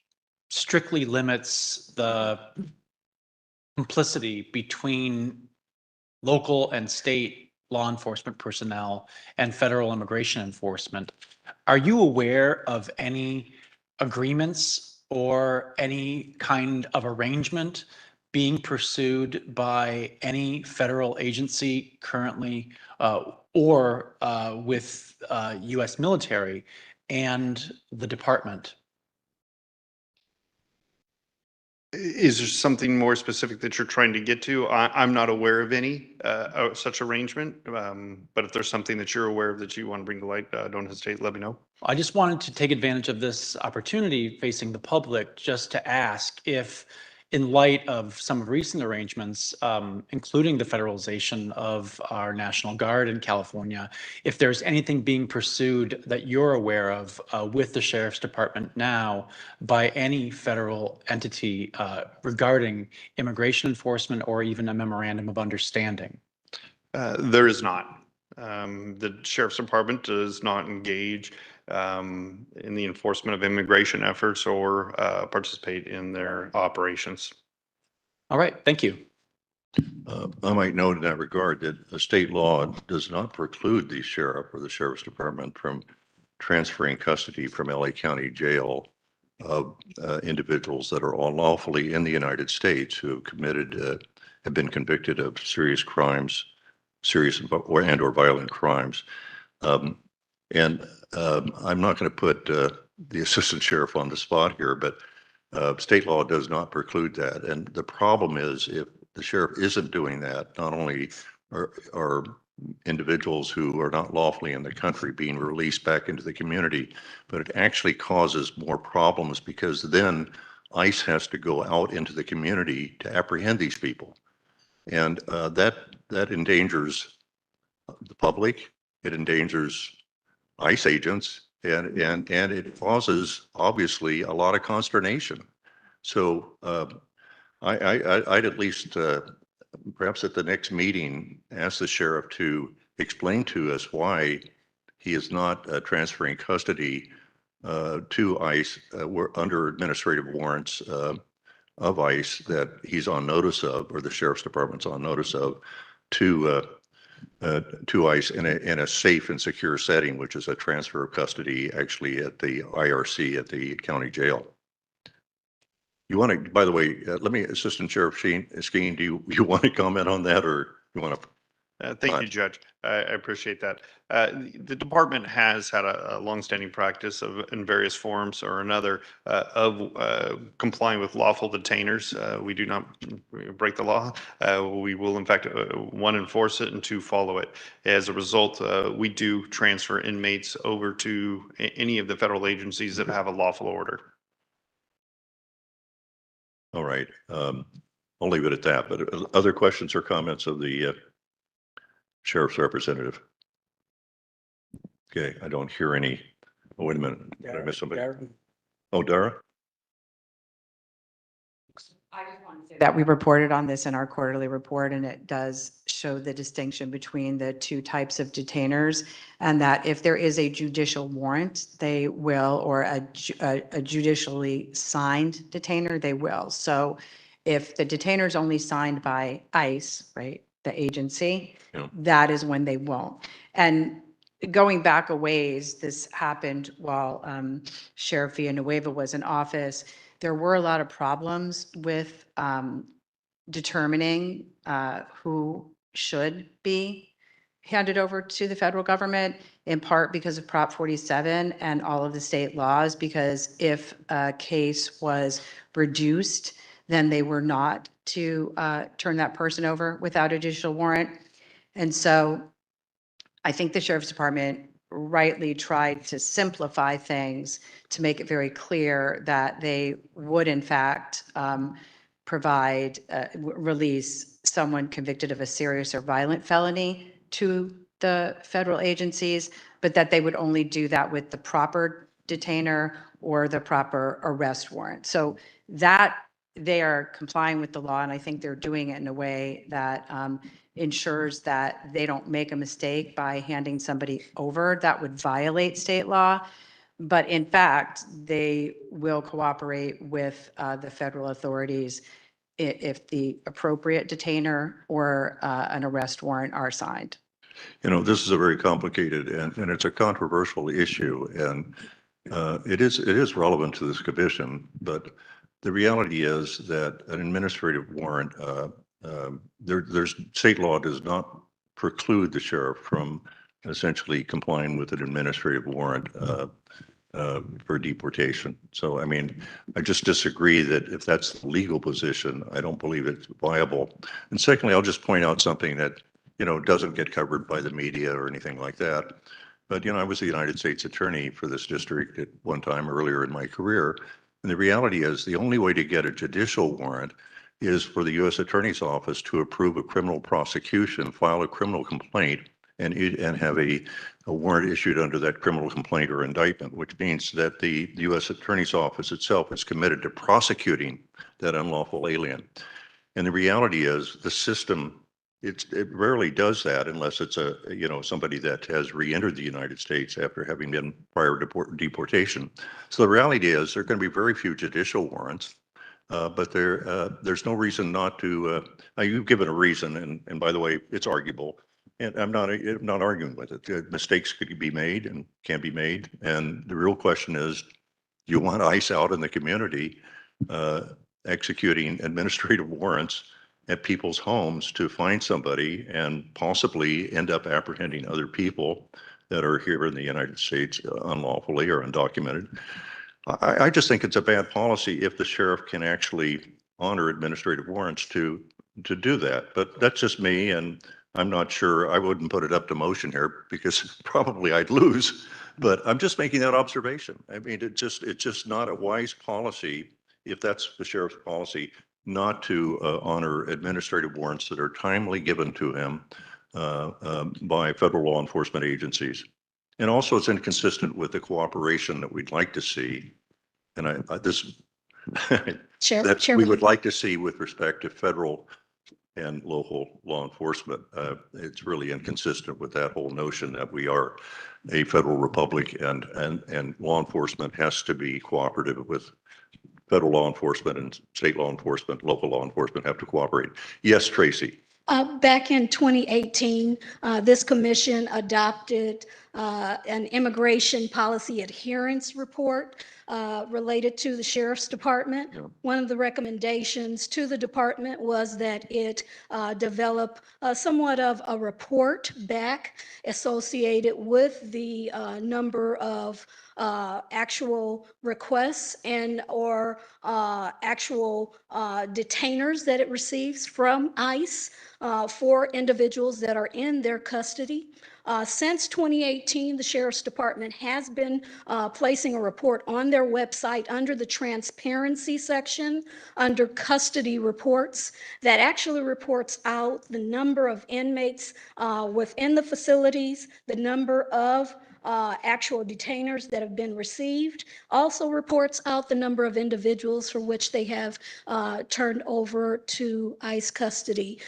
Speaker 9: strictly limits the complicity between local and state law enforcement personnel and federal immigration enforcement, are you aware of any agreements or any kind of arrangement being pursued by any federal agency currently or with U.S. military and the department?
Speaker 20: Is there something more specific that you're trying to get to? I'm not aware of any such arrangement, but if there's something that you're aware of that you want to bring to light, don't hesitate, let me know.
Speaker 9: I just wanted to take advantage of this opportunity facing the public just to ask if, in light of some recent arrangements, including the federalization of our National Guard in California, if there's anything being pursued that you're aware of with the Sheriff's Department now by any federal entity regarding immigration enforcement or even a memorandum of understanding.
Speaker 20: There is not. The Sheriff's Department does not engage in the enforcement of immigration efforts or participate in their operations.
Speaker 9: All right, thank you.
Speaker 3: I might note in that regard that a state law does not preclude the sheriff or the Sheriff's Department from transferring custody from LA County Jail of individuals that are unlawfully in the United States who have committed, have been convicted of serious crimes, serious or violent crimes. I'm not going to put the assistant sheriff on the spot here, but state law does not preclude that. And the problem is, if the sheriff isn't doing that, not only are individuals who are not lawfully in the country being released back into the community, but it actually causes more problems because then ICE has to go out into the community to apprehend these people. And that endangers the public, it endangers ICE agents, and it causes obviously a lot of consternation. So I'd at least perhaps at the next meeting ask the sheriff to explain to us why he is not transferring custody to ICE under administrative warrants of ICE that he's on notice of, or the Sheriff's Department's on notice of, to ICE in a safe and secure setting, which is a transfer of custody actually at the IRC at the county jail. You want to, by the way, let me, Assistant Sheriff Skeen, do you want to comment on that, or you want to
Speaker 20: Thank you, Judge. I appreciate that. The department has had a longstanding practice of, in various forms or another, of complying with lawful detainers. We do not break the law. We will, in fact, one, enforce it, and two, follow it. As a result, we do transfer inmates over to any of the federal agencies that have a lawful order.
Speaker 3: All right. I'll leave it at that. But other questions or comments of the sheriff's representative? Okay, I don't hear any. Oh, wait a minute. Did I miss somebody? Oh, Dara?
Speaker 21: I just want to say that we reported on this in our quarterly report, and it does show the distinction between the two types of detainers, and that if there is a judicial warrant, they will, or a judicially signed detainer, they will. So if the detainer is only signed by ICE, right, the agency,
Speaker 3: Yeah.
Speaker 21: that is when they won't. And going back a ways, this happened while Sheriff Villanueva was in office. There were a lot of problems with determining who should be handed over to the federal government, in part because of Prop 47 and all of the state laws, because if a case was reduced, then they were not to turn that person over without a judicial warrant. And so I think the Sheriff's Department rightly tried to simplify things to make it very clear that they would in fact provide, release someone convicted of a serious or violent felony to the federal agencies, but that they would only do that with the proper detainer or the proper arrest warrant. So that they are complying with the law, and I think they're doing it in a way that ensures that they don't make a mistake by handing somebody over that would violate state law. But in fact, they will cooperate with the federal authorities if the appropriate detainer or an arrest warrant are signed.
Speaker 3: You know, this is a very complicated and it's a controversial issue, and it is relevant to this commission, but the reality is that an administrative warrant, there's state law does not preclude the sheriff from essentially complying with an administrative warrant for deportation. So, I mean, I just disagree that if that's the legal position, I don't believe it's viable. And secondly, I'll just point out something that, you know, doesn't get covered by the media or anything like that. But, you know, I was the United States Attorney for this district at one time earlier in my career. And the reality is the only way to get a judicial warrant is for the U.S. Attorney's Office to approve a criminal prosecution, file a criminal complaint, and have a warrant issued under that criminal complaint or indictment, which means that the U.S. Attorney's Office itself is committed to prosecuting that unlawful alien. And the reality is the system, it rarely does that unless it's somebody that has re-entered the United States after having been prior deportation. So the reality is there are going to be very few judicial warrants, but there's no reason not to. You've given a reason, and by the way, it's arguable, and I'm not arguing with it. Mistakes could be made and can be made, and the real question is, you want ICE out in the community executing administrative warrants at people's homes to find somebody and possibly end up apprehending other people that are here in the United States unlawfully or undocumented. I just think it's a bad policy if the sheriff can actually honor administrative warrants to do that. But that's just me, and I'm not sure. I wouldn't put it up to motion here because probably I'd lose. But I'm just making that observation. I mean, it's just not a wise policy, if that's the sheriff's policy, not to honor administrative warrants that are timely given to him by federal law enforcement agencies. And also it's inconsistent with the cooperation that we'd like to see. And we would like to see with respect to federal and local law enforcement. It's really inconsistent with that whole notion that we are a federal republic and law enforcement has to be cooperative with federal law enforcement, and state law enforcement, local law enforcement have to cooperate. Yes, Tracy.
Speaker 1: Back in 2018, this commission adopted an immigration policy adherence report related to the Sheriff's Department.
Speaker 2: Yeah.
Speaker 1: One of the recommendations to the department was that it develop somewhat of a report back associated with the number of actual requests and or actual detainers that it receives from ICE for individuals that are in their custody. Since 2018, the Sheriff's Department has been placing a report on their website under the transparency section, under custody reports, that actually reports out the number of inmates within the facilities, the number of actual detainers that have been received, also reports out the number of individuals for which they have turned over to ICE custody.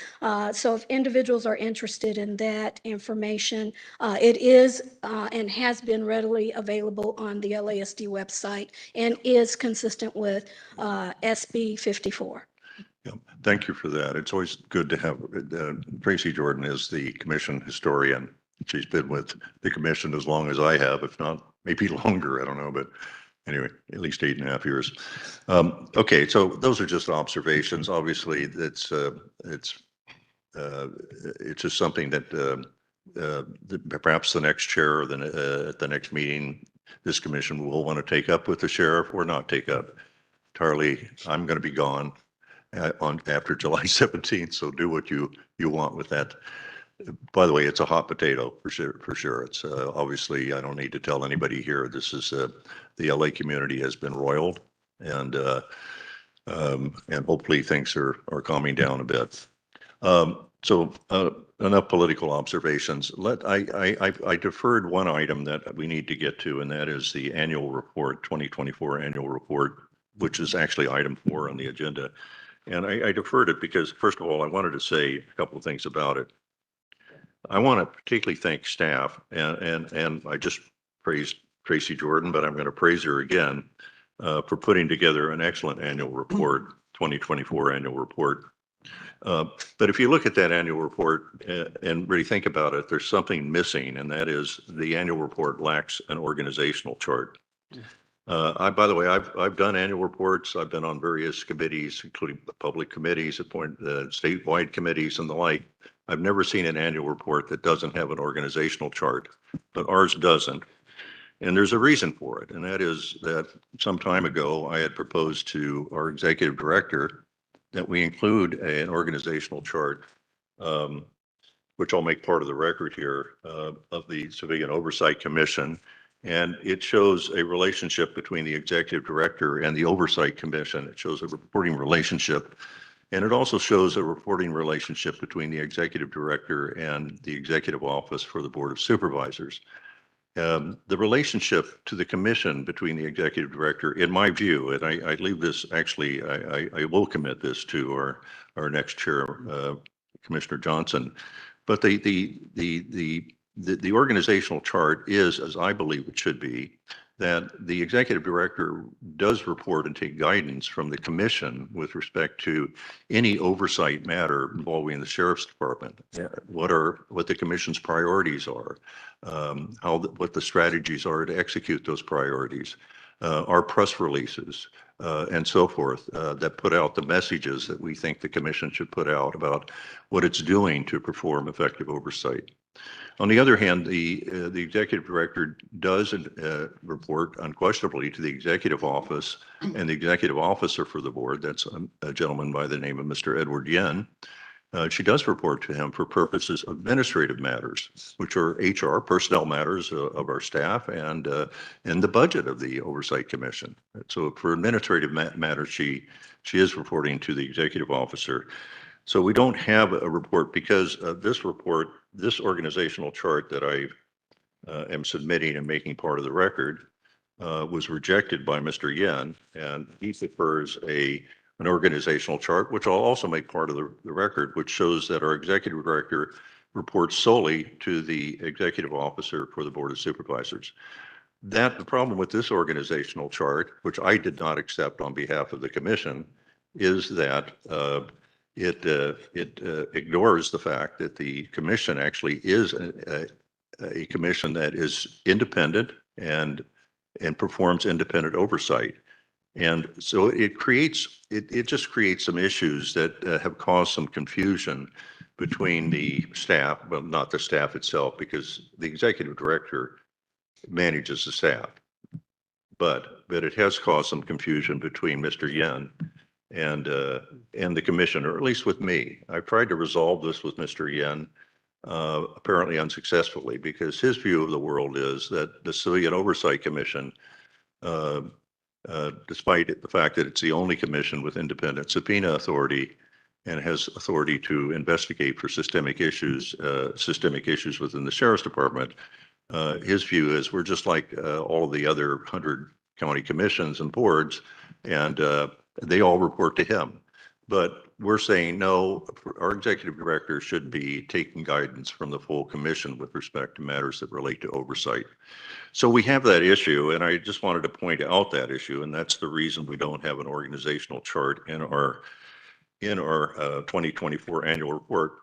Speaker 1: So if individuals are interested in that information, it is and has been readily available on the LASD website and is consistent with SB 54.
Speaker 3: Yeah, thank you for that. It's always good to have, Tracy Jordan is the commission historian. She's been with the commission as long as I have, if not maybe longer, I don't know, but anyway, at least 8.5 years. Okay, so those are just observations. Obviously, it's just something that perhaps the next chair or at the next meeting, this commission will want to take up with the sheriff or not take up. Entirely, I'm going to be gone after July 17th, so do what you want with that. By the way, it's a hot potato for sure. It's obviously, I don't need to tell anybody here, this is the LA community has been roiled, and hopefully things are calming down a bit. So enough political observations. I deferred one item that we need to get to, and that is the annual report, 2024 annual report, which is actually item 4 on the agenda. And I deferred it because, first of all, I wanted to say a couple of things about it. I want to particularly thank staff, and I just praised Tracy Jordan, but I'm going to praise her again for putting together an excellent annual report, 2024 annual report. But if you look at that annual report and really think about it, there's something missing, and that is the annual report lacks an organizational chart. By the way, I've done annual reports. I've been on various committees, including the public committees, statewide committees and the like. I've never seen an annual report that doesn't have an organizational chart, but ours doesn't. And there's a reason for it. And that is that some time ago, I had proposed to our executive director that we include an organizational chart, which I'll make part of the record here, of the Civilian Oversight Commission. And it shows a relationship between the executive director and the Oversight Commission. It shows a reporting relationship. And it also shows a reporting relationship between the executive director and the executive office for the Board of Supervisors. The relationship to the commission between the executive director, in my view, and I leave this, actually, I will commit this to our next chair, Commissioner Johnson. But the organizational chart is, as I believe it should be, that the executive director does report and take guidance from the commission with respect to any oversight matter involving the sheriff's department. What the commission's priorities are, what the strategies are to execute those priorities, our press releases, and so forth, that put out the messages that we think the commission should put out about what it's doing to perform effective oversight. On the other hand, the executive director does report unquestionably to the executive office and the executive officer for the board. That's a gentleman by the name of Mr. Edward Yen. She does report to him for purposes of administrative matters, which are HR, personnel matters of our staff, and the budget of the Oversight Commission. So for administrative matters, she is reporting to the executive officer. So we don't have a report because this report, this organizational chart that I am submitting and making part of the record was rejected by Mr. Yen, and he prefers an organizational chart, which I'll also make part of the record, which shows that our executive director reports solely to the executive officer for the Board of Supervisors. The problem with this organizational chart, which I did not accept on behalf of the commission, is that it ignores the fact that the commission actually is a commission that is independent and performs independent oversight. And so it just creates some issues that have caused some confusion between the staff, well, not the staff itself, because the executive director manages the staff. But it has caused some confusion between Mr. Yen and the commission, or at least with me. I've tried to resolve this with Mr. Yen, apparently unsuccessfully, because his view of the world is that the Civilian Oversight Commission, despite the fact that it's the only commission with independent subpoena authority and has authority to investigate for systemic issues within the sheriff's department, his view is we're just like all of the other 100 county commissions and boards, and they all report to him. But we're saying, no, our executive director should be taking guidance from the full commission with respect to matters that relate to oversight. So we have that issue, and I just wanted to point out that issue, and that's the reason we don't have an organizational chart in our 2024 annual report.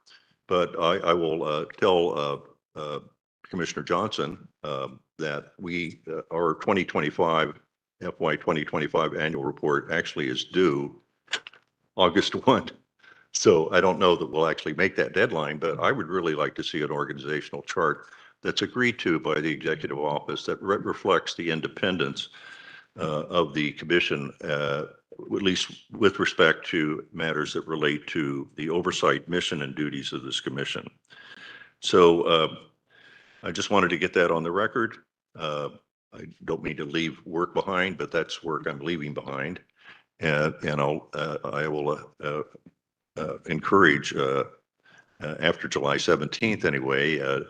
Speaker 3: But I will tell Commissioner Johnson that our 2025 FY 2025 annual report actually is due August 1. So I don't know that we'll actually make that deadline, but I would really like to see an organizational chart that's agreed to by the executive office that reflects the independence of the commission, at least with respect to matters that relate to the oversight mission and duties of this commission. So I just wanted to get that on the record. I don't mean to leave work behind, but that's work I'm leaving behind. And I will encourage, after July 17th anyway,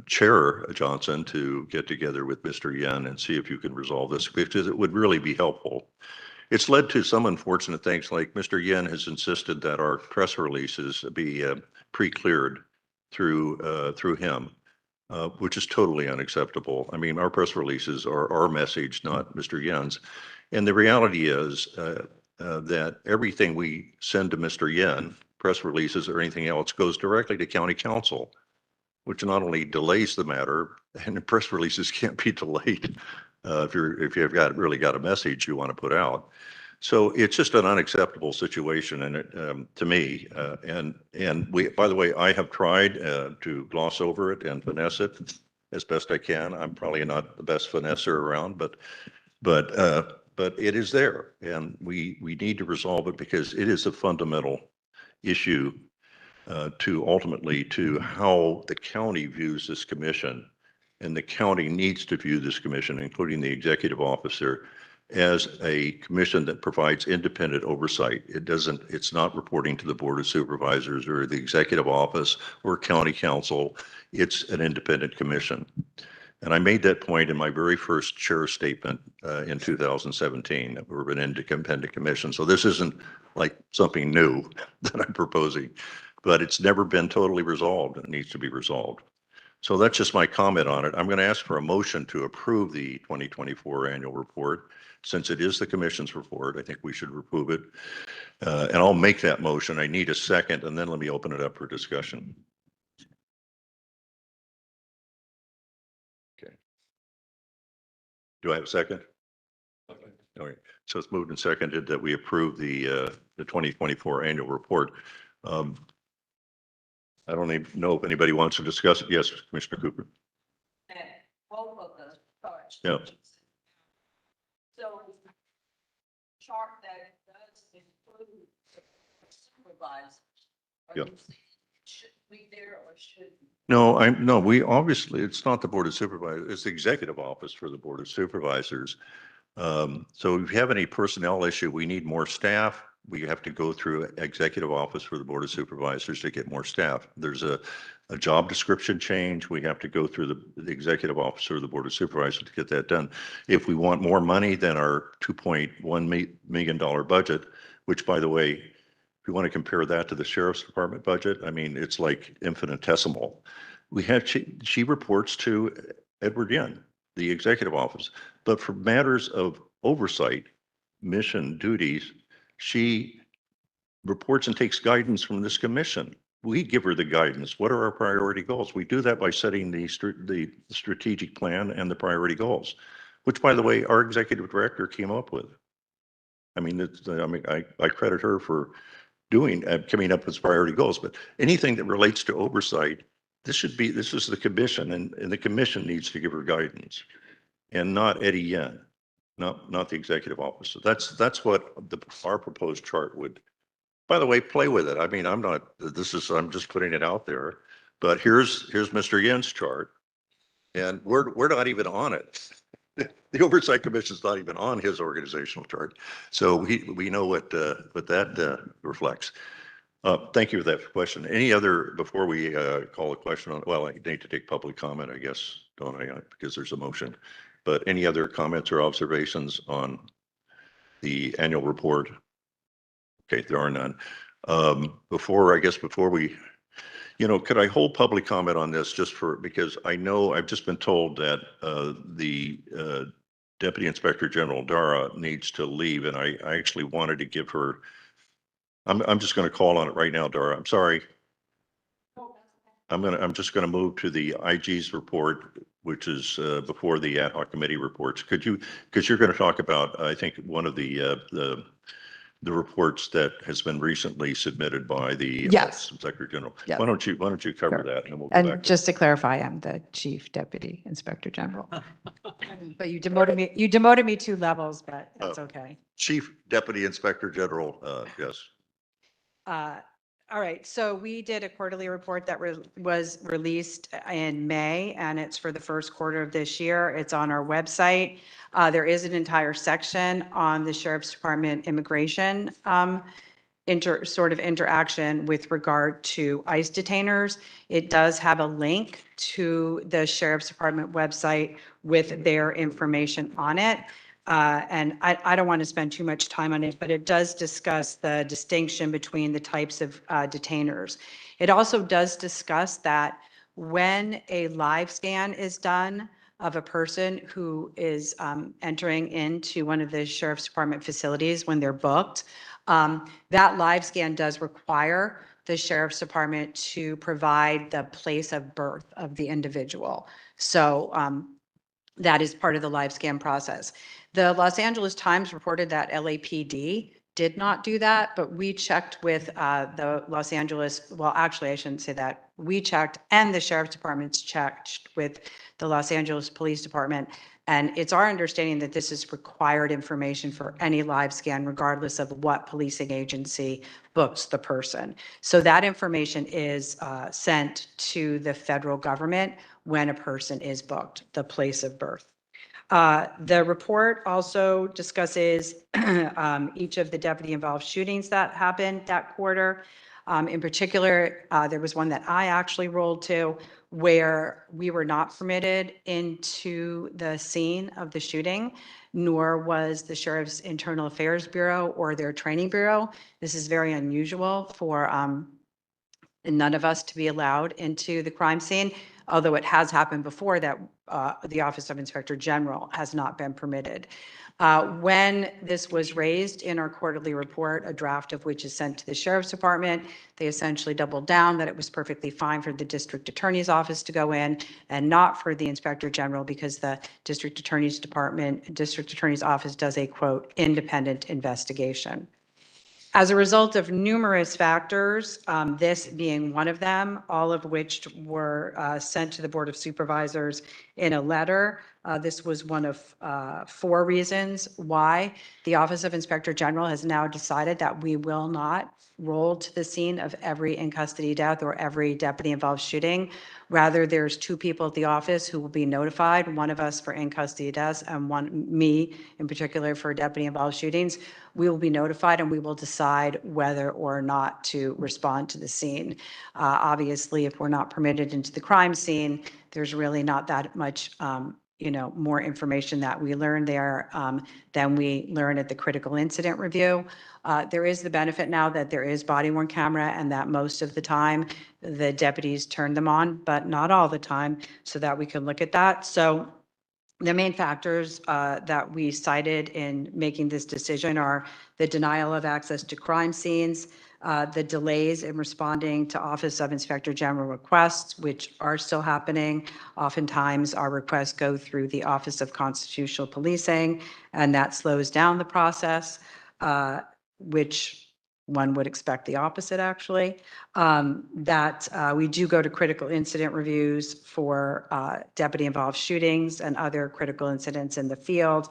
Speaker 3: Chair Johnson to get together with Mr. Yen and see if you can resolve this, because it would really be helpful. It's led to some unfortunate things, like Mr. Yen has insisted that our press releases be pre-cleared through him, which is totally unacceptable. I mean, our press releases are our message, not Mr. Yen's. And the reality is that everything we send to Mr. Yen, press releases or anything else, goes directly to county council, which not only delays the matter, and the press releases can't be delayed if you've really got a message you want to put out. So it's just an unacceptable situation, and to me, and we, by the way, I have tried to gloss over it and finesse it as best I can. I'm probably not the best finesser around, but it is there, and we need to resolve it because it is a fundamental issue to ultimately to how the county views this commission, and the county needs to view this commission, including the executive officer, as a commission that provides independent oversight. It's not reporting to the Board of Supervisors or the executive office or county council. It's an independent commission. And I made that point in my very first chair statement in 2017, that we're an independent commission. So this isn't like something new that I'm proposing, but it's never been totally resolved, and it needs to be resolved. So that's just my comment on it. I'm going to ask for a motion to approve the 2024 annual report. Since it is the commission's report, I think we should approve it. And I'll make that motion. I need a second, and then let me open it up for discussion. Okay. Do I have a second? Okay. All right. So it's moved and seconded that we approve the 2024 annual report. I don't even know if anybody wants to discuss it. Yes, Commissioner Cooper.
Speaker 5: And both of the charts.
Speaker 3: Yeah.
Speaker 5: So chart that does include supervisors.
Speaker 3: Yeah.
Speaker 5: Should be there or should?
Speaker 3: No, we obviously, it's not the Board of Supervisors, it's the executive office for the Board of Supervisors. So if you have any personnel issue, we need more staff. We have to go through executive office for the Board of Supervisors to get more staff. There's a job description change. We have to go through the executive officer of the Board of Supervisors to get that done. If we want more money than our $2.1 million budget, which, by the way, if you want to compare that to the sheriff's department budget, I mean, it's like infinitesimal. She reports to Edward Yen, the executive office, but for matters of oversight, mission duties, she reports and takes guidance from this commission. we give her the guidance. What are our priority goals? We do that by setting the strategic plan and the priority goals, which, by the way, our executive director came up with. I mean, I credit her for coming up with priority goals, but anything that relates to oversight, this is the commission, and the commission needs to give her guidance, and not Eddie Yen, not the executive officer. That's what our proposed chart would. By the way, play with it. I mean, I'm just putting it out there, but here's Mr. Yen's chart, and we're not even on it. The Oversight Commission's not even on his organizational chart, so we know what that reflects. Thank you for that question. Any other, before we call a question on, well, I need to take public comment, I guess, don't I? Because there's a motion. But any other comments or observations on the annual report? Okay, there are none. Before we, could I hold public comment on this because I know I've just been told that the Deputy Inspector General Dara needs to leave, and I actually wanted to give her, I'm just going to call on it right now, Dara. I'm sorry. I'm just going to move to the IG's report, which is before the ad hoc committee reports. Because you're going to talk about, I think, one of the reports that has been recently submitted by the
Speaker 21: Yes.
Speaker 3: Inspector General.
Speaker 21: Yes.
Speaker 3: Why don't you cover
Speaker 21: Sure.
Speaker 3: that, and then we'll go back.
Speaker 21: And just to clarify, I'm the Chief Deputy Inspector General. But you demoted me 2 levels, but that's okay.
Speaker 3: Chief Deputy Inspector General, yes.
Speaker 21: All right, so we did a quarterly report that was released in May, and it's for the first quarter of this year. It's on our website. There is an entire section on the Sheriff's Department immigration interaction with regard to ICE detainers. It does have a link to the Sheriff's Department website with their information on it. And I don't want to spend too much time on it, but it does discuss the distinction between the types of detainers. It also does discuss that when a live scan is done of a person who is entering into one of the Sheriff's Department facilities when they're booked, that live scan does require the Sheriff's Department to provide the place of birth of the individual. So that is part of the live scan process. The Los Angeles Times reported that LAPD did not do that, but we checked with the Los Angeles, well, actually, I shouldn't say that. We checked, and the Sheriff's Department's checked with the Los Angeles Police Department. And it's our understanding that this is required information for any live scan, regardless of what policing agency books the person. So that information is sent to the federal government when a person is booked, the place of birth. The report also discusses each of the deputy involved shootings that happened that quarter. In particular, there was one that I actually rolled to where we were not permitted into the scene of the shooting, nor was the Sheriff's Internal Affairs Bureau or their training bureau. This is very unusual for none of us to be allowed into the crime scene, although it has happened before that the Office of Inspector General has not been permitted. When this was raised in our quarterly report, a draft of which is sent to the Sheriff's Department, they essentially doubled down that it was perfectly fine for the District Attorney's Office to go in and not for the Inspector General, because the District Attorney's Office does a, quote, independent investigation. As a result of numerous factors, this being one of them, all of which were sent to the Board of Supervisors in a letter. This was one of 4 reasons why the Office of Inspector General has now decided that we will not roll to the scene of every in custody death or every deputy involved shooting. Rather, there's 2 people at the office who will be notified, one of us for in custody deaths and me in particular for deputy involved shootings. We will be notified and we will decide whether or not to respond to the scene. Obviously, if we're not permitted into the crime scene, there's really not that much more information that we learn there than we learn at the critical incident review. There is the benefit now that there is body worn camera and that most of the time the deputies turn them on, but not all the time, so that we can look at that. So the main factors that we cited in making this decision are the denial of access to crime scenes, the delays in responding to Office of Inspector General requests, which are still happening. Oftentimes, our requests go through the Office of Constitutional Policing, and that slows down the process, which one would expect the opposite, actually. That we do go to critical incident reviews for deputy-involved shootings and other critical incidents in the field.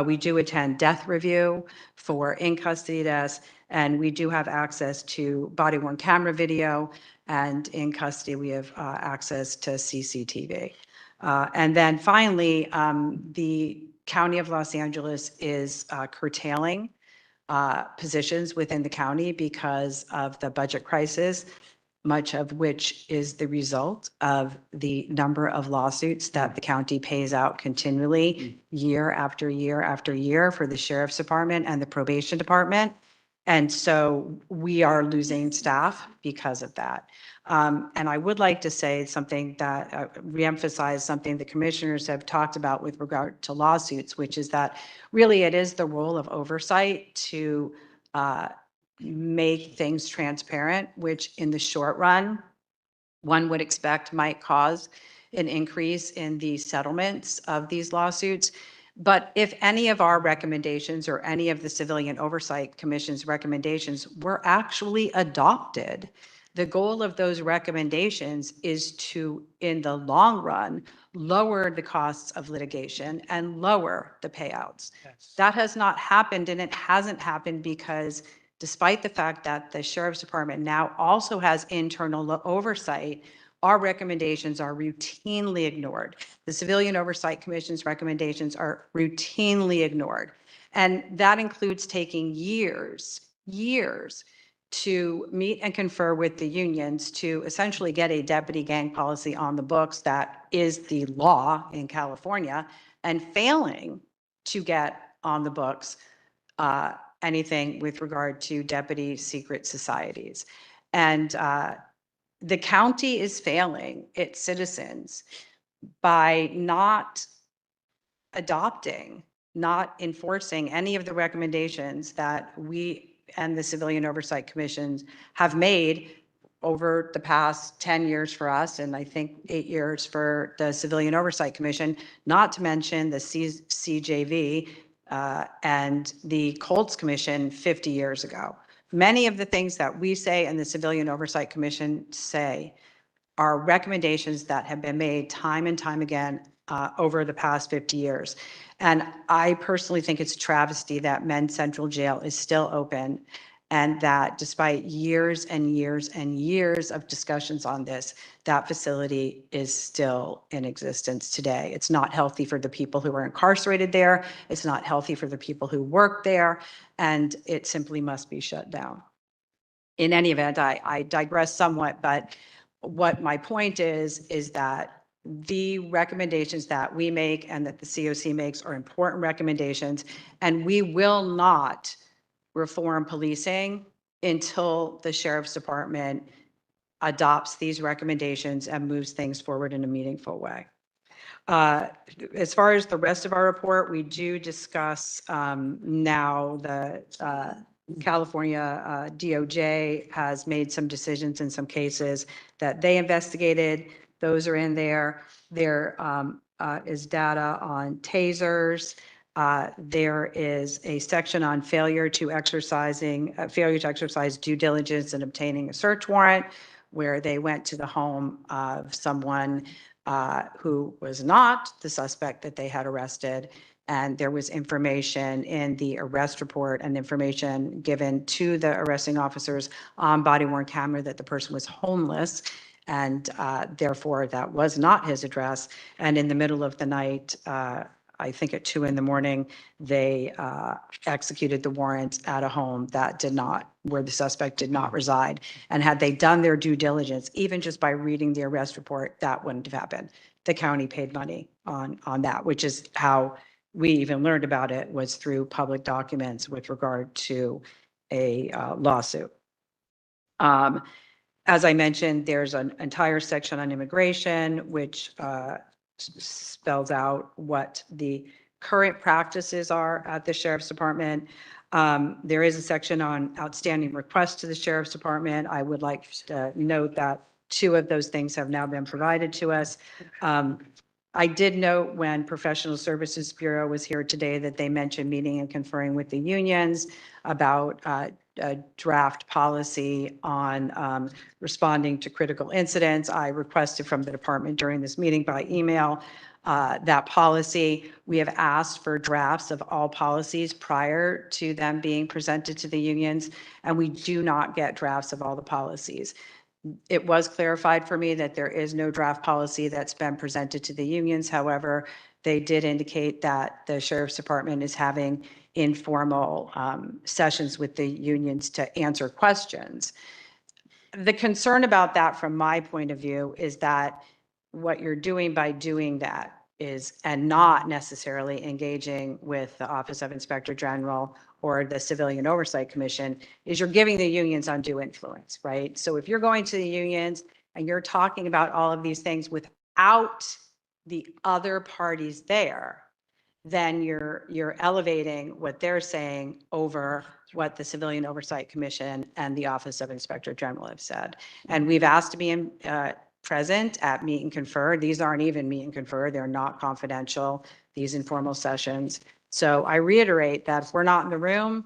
Speaker 21: We do attend death review for in-custody deaths, and we do have access to body-worn camera video, and in custody, we have access to CCTV. And then finally, the County of Los Angeles is curtailing positions within the county because of the budget crisis, much of which is the result of the number of lawsuits that the county pays out continually year after year after year for the sheriff's department and the probation department. And so we are losing staff because of that. And I would like to say something that reemphasize something the commissioners have talked about with regard to lawsuits, which is that really it is the role of oversight to make things transparent, which in the short run, one would expect might cause an increase in the settlements of these lawsuits. But if any of our recommendations or any of the Civilian Oversight Commission's recommendations were actually adopted, the goal of those recommendations is to, in the long run, lower the costs of litigation and lower the payouts. Yes. That has not happened, and it hasn't happened because despite the fact that the Sheriff's Department now also has internal oversight, our recommendations are routinely ignored. The Civilian Oversight Commission's recommendations are routinely ignored. And that includes taking years to meet and confer with the unions to essentially get a deputy gang policy on the books that is the law in California, and failing to get on the books anything with regard to deputy secret societies. And the county is failing its citizens by not adopting, not enforcing any of the recommendations that we and the Civilian Oversight Commissions have made over the past 10 years for us, and I think 8 years for the Civilian Oversight Commission, not to mention the CJV and the Colts Commission 50 years ago. Many of the things that we say and the Civilian Oversight Commission say are recommendations that have been made time and time again over the past 50 years. And I personally think it's a travesty that Men's Central Jail is still open, and that despite years and years and years of discussions on this, that facility is still in existence today. It's not healthy for the people who are incarcerated there. It's not healthy for the people who work there, and it simply must be shut down. In any event, I digress somewhat, but what my point is that the recommendations that we make and that the COC makes are important recommendations, and we will not reform policing until the Sheriff's Department adopts these recommendations and moves things forward in a meaningful way. As far as the rest of our report, we do discuss now the California DOJ has made some decisions in some cases that they investigated. Those are in there. There is data on tasers. There is a section on failure to exercise due diligence in obtaining a search warrant, where they went to the home of someone who was not the suspect that they had arrested. And there was information in the arrest report and information given to the arresting officers on body-worn camera that the person was homeless, and therefore that was not his address. And in the middle of the night, I think at 2 a.m, they executed the warrant at a home that where the suspect did not reside. And had they done their due diligence, even just by reading the arrest report, that wouldn't have happened. The county paid money on that, which is how we even learned about it, was through public documents with regard to a lawsuit. As I mentioned, there's an entire section on immigration, which spells out what the current practices are at the Sheriff's Department. There is a section on outstanding requests to the Sheriff's Department. I would like to note that 2 of those things have now been provided to us. I did note when Professional Services Bureau was here today that they mentioned meeting and conferring with the unions about a draft policy on responding to critical incidents. I requested from the department during this meeting by email that policy. We have asked for drafts of all policies prior to them being presented to the unions, and we do not get drafts of all the policies. It was clarified for me that there is no draft policy that's been presented to the unions. However, they did indicate that the Sheriff's Department is having informal sessions with the unions to answer questions. The concern about that from my point of view is that what you're doing by doing that is, and not necessarily engaging with the Office of Inspector General or the Civilian Oversight Commission, is you're giving the unions undue influence, right? So if you're going to the unions and you're talking about all of these things without the other parties there, then you're elevating what they're saying over what the Civilian Oversight Commission and the Office of Inspector General have said. And we've asked to be present at meet and confer. These aren't even meet and confer. They're not confidential, these informal sessions. So I reiterate that if we're not in the room,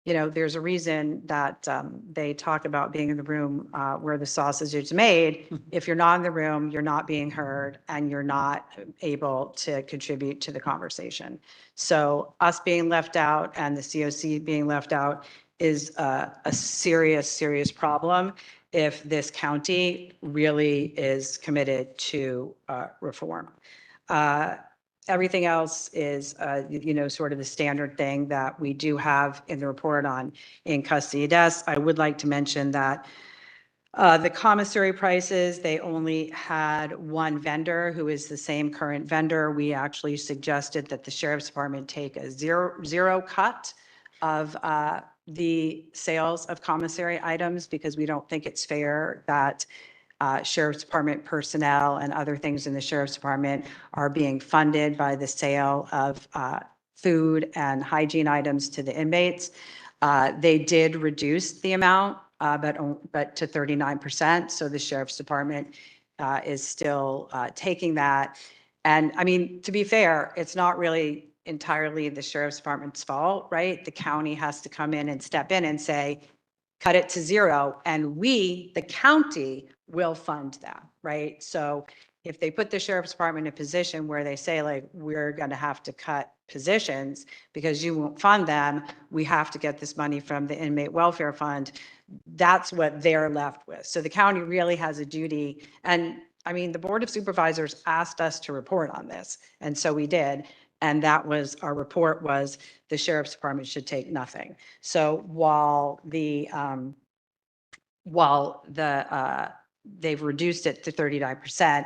Speaker 21: you know, there's a reason that they talk about being in the room where the sausage is made. If you're not in the room, you're not being heard and you're not able to contribute to the conversation. So us being left out and the COC being left out is a serious, serious problem if this county really is committed to reform. Everything else is, you know, sort of the standard thing that we do have in the report on in custody deaths. I would like to mention that the commissary prices, they only had 1 vendor who is the same current vendor. We actually suggested that the Sheriff's Department take a zero cut of the sales of commissary items because we don't think it's fair that Sheriff's Department personnel and other things in the Sheriff's Department are being funded by the sale of food and hygiene items to the inmates. They did reduce the amount, but to 39%. So the Sheriff's Department is still taking that. And I mean, to be fair, it's not really entirely the Sheriff's Department's fault, right? The county has to come in and step in and say, cut it to 0, and we, the county, will fund that, right? So if they put the Sheriff's Department in a position where they say, like, we're going to have to cut positions because you won't fund them, we have to get this money from the inmate welfare fund, that's what they're left with. So the county really has a duty. And I mean, the Board of Supervisors asked us to report on this, and so we did. And that was, our report was, the Sheriff's Department should take nothing. So while they've reduced it to 39%,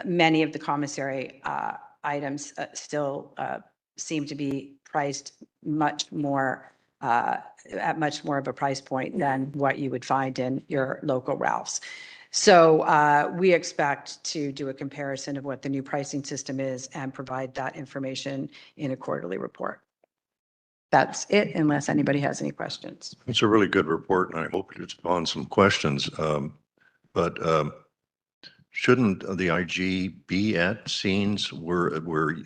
Speaker 21: many of the commissary items still seem to be priced much more at much more of a price point than what you would find in your local Ralph's. So we expect to do a comparison of what the new pricing system is and provide that information in a quarterly report. That's it, unless anybody has any questions.
Speaker 3: It's a really good report, and I hope it's on some questions. But shouldn't the IG be at scenes where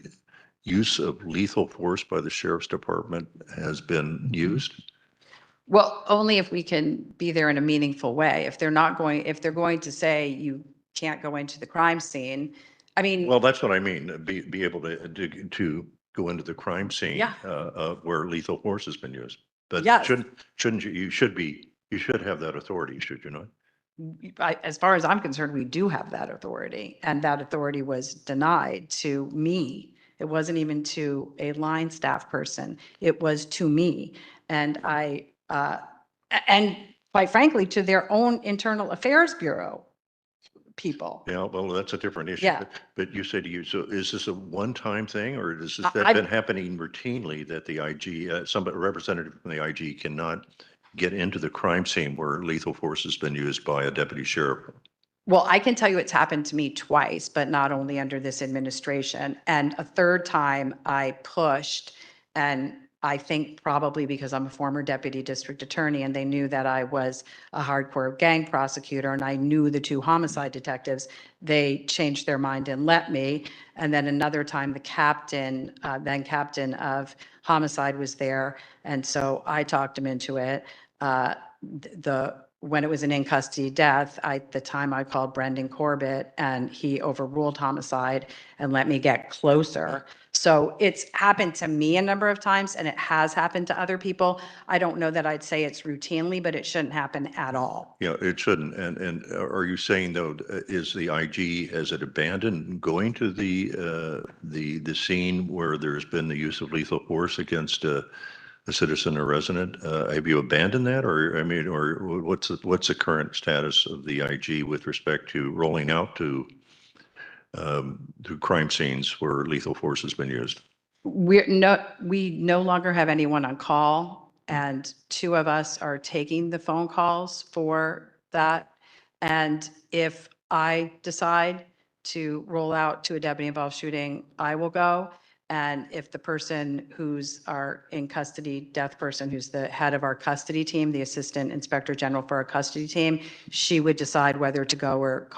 Speaker 3: use of lethal force by the Sheriff's Department has been used?
Speaker 21: Well, only if we can be there in a meaningful way. If they're going to say you can't go into the crime scene, I mean.
Speaker 3: Well, that's what I mean, be able to go into the crime scene.
Speaker 21: Yeah.
Speaker 3: Where lethal force has been used. But
Speaker 21: Yes.
Speaker 3: shouldn't you should have that authority, should you not?
Speaker 21: As far as I'm concerned, we do have that authority, and that authority was denied to me. It wasn't even to a line staff person. It was to me. And and quite frankly, to their own Internal Affairs Bureau people.
Speaker 3: Yeah, well, that's a different issue.
Speaker 21: Yeah.
Speaker 3: But you said so is this a one-time thing, or has this
Speaker 21: I-
Speaker 3: been happening routinely that the IG, somebody representative from the IG cannot get into the crime scene where lethal force has been used by a deputy sheriff?
Speaker 21: Well, I can tell you it's happened to me twice, but not only under this administration. And a third time I pushed and I think probably because I'm a former deputy district attorney and they knew that I was a hardcore gang prosecutor and I knew the two homicide detectives, they changed their mind and let me. And then another time, the captain, then captain of homicide was there. And so I talked him into it. When it was an in custody death, at the time I called Brendan Corbett and he overruled homicide and let me get closer. So it's happened to me a number of times and it has happened to other people. I don't know that I'd say it's routinely, but it shouldn't happen at all.
Speaker 3: Yeah, it shouldn't. And are you saying though, is the IG, has it abandoned going to the scene where there's been the use of lethal force against a citizen or resident? Have you abandoned that, or I mean, or what's the current status of the IG with respect to rolling out to crime scenes where lethal force has been used?
Speaker 21: We no longer have anyone on call and two of us are taking the phone calls for that. And if I decide to roll out to a deputy involved shooting, I will go. And if the person who's our in custody death person, who's the head of our custody team, the assistant inspector general for our custody team, she would decide whether to go or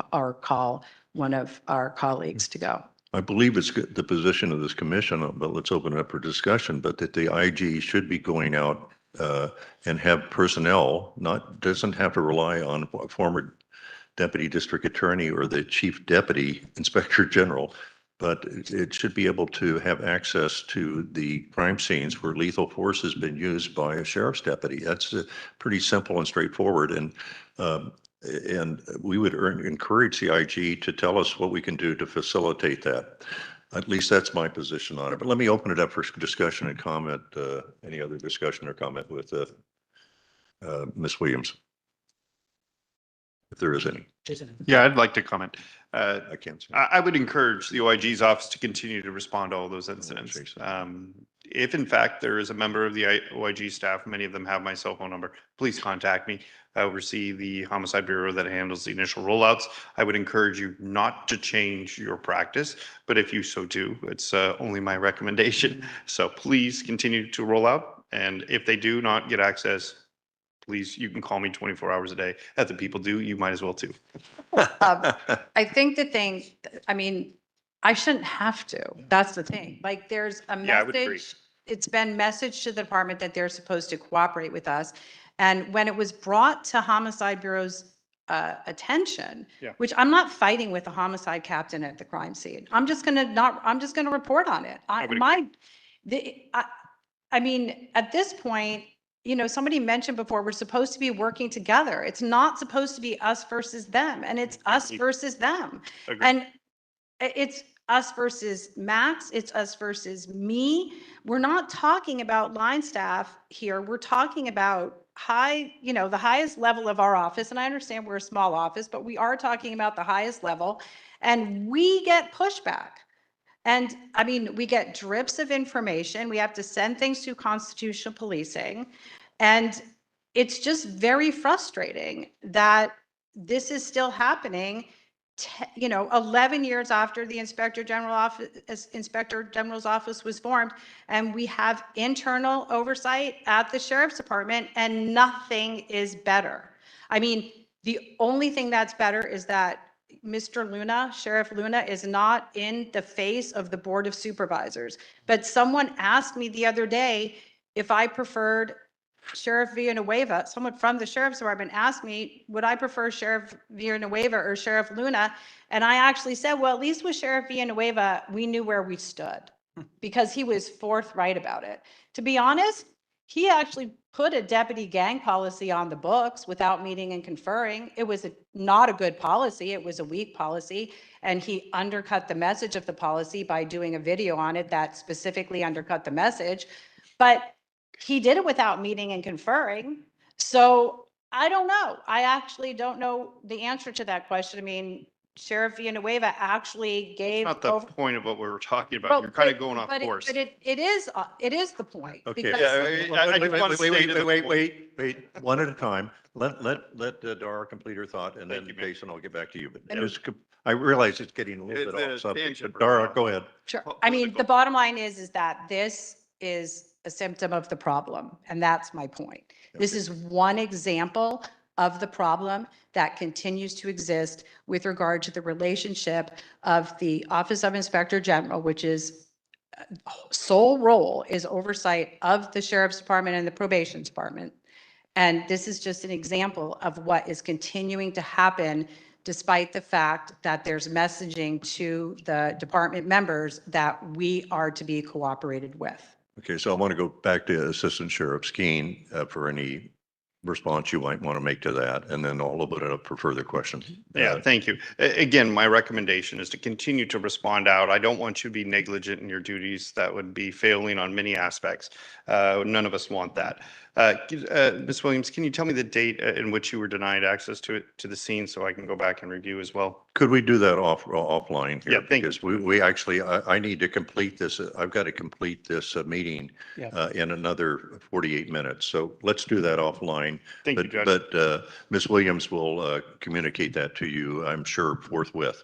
Speaker 21: call one of our colleagues to go.
Speaker 3: I believe it's the position of this commission, but let's open it up for discussion, but that the IG should be going out and have personnel, doesn't have to rely on a former deputy district attorney or the chief deputy inspector general, but it should be able to have access to the crime scenes where lethal force has been used by a sheriff's deputy. That's pretty simple and straightforward. And we would encourage the IG to tell us what we can do to facilitate that. At least that's my position on it. But let me open it up for discussion and comment. Any other discussion or comment with Ms. Williams? If there is any.
Speaker 20: Yeah, I'd like to comment.
Speaker 3: I can't see.
Speaker 20: I would encourage the OIG's office to continue to respond to all those incidents. If in fact there is a member of the OIG staff, many of them have my cell phone number, please contact me. I oversee the homicide bureau that handles the initial rollouts. I would encourage you not to change your practice, but if you so do, it's only my recommendation. So please continue to roll out. And if they do not get access, please, you can call me 24 hours a day. If the people do, you might as well too.
Speaker 21: I think the thing, I mean, I shouldn't have to. That's the thing. Like, there's a
Speaker 20: Yeah, I would agree.
Speaker 21: message, it's been messaged to the department that they're supposed to cooperate with us. And when it was brought to Homicide Bureau's attention,
Speaker 20: Yeah.
Speaker 21: which I'm not fighting with the homicide captain at the crime scene. I'm just gonna report on it. I mean, at this point, somebody mentioned before, we're supposed to be working together. It's not supposed to be us versus them, and it's us versus them.
Speaker 20: Agreed.
Speaker 21: And it's us versus Max, it's us versus me. We're not talking about line staff here. We're talking about the highest level of our office. And I understand we're a small office, but we are talking about the highest level, and we get pushback. And I mean, we get drips of information. We have to send things to constitutional policing. And it's just very frustrating that this is still happening, 11 years after the Inspector General's office was formed. And we have internal oversight at the Sheriff's Department and nothing is better. I mean, the only thing that's better is that Mr. Luna, Sheriff Luna, is not in the face of the Board of Supervisors. But someone asked me the other day if I preferred Sheriff Villanueva. Someone from the Sheriff's Department asked me, would I prefer Sheriff Villanueva or Sheriff Luna? And I actually said, well, at least with Sheriff Villanueva, we knew where we stood because he was forthright about it. To be honest, he actually put a deputy gang policy on the books without meeting and conferring. It was not a good policy. It was a weak policy. And he undercut the message of the policy by doing a video on it that specifically undercut the message. But he did it without meeting and conferring. So I don't know. I actually don't know the answer to that question. I mean, Sheriff Villanueva actually gave.
Speaker 20: Not the point of what we were talking about.
Speaker 21: Well,
Speaker 20: You're kind of going off
Speaker 21: but
Speaker 20: course.
Speaker 21: But it is the point.
Speaker 3: Okay.
Speaker 21: because-
Speaker 20: I just want to say to the point-
Speaker 3: Wait, one at a time. Let Dara complete her thought and then
Speaker 20: Thank you, ma'am.
Speaker 3: Jason, I'll get back to you. But I realize it's getting a little bit off subject, but Dara, go ahead.
Speaker 21: Sure. I mean, the bottom line is that this is a symptom of the problem, and that's my point. This is one example of the problem that continues to exist with regard to the relationship of the Office of Inspector General, which is sole role is oversight of the Sheriff's Department and the Probation Department. And this is just an example of what is continuing to happen despite the fact that there's messaging to the department members that we are to be cooperated with.
Speaker 3: Okay, so I want to go back to Assistant Sheriff Skeen for any response you might want to make to that, and then I'll open it up for further questions.
Speaker 20: Yeah, thank you. Again, my recommendation is to continue to respond out. I don't want you to be negligent in your duties. That would be failing on many aspects. None of us want that. Ms. Williams, can you tell me the date in which you were denied access to the scene so I can go back and review as well?
Speaker 3: Could we do that offline here?
Speaker 20: Yeah, thank you.
Speaker 3: Because we actually, I need to complete this. I've got to complete this meeting in another 48 minutes. So let's do that offline.
Speaker 20: Thank you, Judge.
Speaker 3: But Ms. Williams will communicate that to you, I'm sure, forthwith.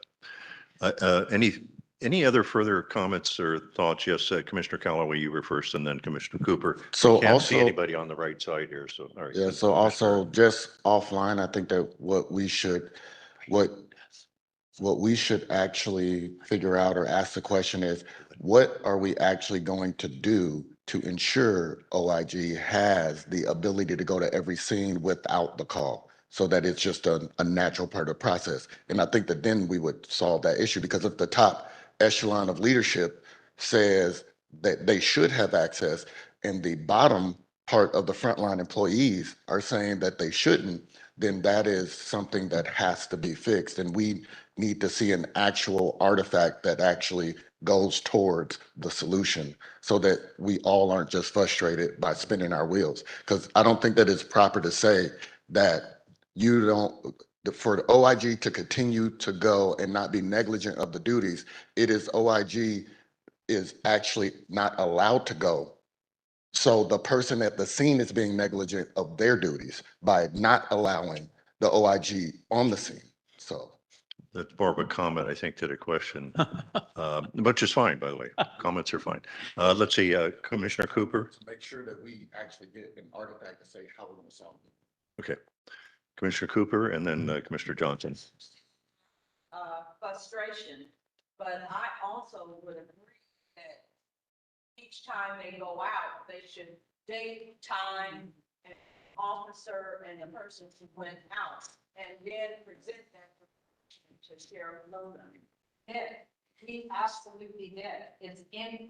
Speaker 3: Any other further comments or thoughts? Yes, Commissioner Callaway, you were first, and then Commissioner Cooper.
Speaker 10: So
Speaker 3: Can't see
Speaker 10: also-
Speaker 3: anybody on the right side here, so, all right.
Speaker 10: Yeah, so also just offline, I think that what we should actually figure out or ask the question is, what are we actually going to do to ensure OIG has the ability to go to every scene without the call, so that it's just a natural part of the process? And I think that then we would solve that issue, because if the top echelon of leadership says that they should have access and the bottom part of the frontline employees are saying that they shouldn't, then that is something that has to be fixed. And we need to see an actual artifact that actually goes towards the solution, so that we all aren't just frustrated by spinning our wheels. Because I don't think that it's proper to say that you don't, for the OIG to continue to go and not be negligent of the duties, it is OIG is actually not allowed to go. So the person at the scene is being negligent of their duties by not allowing the OIG on the scene. So
Speaker 3: That's more of a comment, I think, to the question, which is fine, by the way. Comments are fine. Let's see, Commissioner Cooper.
Speaker 10: make sure that we actually get an artifact to say how we're going to solve it.
Speaker 3: Okay. Commissioner Cooper, and then Commissioner Johnson.
Speaker 5: Frustration, but I also would agree that each time they go out, they should date, time, and officer and the person who went out, and then present that to Sheriff Luna. He absolutely did. It's in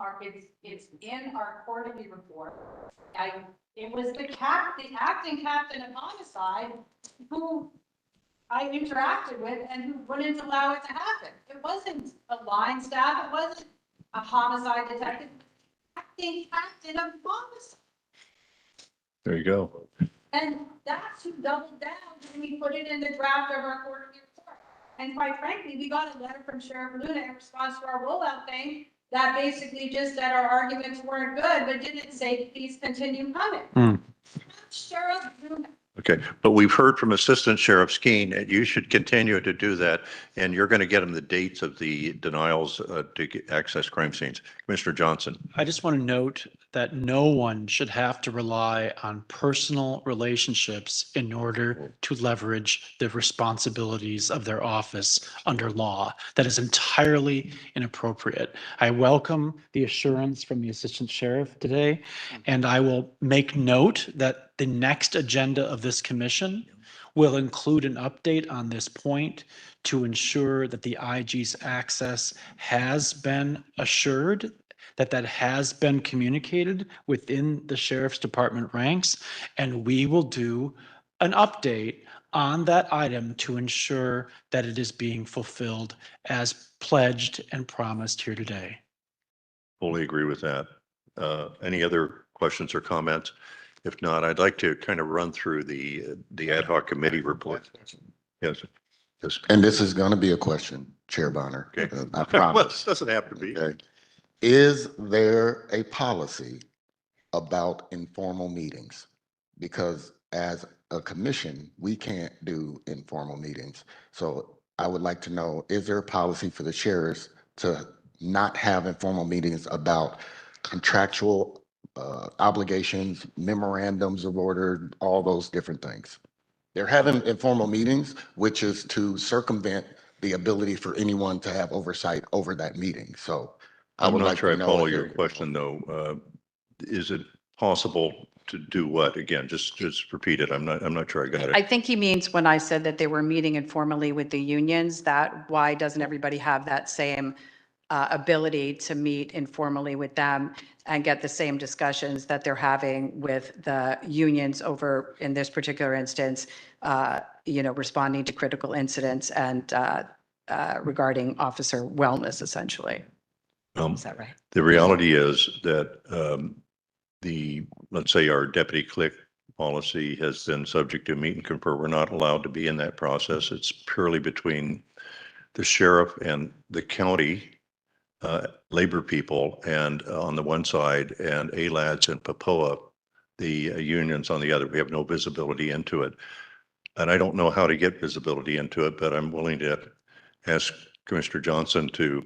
Speaker 5: our quarterly report. It was the acting captain of homicide who I interacted with and who wouldn't allow it to happen. It wasn't a line staff. It wasn't a homicide detective. Acting captain of homicide.
Speaker 3: There you go.
Speaker 5: And that's who doubled down when we put it in the draft of our quarterly report. And quite frankly, we got a letter from Sheriff Luna in response to our rollout thing that basically just said our arguments weren't good, but didn't say, please continue coming. Sheriff Luna.
Speaker 3: Okay, but we've heard from Assistant Sheriff Skeen, and you should continue to do that, and you're going to get them the dates of the denials to access crime scenes. Commissioner Johnson.
Speaker 9: I just want to note that no one should have to rely on personal relationships in order to leverage the responsibilities of their office under law. That is entirely inappropriate. I welcome the assurance from the Assistant Sheriff today, and I will make note that the next agenda of this commission will include an update on this point to ensure that the IG's access has been assured, that has been communicated within the Sheriff's Department ranks, and we will do an update on that item to ensure that it is being fulfilled as pledged and promised here today.
Speaker 3: Fully agree with that. Any other questions or comments? If not, I'd like to kind of run through the ad hoc committee report. Yes. Yes.
Speaker 10: And this is going to be a question, Chair Bonner.
Speaker 3: Okay.
Speaker 10: I promise.
Speaker 3: Well, this doesn't have to be.
Speaker 10: Okay. Is there a policy about informal meetings? Because as a commission, we can't do informal meetings. So I would like to know, is there a policy for the sheriffs to not have informal meetings about contractual obligations, memorandums of order, all those different things. They're having informal meetings, which is to circumvent the ability for anyone to have oversight over that meeting. So I
Speaker 3: I'm
Speaker 10: would
Speaker 3: not
Speaker 10: like
Speaker 3: sure
Speaker 10: to
Speaker 3: I
Speaker 10: know
Speaker 3: follow
Speaker 10: if
Speaker 3: your
Speaker 10: they're-
Speaker 3: question, though. Is it possible to do what? Again, just repeat it. I'm not sure I got
Speaker 21: I
Speaker 3: it.
Speaker 21: think he means when I said that they were meeting informally with the unions, that why doesn't everybody have that same ability to meet informally with them and get the same discussions that they're having with the unions over, in this particular instance, responding to critical incidents and regarding officer wellness, essentially. Is that right?
Speaker 3: The reality is that let's say our deputy clerk policy has been subject to meet and confer. We're not allowed to be in that process. It's purely between the sheriff and the county labor people, and on the one side, and ALADS and PAPOA, the unions on the other. We have no visibility into it. And I don't know how to get visibility into it, but I'm willing to ask Commissioner Johnson to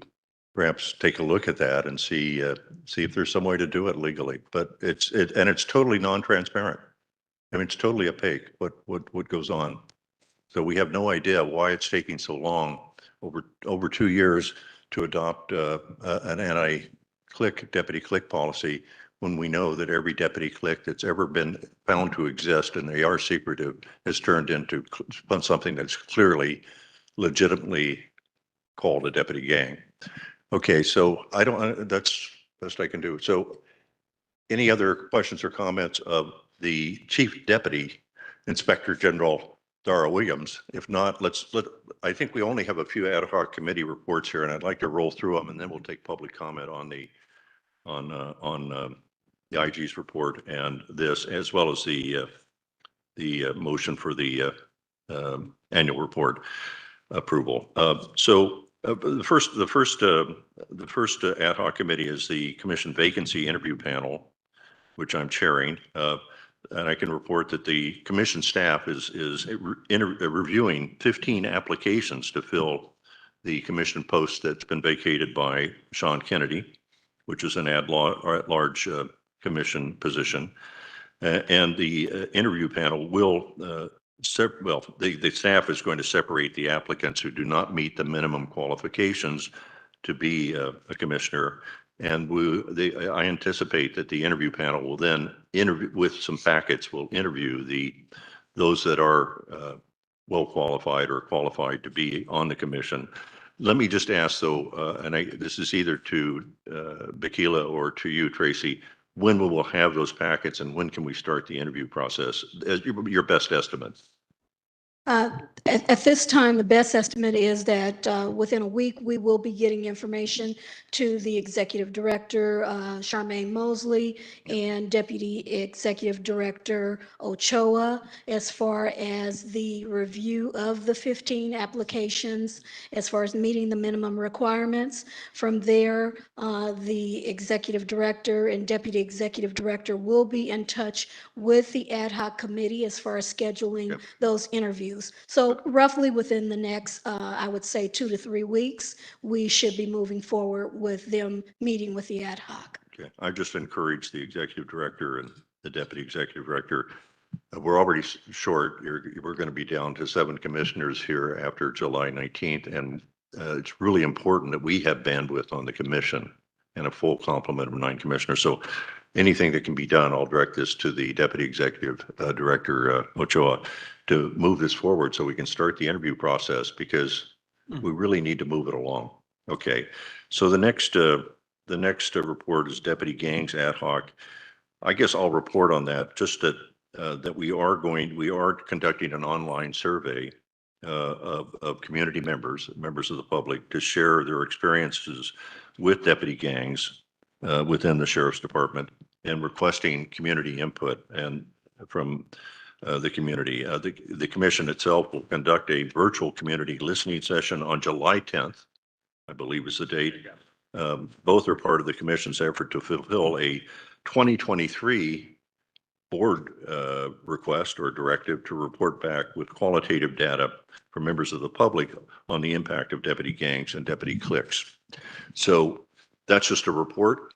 Speaker 3: perhaps take a look at that and see if there's some way to do it legally. But it's totally non-transparent. I mean, it's totally opaque what goes on. So we have no idea why it's taking so long, over 2 years, to adopt an anti-click, deputy click policy, when we know that every deputy click that's ever been found to exist, and they are secretive, has turned into something that's clearly, legitimately called a deputy gang. Okay, so that's best I can do. So any other questions or comments of the Chief Deputy Inspector General Dara Williams? If not, I think we only have a few ad hoc committee reports here, and I'd like to roll through them, and then we'll take public comment on the IG's report and this, as well as the motion for the annual report approval. The first ad hoc committee is the commission vacancy interview panel, which I'm chairing. And I can report that the commission staff is reviewing 15 applications to fill the commission post that's been vacated by Sean Kennedy, which is an at-large commission position. And the interview panel will, the staff is going to separate the applicants who do not meet the minimum qualifications to be a commissioner. And I anticipate that the interview panel will then interview with some packets, will interview those that are well qualified or qualified to be on the commission. Let me just ask though, this is either to Bakila or to you, Tracy, when we will have those packets and when can we start the interview process? As your best estimate.
Speaker 1: At this time, the best estimate is that within a week, we will be getting information to the Executive Director, Charmaine Mosley, and Deputy Executive Director Ochoa, as far as the review of the 15 applications, as far as meeting the minimum requirements. From there, the Executive Director and Deputy Executive Director will be in touch with the ad hoc committee as far as scheduling those interviews. So roughly within the next, I would say 2 to 3 weeks, we should be moving forward with them meeting with the ad hoc.
Speaker 3: Okay, I just encouraged the executive director and the deputy executive director. We're already short. We're going to be down to 7 commissioners here after July 19th. And it's really important that we have bandwidth on the commission and a full complement of 9 commissioners. So anything that can be done, I'll direct this to the deputy executive director, Ochoa, to move this forward so we can start the interview process, because we really need to move it along. Okay, so the next report is deputy gangs ad hoc. I guess I'll report on that, just that we are conducting an online survey of community members of the public, to share their experiences with deputy gangs within the Sheriff's Department, and requesting community input and from the community. The commission itself will conduct a virtual community listening session on July 10th, I believe is the date. Both are part of the commission's effort to fulfill a 2023 board request or directive to report back with qualitative data from members of the public on the impact of deputy gangs and deputy cliques. So that's just a report.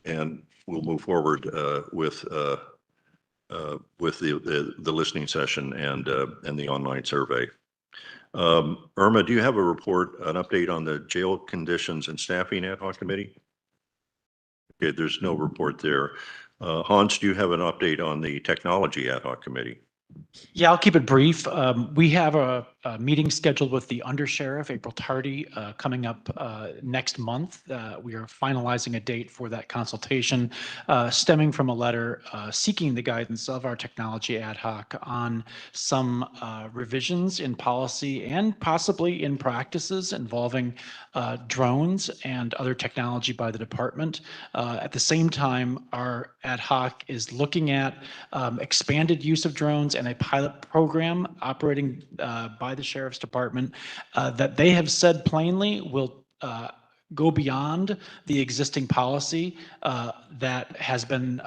Speaker 3: And we'll move forward with the listening session and the online survey. Irma, do you have a report, an update on the jail conditions and staffing ad hoc committee? Okay, there's no report there. Hans, do you have an update on the technology ad hoc committee?
Speaker 9: Yeah, I'll keep it brief. We have a meeting scheduled with the undersheriff, April Tardy, coming up next month. We are finalizing a date for that consultation, stemming from a letter seeking the guidance of our technology ad hoc on some revisions in policy and possibly in practices involving drones and other technology by the department. At the same time, our ad hoc is looking at expanded use of drones and a pilot program operating by the Sheriff's Department that they have said plainly will go beyond the existing policy that has been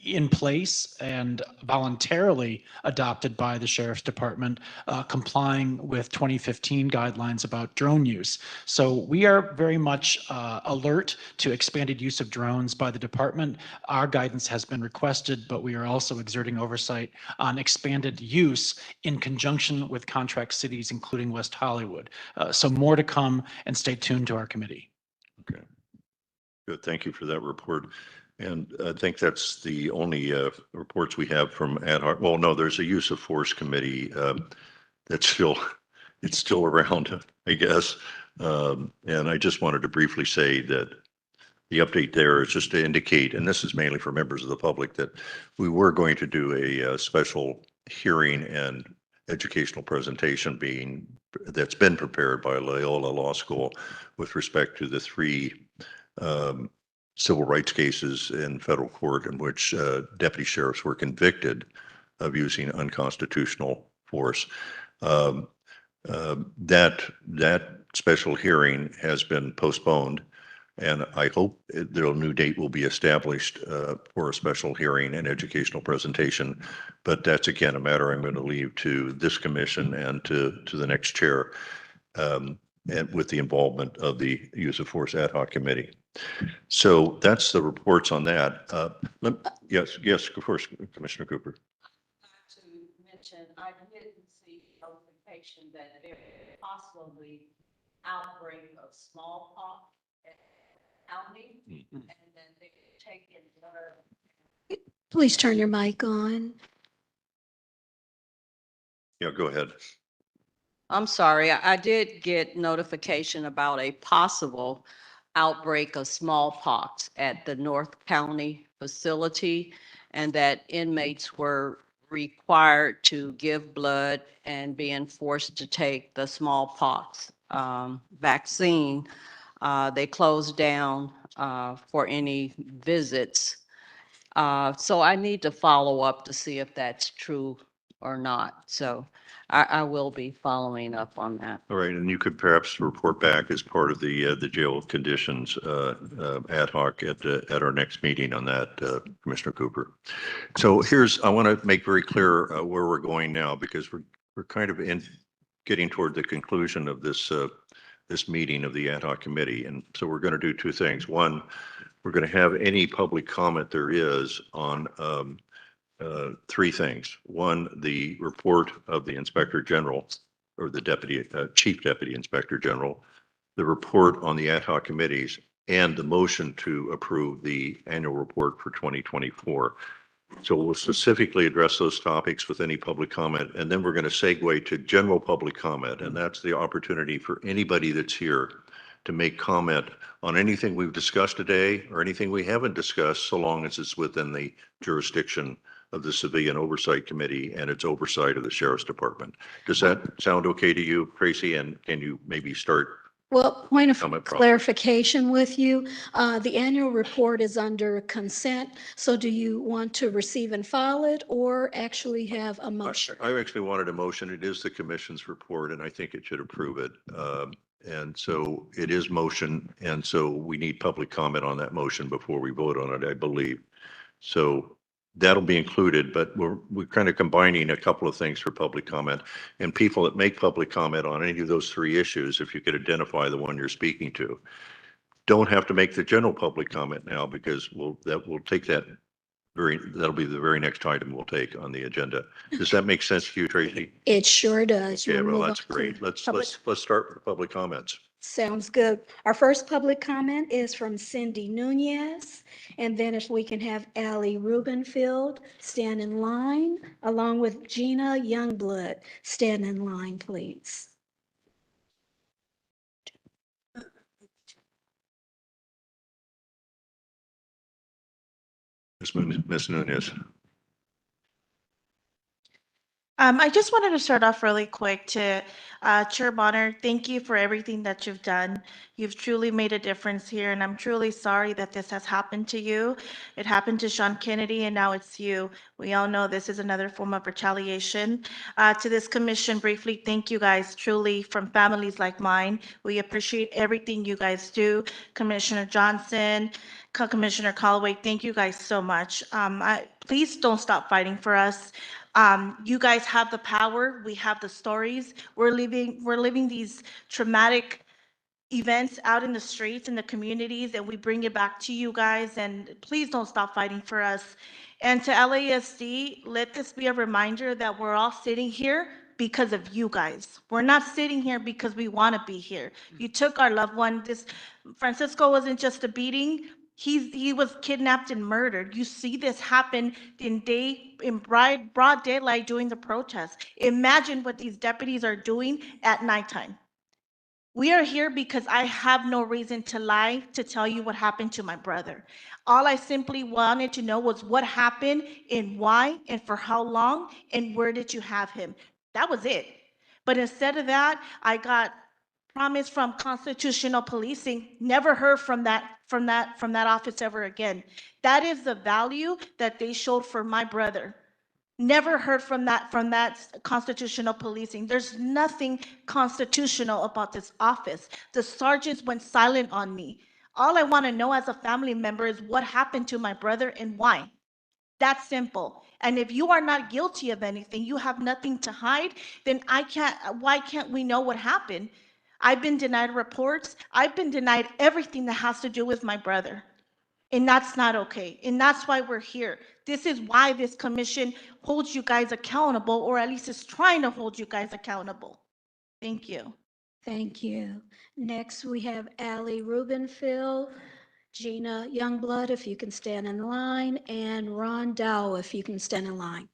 Speaker 9: in place and voluntarily adopted by the Sheriff's Department, complying with 2015 guidelines about drone use. So we are very much alert to expanded use of drones by the department. Our guidance has been requested, but we are also exerting oversight on expanded use in conjunction with contract cities, including West Hollywood. So more to come, and stay tuned to our committee.
Speaker 3: Okay. Good. Thank you for that report. And I think that's the only reports we have from ad hoc. Well, no, there's a use of force committee that's still, it's still around, I guess. And I just wanted to briefly say that the update there is just to indicate, and this is mainly for members of the public, that we were going to do a special hearing and educational presentation that's been prepared by Loyola Law School with respect to the three civil rights cases in federal court in which deputy sheriffs were convicted of using unconstitutional force. That special hearing has been postponed, and I hope a new date will be established for a special hearing and educational presentation. But that's again a matter I'm going to leave to this commission and to the next chair, and with the involvement of the use of force ad hoc committee. So that's the reports on that. Yes, of course, Commissioner Cooper.
Speaker 5: To mention, I didn't see notification that there possibly outbreak of smallpox at county, and then they take it.
Speaker 1: Please turn your mic on.
Speaker 3: Yeah, go ahead.
Speaker 5: I'm sorry, I did get notification about a possible outbreak of smallpox at the North County facility, and that inmates were required to give blood and being forced to take the smallpox vaccine. They closed down for any visits. So I need to follow up to see if that's true or not. So I will be following up on that.
Speaker 3: All right, and you could perhaps report back as part of the jail conditions ad hoc at our next meeting on that, Commissioner Cooper. So I want to make very clear where we're going now, because we're kind of getting toward the conclusion of this meeting of the ad hoc committee. And so we're going to do two things. One, we're going to have any public comment there is on three things. One, the report of the Inspector General, or the Chief Deputy Inspector General, the report on the ad hoc committees, and the motion to approve the annual report for 2024. So we'll specifically address those topics with any public comment, and then we're going to segue to general public comment, and that's the opportunity for anybody that's here to make comment on anything we've discussed today or anything we haven't discussed, so long as it's within the jurisdiction of the Civilian Oversight Committee and its oversight of the Sheriff's Department. Does that sound okay to you, Tracy? And can you maybe start?
Speaker 1: Well, point of
Speaker 3: Comment process.
Speaker 1: clarification with you, the annual report is under consent. So do you want to receive and file it, or actually have a motion?
Speaker 3: I actually wanted a motion. It is the commission's report, and I think it should approve it. And so it is motion, and so we need public comment on that motion before we vote on it, I believe. So that'll be included, but we're kind of combining a couple of things for public comment. And people that make public comment on any of those three issues, if you could identify the one you're speaking to. don't have to make the general public comment now because we'll take that that'll be the very next item we'll take on the agenda. Does that make sense to you, Tracy?
Speaker 1: It sure does.
Speaker 3: Yeah,
Speaker 1: We'll
Speaker 3: well,
Speaker 1: move
Speaker 3: that's
Speaker 1: on to
Speaker 3: great. Let's
Speaker 1: public-
Speaker 3: start with public comments.
Speaker 1: Sounds good. Our first public comment is from Cindy Nunez. And then if we can have Allie Rubenfield stand in line, along with Gina Youngblood stand in line, please.
Speaker 3: Ms. Nunez.
Speaker 12: I just wanted to start off really quick to Chair Bonner, thank you for everything that you've done. You've truly made a difference here, and I'm truly sorry that this has happened to you. It happened to Sean Kennedy, and now it's you. We all know this is another form of retaliation. To this commission, briefly, thank you guys truly from families like mine. We appreciate everything you guys do. Commissioner Johnson, Commissioner Callaway, thank you guys so much. Please don't stop fighting for us. You guys have the power. We have the stories. We're living these traumatic events out in the streets, in the communities, and we bring it back to you guys. And please don't stop fighting for us. And to LASD, let this be a reminder that we're all sitting here because of you guys. We're not sitting here because we want to be here. You took our loved one. This Francisco wasn't just a beating. He was kidnapped and murdered. You see this happen in broad daylight during the protest. Imagine what these deputies are doing at nighttime. We are here because I have no reason to lie to tell you what happened to my brother. All I simply wanted to know was what happened and why and for how long and where did you have him. That was it. But instead of that, I got promise from constitutional policing. Never heard from that office ever again. That is the value that they showed for my brother. Never heard from that constitutional policing. There's nothing constitutional about this office. The sergeants went silent on me. All I want to know as a family member is what happened to my brother and why. That's simple. And if you are not guilty of anything, you have nothing to hide, then why can't we know what happened? I've been denied reports. I've been denied everything that has to do with my brother. And that's not okay. And that's why we're here. This is why this commission holds you guys accountable, or at least is trying to hold you guys accountable. Thank you.
Speaker 1: Thank you. Next, we have Allie Rubenfield, Gina Youngblood, if you can stand in line, and Ron Dow, if you can stand in line.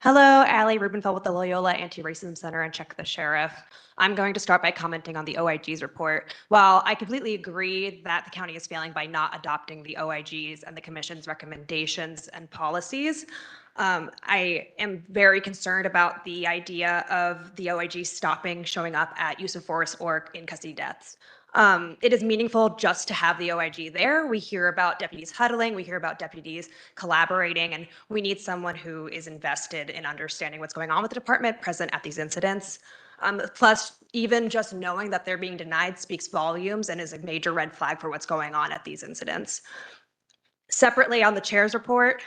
Speaker 7: Hello, Allie Rubenfeld with the Loyola Anti-Racism Center and Check the Sheriff. I'm going to start by commenting on the OIG's report. While I completely agree that the county is failing by not adopting the OIG's and the commission's recommendations and policies, I am very concerned about the idea of the OIG stopping showing up at use of force or in custody deaths. It is meaningful just to have the OIG there. We hear about deputies huddling, we hear about deputies collaborating, and we need someone who is invested in understanding what's going on with the department, present at these incidents. Plus, even just knowing that they're being denied speaks volumes and is a major red flag for what's going on at these incidents. Separately, on the chair's report,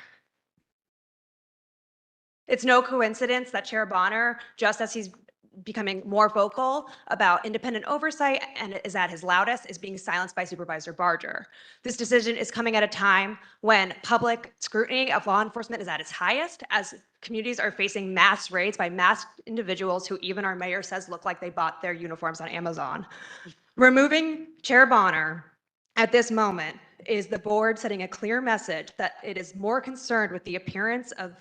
Speaker 7: it's no coincidence that Chair Bonner, just as he's becoming more vocal about independent oversight and is at his loudest, is being silenced by Supervisor Barger. This decision is coming at a time when public scrutiny of law enforcement is at its highest, as communities are facing mass raids by masked individuals who even our mayor says look like they bought their uniforms on Amazon. Removing Chair Bonner at this moment is the board sending a clear message that it is more concerned with the appearance of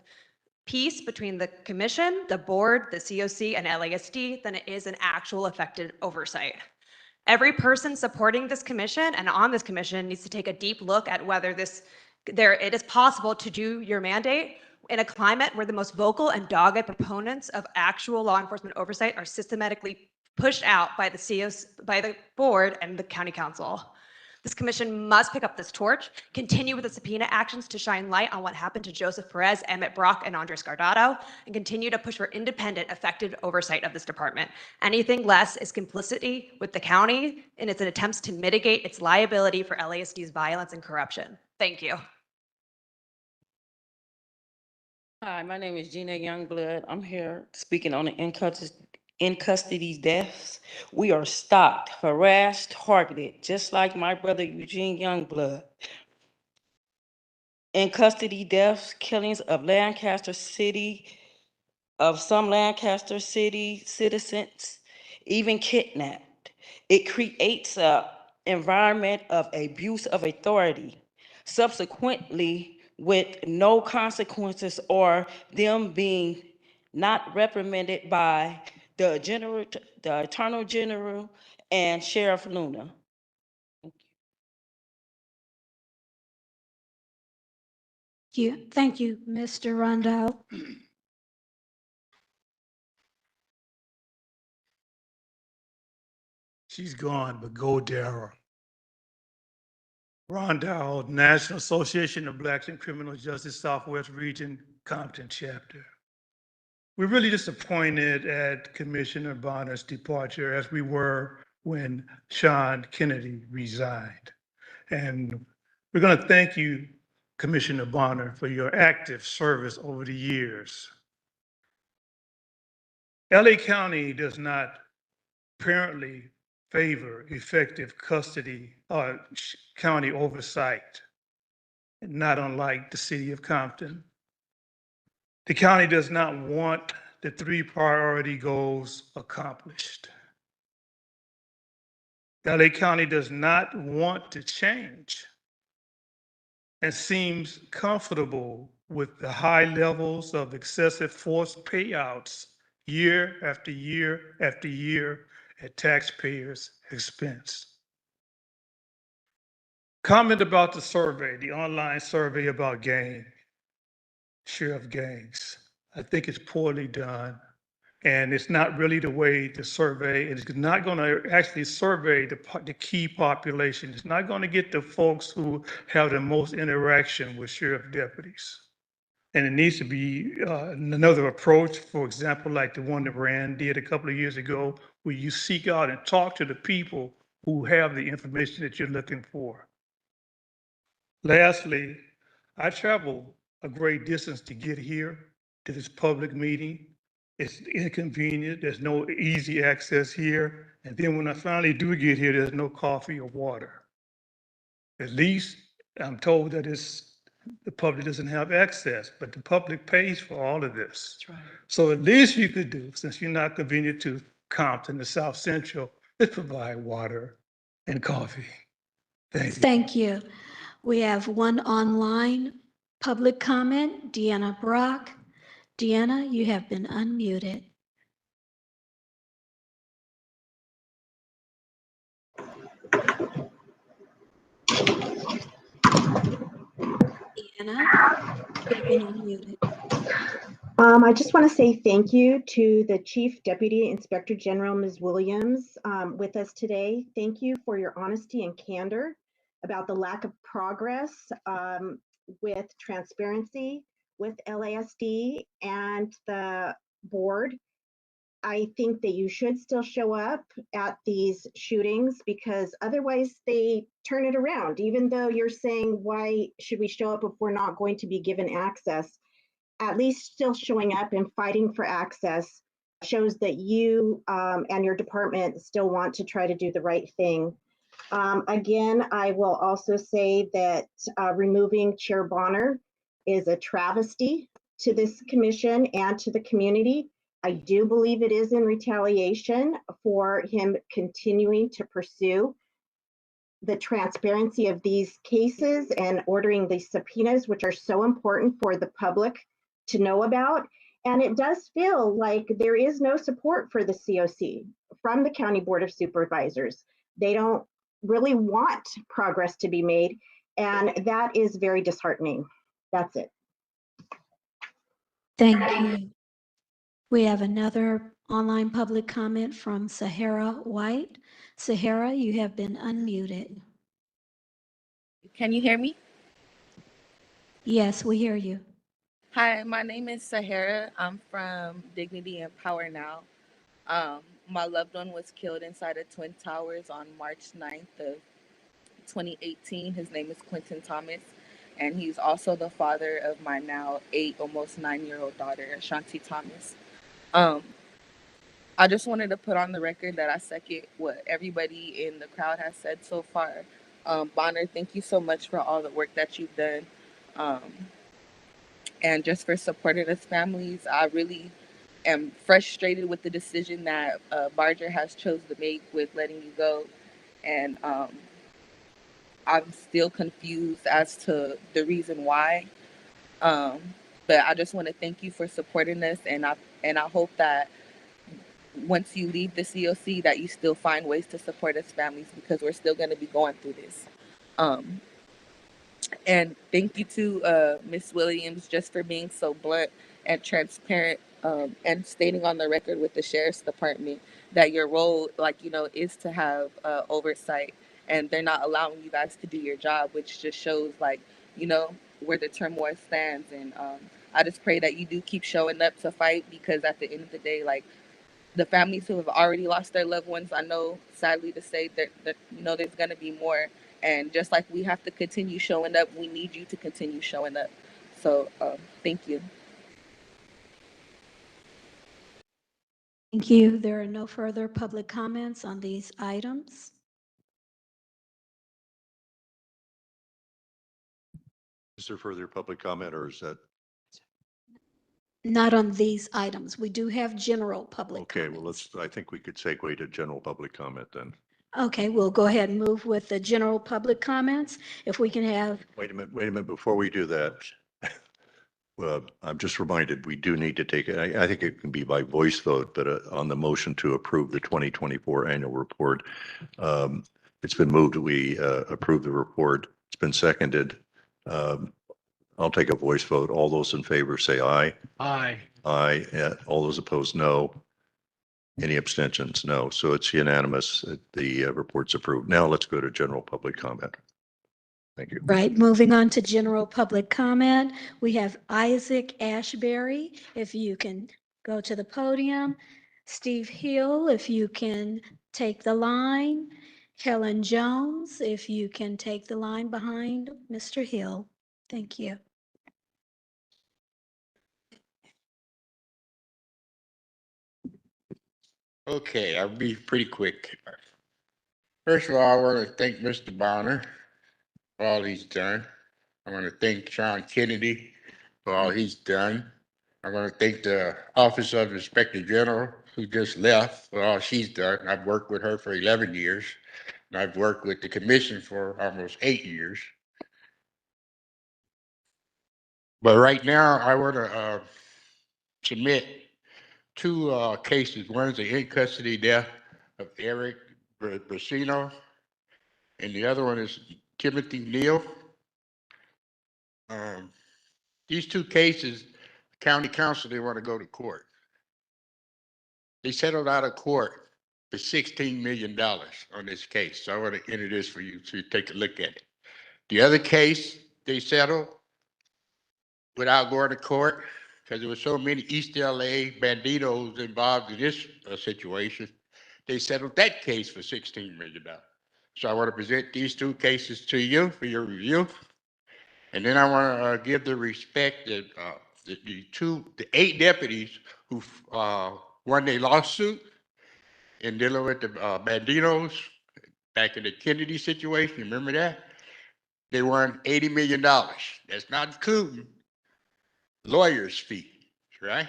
Speaker 7: peace between the commission, the board, the COC, and LASD than it is an actual effective oversight. Every person supporting this commission and on this commission needs to take a deep look at whether it is possible to do your mandate in a climate where the most vocal and dogged proponents of actual law enforcement oversight are systematically pushed out by the COC, by the board and the county council. This commission must pick up this torch, continue with the subpoena actions to shine light on what happened to Joseph Perez, Emmett Brock, and Andres Guardado, and continue to push for independent, effective oversight of this department. Anything less is complicity with the county in its attempts to mitigate its liability for LASD's violence and corruption. Thank you.
Speaker 22: Hi, my name is Gina Youngblood. I'm here speaking on the
Speaker 4: in custody deaths. We are stalked, harassed, targeted, just like my brother Eugene Youngblood. In custody deaths, killings of some Lancaster City citizens, even kidnapped. It creates a environment of abuse of authority. Subsequently, with no consequences or them being not reprimanded by the Attorney General and Sheriff Luna.
Speaker 1: Thank you, Mr. Rondo.
Speaker 22: She's gone, but go Dara. Ron Dow, National Association of Blacks in Criminal Justice Southwest Region, Compton Chapter. We're really disappointed at Commissioner Bonner's departure, as we were when Sean Kennedy resigned. And we're going to thank you, Commissioner Bonner, for your active service over the years. LA County does not apparently favor effective custody or county oversight, not unlike the city of Compton. The county does not want the 3 priority goals accomplished. LA County does not want to change and seems comfortable with the high levels of excessive force payouts year after year after year at taxpayers' expense. Comment about the survey, the online survey about sheriff gangs. I think it's poorly done. And it's not really the way to survey. It's not going to actually survey the key population. It's not going to get the folks who have the most interaction with sheriff deputies. And it needs to be another approach, for example, like the one that Rand did a couple of years ago, where you seek out and talk to the people who have the information that you're looking for. Lastly, I traveled a great distance to get here to this public meeting. It's inconvenient. There's no easy access here. And then when I finally do get here, there's no coffee or water. At least I'm told that the public doesn't have access, but the public pays for all of this. That's right. So at least you could do, since you're not convenient to Compton, the South Central, is provide water and coffee. Thank you.
Speaker 1: Thank you. We have one online public comment, Deanna Brock. Deanna, you have been unmuted. Deanna, you have been unmuted.
Speaker 14: I just want to say thank you to the Chief Deputy Inspector General, Ms. Williams, with us today. Thank you for your honesty and candor about the lack of progress with transparency with LASD and the board. I think that you should still show up at these shootings because otherwise they turn it around. Even though you're saying, why should we show up if we're not going to be given access? At least still showing up and fighting for access shows that you and your department still want to try to do the right thing. Again, I will also say that removing Chair Bonner is a travesty to this commission and to the community. I do believe it is in retaliation for him continuing to pursue the transparency of these cases and ordering these subpoenas, which are so important for the public to know about. And it does feel like there is no support for the COC from the County Board of Supervisors. They don't really want progress to be made, and that is very disheartening. That's it.
Speaker 1: Thank you. We have another online public comment from Sahara White. Sahara, you have been unmuted.
Speaker 23: Can you hear me?
Speaker 1: Yes, we hear you.
Speaker 23: Hi, my name is Sahara. I'm from Dignity and Power Now. My loved one was killed inside of Twin Towers on March 9th of 2018. His name is Quentin Thomas, and he's also the father of my now 8, almost 9-year-old daughter, Ashanti Thomas. I just wanted to put on the record that I second what everybody in the crowd has said so far. Bonner, thank you so much for all the work that you've done. Um, and just for supporting us families. I really am frustrated with the decision that Barger has chose to make with letting you go. And I'm still confused as to the reason why. Um, but I just want to thank you for supporting us, and I hope that once you leave the COC that you still find ways to support us families because we're still going to be going through this. Um, and thank you to Ms. Williams just for being so blunt and transparent and stating on the record with the sheriff's department that your role, like, you know, is to have oversight, and they're not allowing you guys to do your job, which just shows, like, you know, where the turmoil stands. And I just pray that you do keep showing up to fight, because at the end of the day, like, the families who have already lost their loved ones, I know, sadly to say, that you know, there's going to be more. And just like we have to continue showing up, we need you to continue showing up. So thank you.
Speaker 1: Thank you. There are no further public comments on these items.
Speaker 3: Is there further public comment, or is that?
Speaker 1: Not on these items. We do have general public
Speaker 3: Okay,
Speaker 1: comments.
Speaker 3: well, I think we could segue to general public comment then.
Speaker 1: Okay, we'll go ahead and move with the general public comments. If we can have,
Speaker 3: Wait a minute, before we do that. Well, I'm just reminded, we do need to take, I think it can be by voice vote, but on the motion to approve the 2024 annual report, it's been moved, we approve the report. It's been seconded. I'll take a voice vote. All those in favor say aye.
Speaker 9: Aye.
Speaker 3: Aye. All those opposed, no. Any abstentions? No. So it's unanimous. The report's approved. Now let's go to general public comment. Thank you.
Speaker 1: right, moving on to general public comment, we have Isaac Ashbury. If you can go to the podium. Steve Hill, if you can take the line. Helen Jones, if you can take the line behind Mr. Hill. Thank you.
Speaker 6: Okay, I'll be pretty quick. First of all, I want to thank Mr. Bonner for all he's done. I want to thank Sean Kennedy for all he's done. I want to thank the Office of Inspector General, who just left, for all she's done. I've worked with her for 11 years, and I've worked with the commission for almost 8 years. But right now, I want to submit two cases. One is an in custody death of Eric Brasino, and the other one is Timothy Neal. These two cases, county council, they want to go to court. They settled out of court for $16 million on this case. So I want to enter this for you to take a look at it. The other case, they settled without going to court because there were so many East LA banditos involved in this situation. They settled that case for $16 million. So I want to present these two cases to you for your review. And then I want to give the respect that the 8 deputies who won their lawsuit in dealing with the banditos back in the Kennedy situation. Remember that? They won $80 million. That's not including lawyers' fees, right?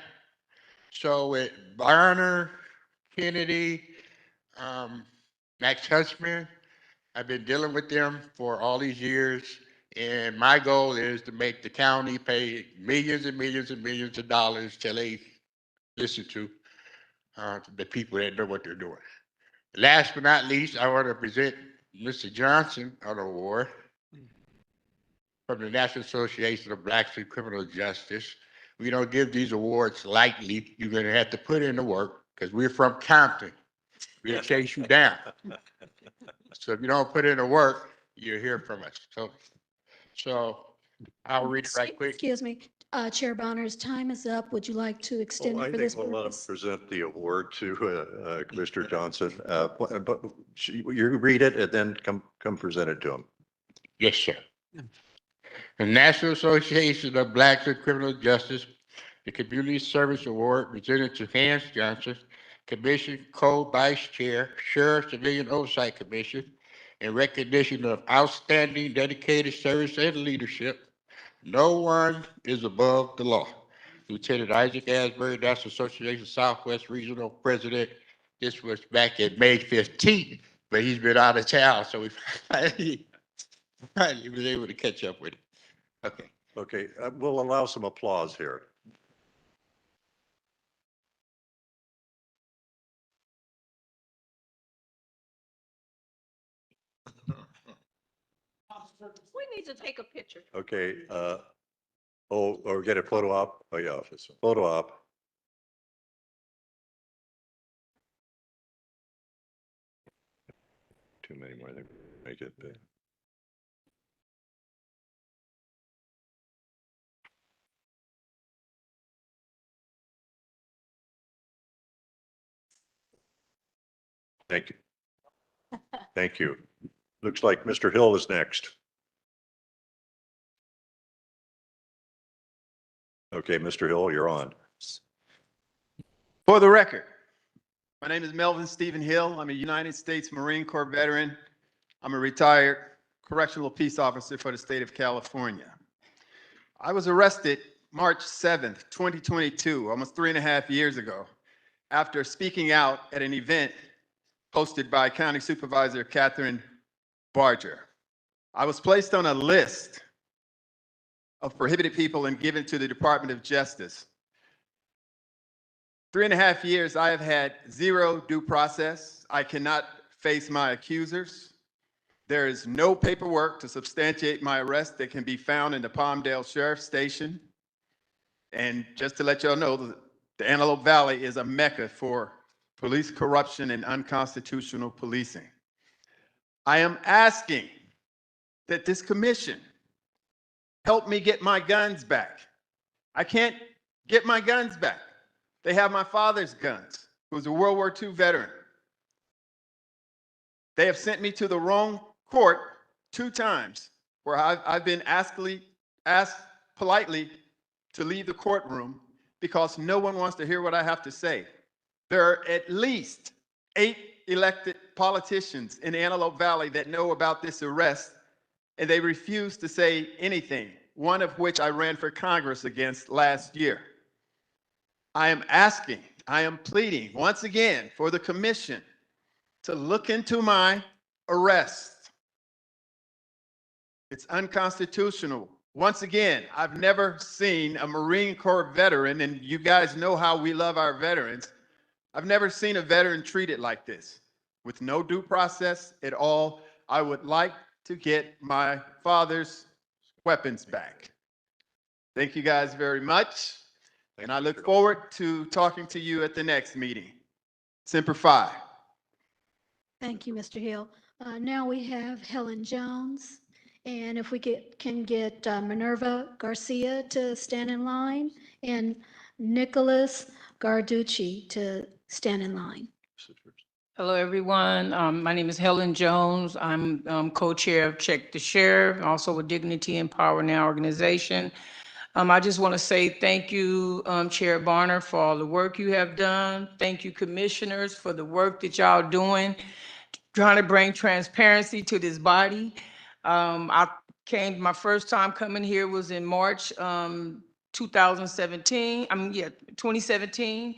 Speaker 6: So with Barner, Kennedy, Max Huntsman, I've been dealing with them for all these years, and my goal is to make the county pay millions and millions and millions of dollars till they listen to the people that know what they're doing. Last but not least, I want to present Mr. Johnson an award from the National Association of Blacks in Criminal Justice. We don't give these awards lightly. You're going to have to put in the work because we're from Compton. We'll chase you down. So if you don't put in the work, you'll hear from us. So I'll read it right quick.
Speaker 1: Excuse me, Chair Bonner's time is up. Would you like to extend
Speaker 3: Well,
Speaker 1: it
Speaker 3: I
Speaker 1: for
Speaker 3: think
Speaker 1: this
Speaker 3: we'll let him
Speaker 1: purpose?
Speaker 3: present the award to Commissioner Johnson. But you read it and then come present it to him.
Speaker 6: Yes, sir. The National Association of Blacks in Criminal Justice, the Community Service Award presented to Hans Johnson, Commission Co-Vice Chair, Sheriff Civilian Oversight Commission, in recognition of outstanding dedicated service and leadership. No one is above the law. Lieutenant Isaac Asbury, National Association Southwest Regional President. This was back in May 15th, but he's been out of town, so we finally was able to catch up with him. Okay.
Speaker 3: Okay, we'll allow some applause here.
Speaker 5: We need to take a picture.
Speaker 3: Okay, or get a photo op. Oh, yeah, photo op. Too many more, they make it big. Thank you. Thank you. Looks like Mr. Hill is next. Okay, Mr. Hill, you're on.
Speaker 11: For the record, my name is Melvin Stephen Hill. I'm a United States Marine Corps veteran. I'm a retired correctional peace officer for the state of California. I was arrested March 7th, 2022, almost 3.5 years ago, after speaking out at an event hosted by County Supervisor Catherine Barger. I was placed on a list of prohibited people and given to the Department of Justice. 3.5 years, I have had zero due process. I cannot face my accusers. There is no paperwork to substantiate my arrest that can be found in the Palmdale Sheriff's Station. And just to let y'all know, the Antelope Valley is a mecca for police corruption and unconstitutional policing. I am asking that this commission help me get my guns back. I can't get my guns back. They have my father's guns, who was a World War II veteran. They have sent me to the wrong court 2 times, where I've been asked politely to leave the courtroom because no one wants to hear what I have to say. There are at least 8 elected politicians in the Antelope Valley that know about this arrest, and they refuse to say anything, one of which I ran for Congress against last year. I am asking, I am pleading once again for the commission to look into my arrest. It's unconstitutional. Once again, I've never seen a Marine Corps veteran, and you guys know how we love our veterans. I've never seen a veteran treated like this, with no due process at all. I would like to get my father's weapons back. Thank you guys very much. And I look forward to talking to you at the next meeting. Semper Fi.
Speaker 1: Thank you, Mr. Hill. Now we have Helen Jones. And if we can get Minerva Garcia to stand in line and Nicholas Garducci to stand in line.
Speaker 4: Hello, everyone. My name is Helen Jones. I'm co-chair of Check the Sheriff, also with Dignity and Power Now organization. I just want to say thank you, Chair Barner, for all the work you have done. Thank you, commissioners, for the work that y'all doing, trying to bring transparency to this body. My first time coming here was in March 2017. 2017.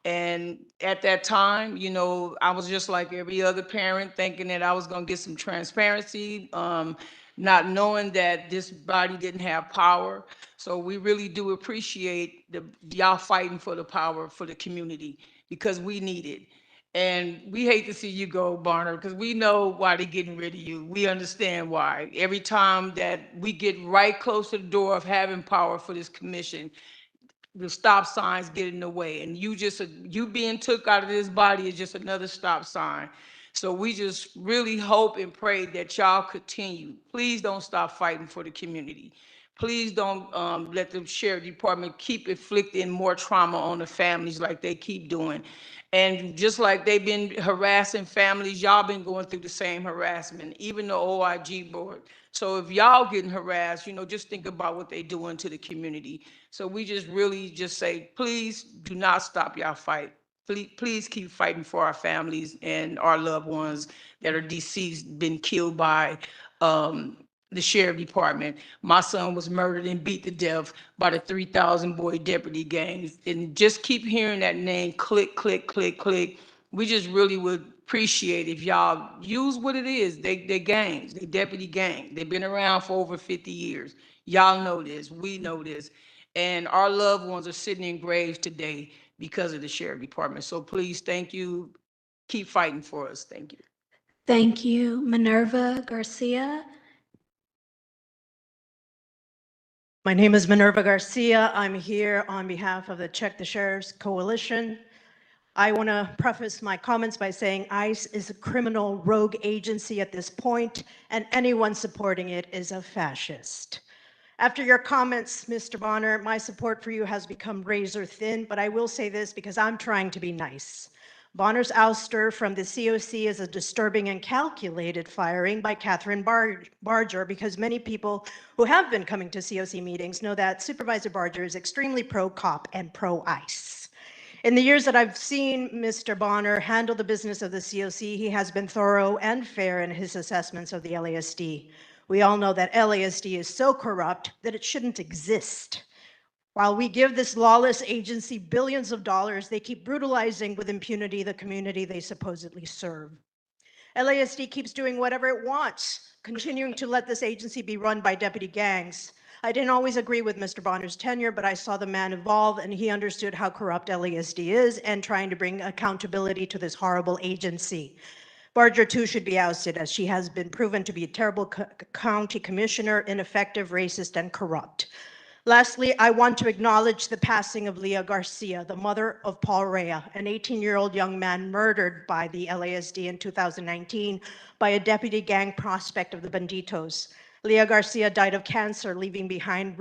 Speaker 4: And at that time, you know, I was just like every other parent, thinking that I was going to get some transparency, not knowing that this body didn't have power. So we really do appreciate y'all fighting for the power for the community, because we need it. And we hate to see you go, Barner, because we know why they're getting rid of you. We understand why. Every time that we get right close to the door of having power for this commission, the stop signs get in the way, and you being took out of this body is just another stop sign. So we just really hope and pray that y'all continue. Please don't stop fighting for the community. Please don't let the sheriff department keep inflicting more trauma on the families like they keep doing. And just like they've been harassing families, y'all been going through the same harassment, even the OIG board. So if y'all getting harassed, you know, just think about what they doing to the community. So we just really just say, please do not stop y'all fight. Please keep fighting for our families and our loved ones that are deceased, been killed by the sheriff department. My son was murdered and beat to death by the 3,000 boy deputy gangs. And just keep hearing that name, click, click, click, click. We just really would appreciate if y'all use what it is. They gangs, they deputy gang. They've been around for over 50 years. Y'all know this, we know this. And our loved ones are sitting in graves today because of the sheriff department. So please, thank you. Keep fighting for us. Thank you.
Speaker 1: Thank you. Minerva Garcia.
Speaker 15: My name is Minerva Garcia. I'm here on behalf of the Check the Sheriff's Coalition. I want to preface my comments by saying ICE is a criminal rogue agency at this point, and anyone supporting it is a fascist. After your comments, Mr. Bonner, my support for you has become razor thin, but I will say this because I'm trying to be nice. Bonner's ouster from the COC is a disturbing and calculated firing by Catherine Barger, because many people who have been coming to COC meetings know that Supervisor Barger is extremely pro-cop and pro-ICE. In the years that I've seen Mr. Bonner handle the business of the COC, he has been thorough and fair in his assessments of the LASD. We all know that LASD is so corrupt that it shouldn't exist. While we give this lawless agency billions of dollars, they keep brutalizing with impunity the community they supposedly serve. LASD keeps doing whatever it wants, continuing to let this agency be run by deputy gangs. I didn't always agree with Mr. Bonner's tenure, but I saw the man evolve, and he understood how corrupt LASD is and trying to bring accountability to this horrible agency. Barger, too, should be ousted, as she has been proven to be a terrible county commissioner, ineffective, racist, and corrupt. Lastly, I want to acknowledge the passing of Leah Garcia, the mother of Paul Rea, an 18-year-old young man murdered by the LASD in 2019 by a deputy gang prospect of the Banditos. Leah Garcia died of cancer, leaving behind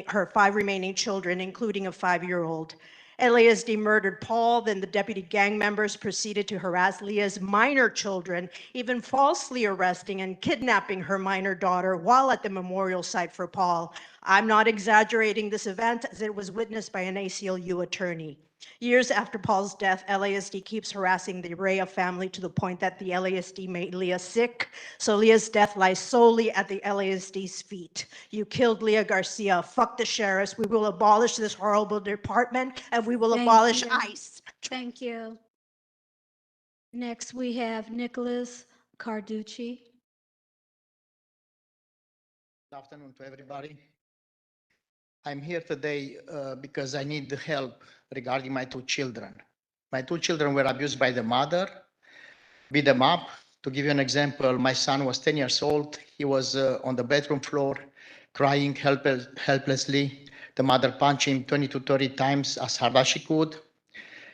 Speaker 15: her 5 remaining children, including a 5-year-old. LASD murdered Paul, then the deputy gang members proceeded to harass Leah's minor children, even falsely arresting and kidnapping her minor daughter while at the memorial site for Paul. I'm not exaggerating this event, as it was witnessed by an ACLU attorney. Years after Paul's death, LASD keeps harassing the Rea family to the point that the LASD made Leah sick. So Leah's death lies solely at the LASD's feet. You killed Leah Garcia. Fuck the sheriffs. We will abolish this horrible department, and we will abolish ICE.
Speaker 1: Thank you. Next, we have Nicholas Carducci.
Speaker 16: Good afternoon to everybody. I'm here today because I need help regarding my 2 children. My 2 children were abused by the mother, beat them up. To give you an example, my son was 10 years old. He was on the bedroom floor, crying helplessly. The mother punched him 20 to 30 times as hard as she could.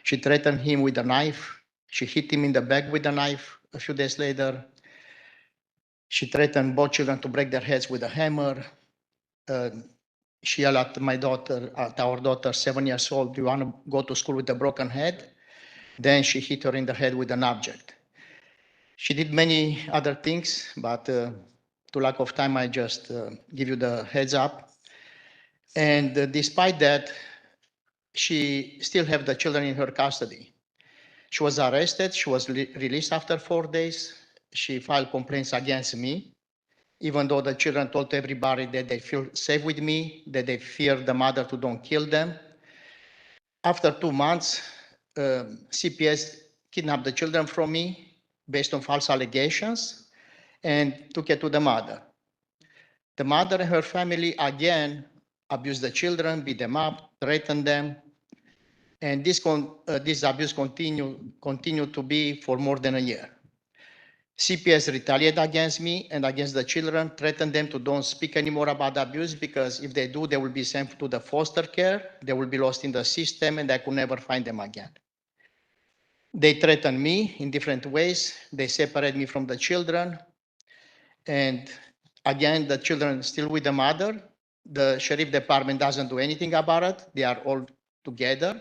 Speaker 16: She threatened him with a knife. She hit him in the back with a knife. A few days later, she threatened both children to break their heads with a hammer. She yelled at our daughter, 7 years old, "Do you want to go to school with a broken head?" Then she hit her in the head with an object. She did many other things, but to lack of time, I just give you the heads up. And despite that, she still have the children in her custody. She was arrested. She was released after 4 days. She filed complaints against me, even though the children told everybody that they feel safe with me, that they fear the mother to don't kill them. After 2 months, CPS kidnapped the children from me based on false allegations and took it to the mother. The mother and her family again abused the children, beat them up, threatened them, and this abuse continued to be for more than a year. CPS retaliated against me and against the children, threatened them to don't speak anymore about abuse, because if they do, they will be sent to the foster care, they will be lost in the system, and I could never find them again. They threatened me in different ways. They separate me from the children. And again, the children still with the mother. The sheriff department doesn't do anything about it. They are all together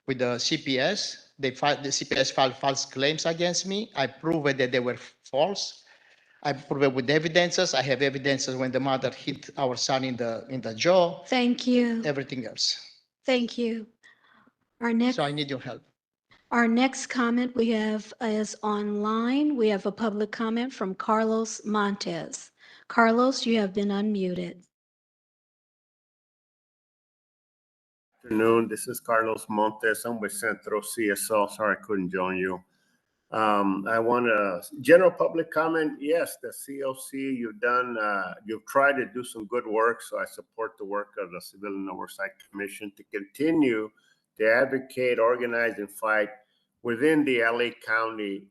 Speaker 16: with the CPS. The CPS filed false claims against me. I proved that they were false. I proved it with evidences. I have evidences when the mother hit our son in the jaw.
Speaker 1: Thank you.
Speaker 16: Everything else.
Speaker 1: Thank you. Our next.
Speaker 16: So I need your help.
Speaker 1: Our next comment we have is online. We have a public comment from Carlos Montes. Carlos, you have been unmuted.
Speaker 8: Afternoon. This is Carlos Montes. I'm with Centro CSO. Sorry I couldn't join you. I want a general public comment. Yes, the COC, you've tried to do some good work. So I support the work of the Civilian Oversight Commission to continue to advocate, organize, and fight within the LA County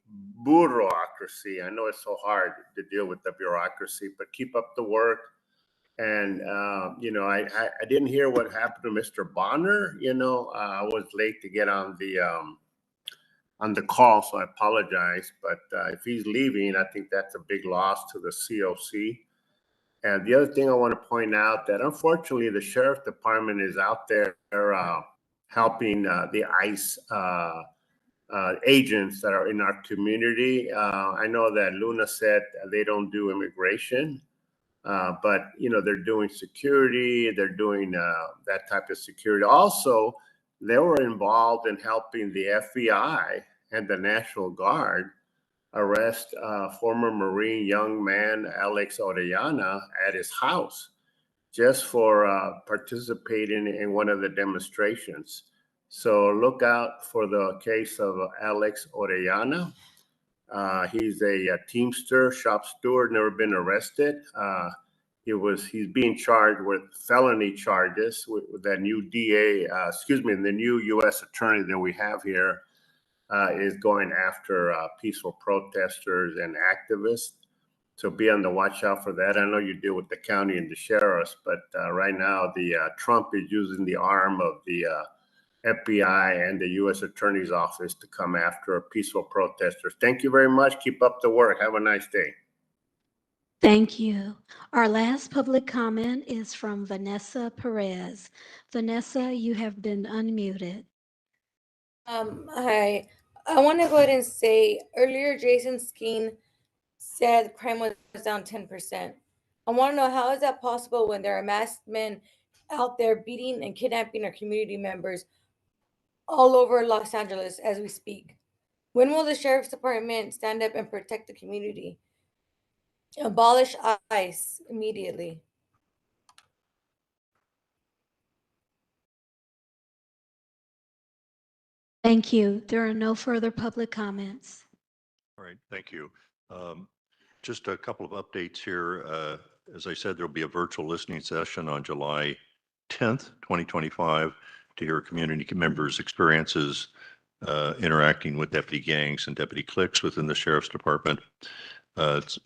Speaker 8: bureaucracy. I know it's so hard to deal with the bureaucracy, but keep up the work. And, I didn't hear what happened to Mr. Bonner. I was late to get on the call, so I apologize. But if he's leaving, I think that's a big loss to the COC. And the other thing I want to point out that unfortunately the sheriff department is out there helping the ICE agents that are in our community. I know that Luna said they don't do immigration. But they're doing security, they're doing that type of security. Also, they were involved in helping the FBI and the National Guard arrest former Marine young man Alex Orellana at his house just for participating in one of the demonstrations. So look out for the case of Alex Orellana. He's a Teamster, shop steward, never been arrested. He's being charged with felony charges with that new the new U.S. attorney that we have here is going after peaceful protesters and activists. So be on the watch out for that. I know you deal with the county and the sheriffs, but right now the Trump is using the arm of the FBI and the U.S. Attorney's Office to come after peaceful protesters. Thank you very much. Keep up the work. Have a nice day.
Speaker 1: Thank you. Our last public comment is from Vanessa Perez. Vanessa, you have been unmuted.
Speaker 17: Hi. I want to go ahead and say earlier Jason Skeen said crime was down 10%. I want to know how is that possible when there are masked men out there beating and kidnapping our community members all over Los Angeles as we speak? When will the sheriff's department stand up and protect the community? Abolish ICE immediately.
Speaker 1: Thank you. There are no further public comments.
Speaker 3: All right, thank you. Just a couple of updates here. As I said, there'll be a virtual listening session on July 10th, 2025 to hear community members' experiences interacting with deputy gangs and deputy cliques within the Sheriff's Department. It's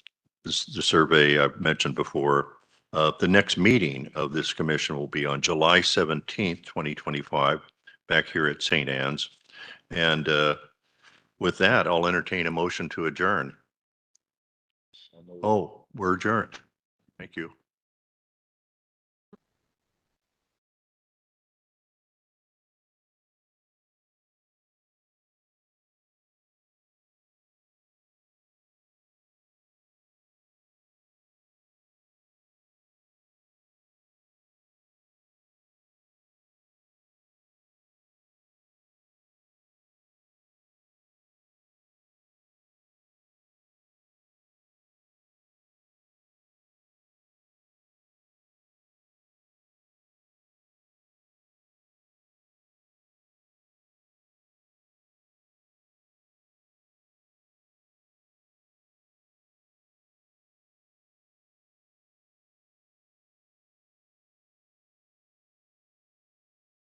Speaker 3: the survey I've mentioned before. The next meeting of this commission will be on July 17th, 2025, back here at St. Anne's. And with that, I'll entertain a motion to adjourn. Oh, we're adjourned. Thank you.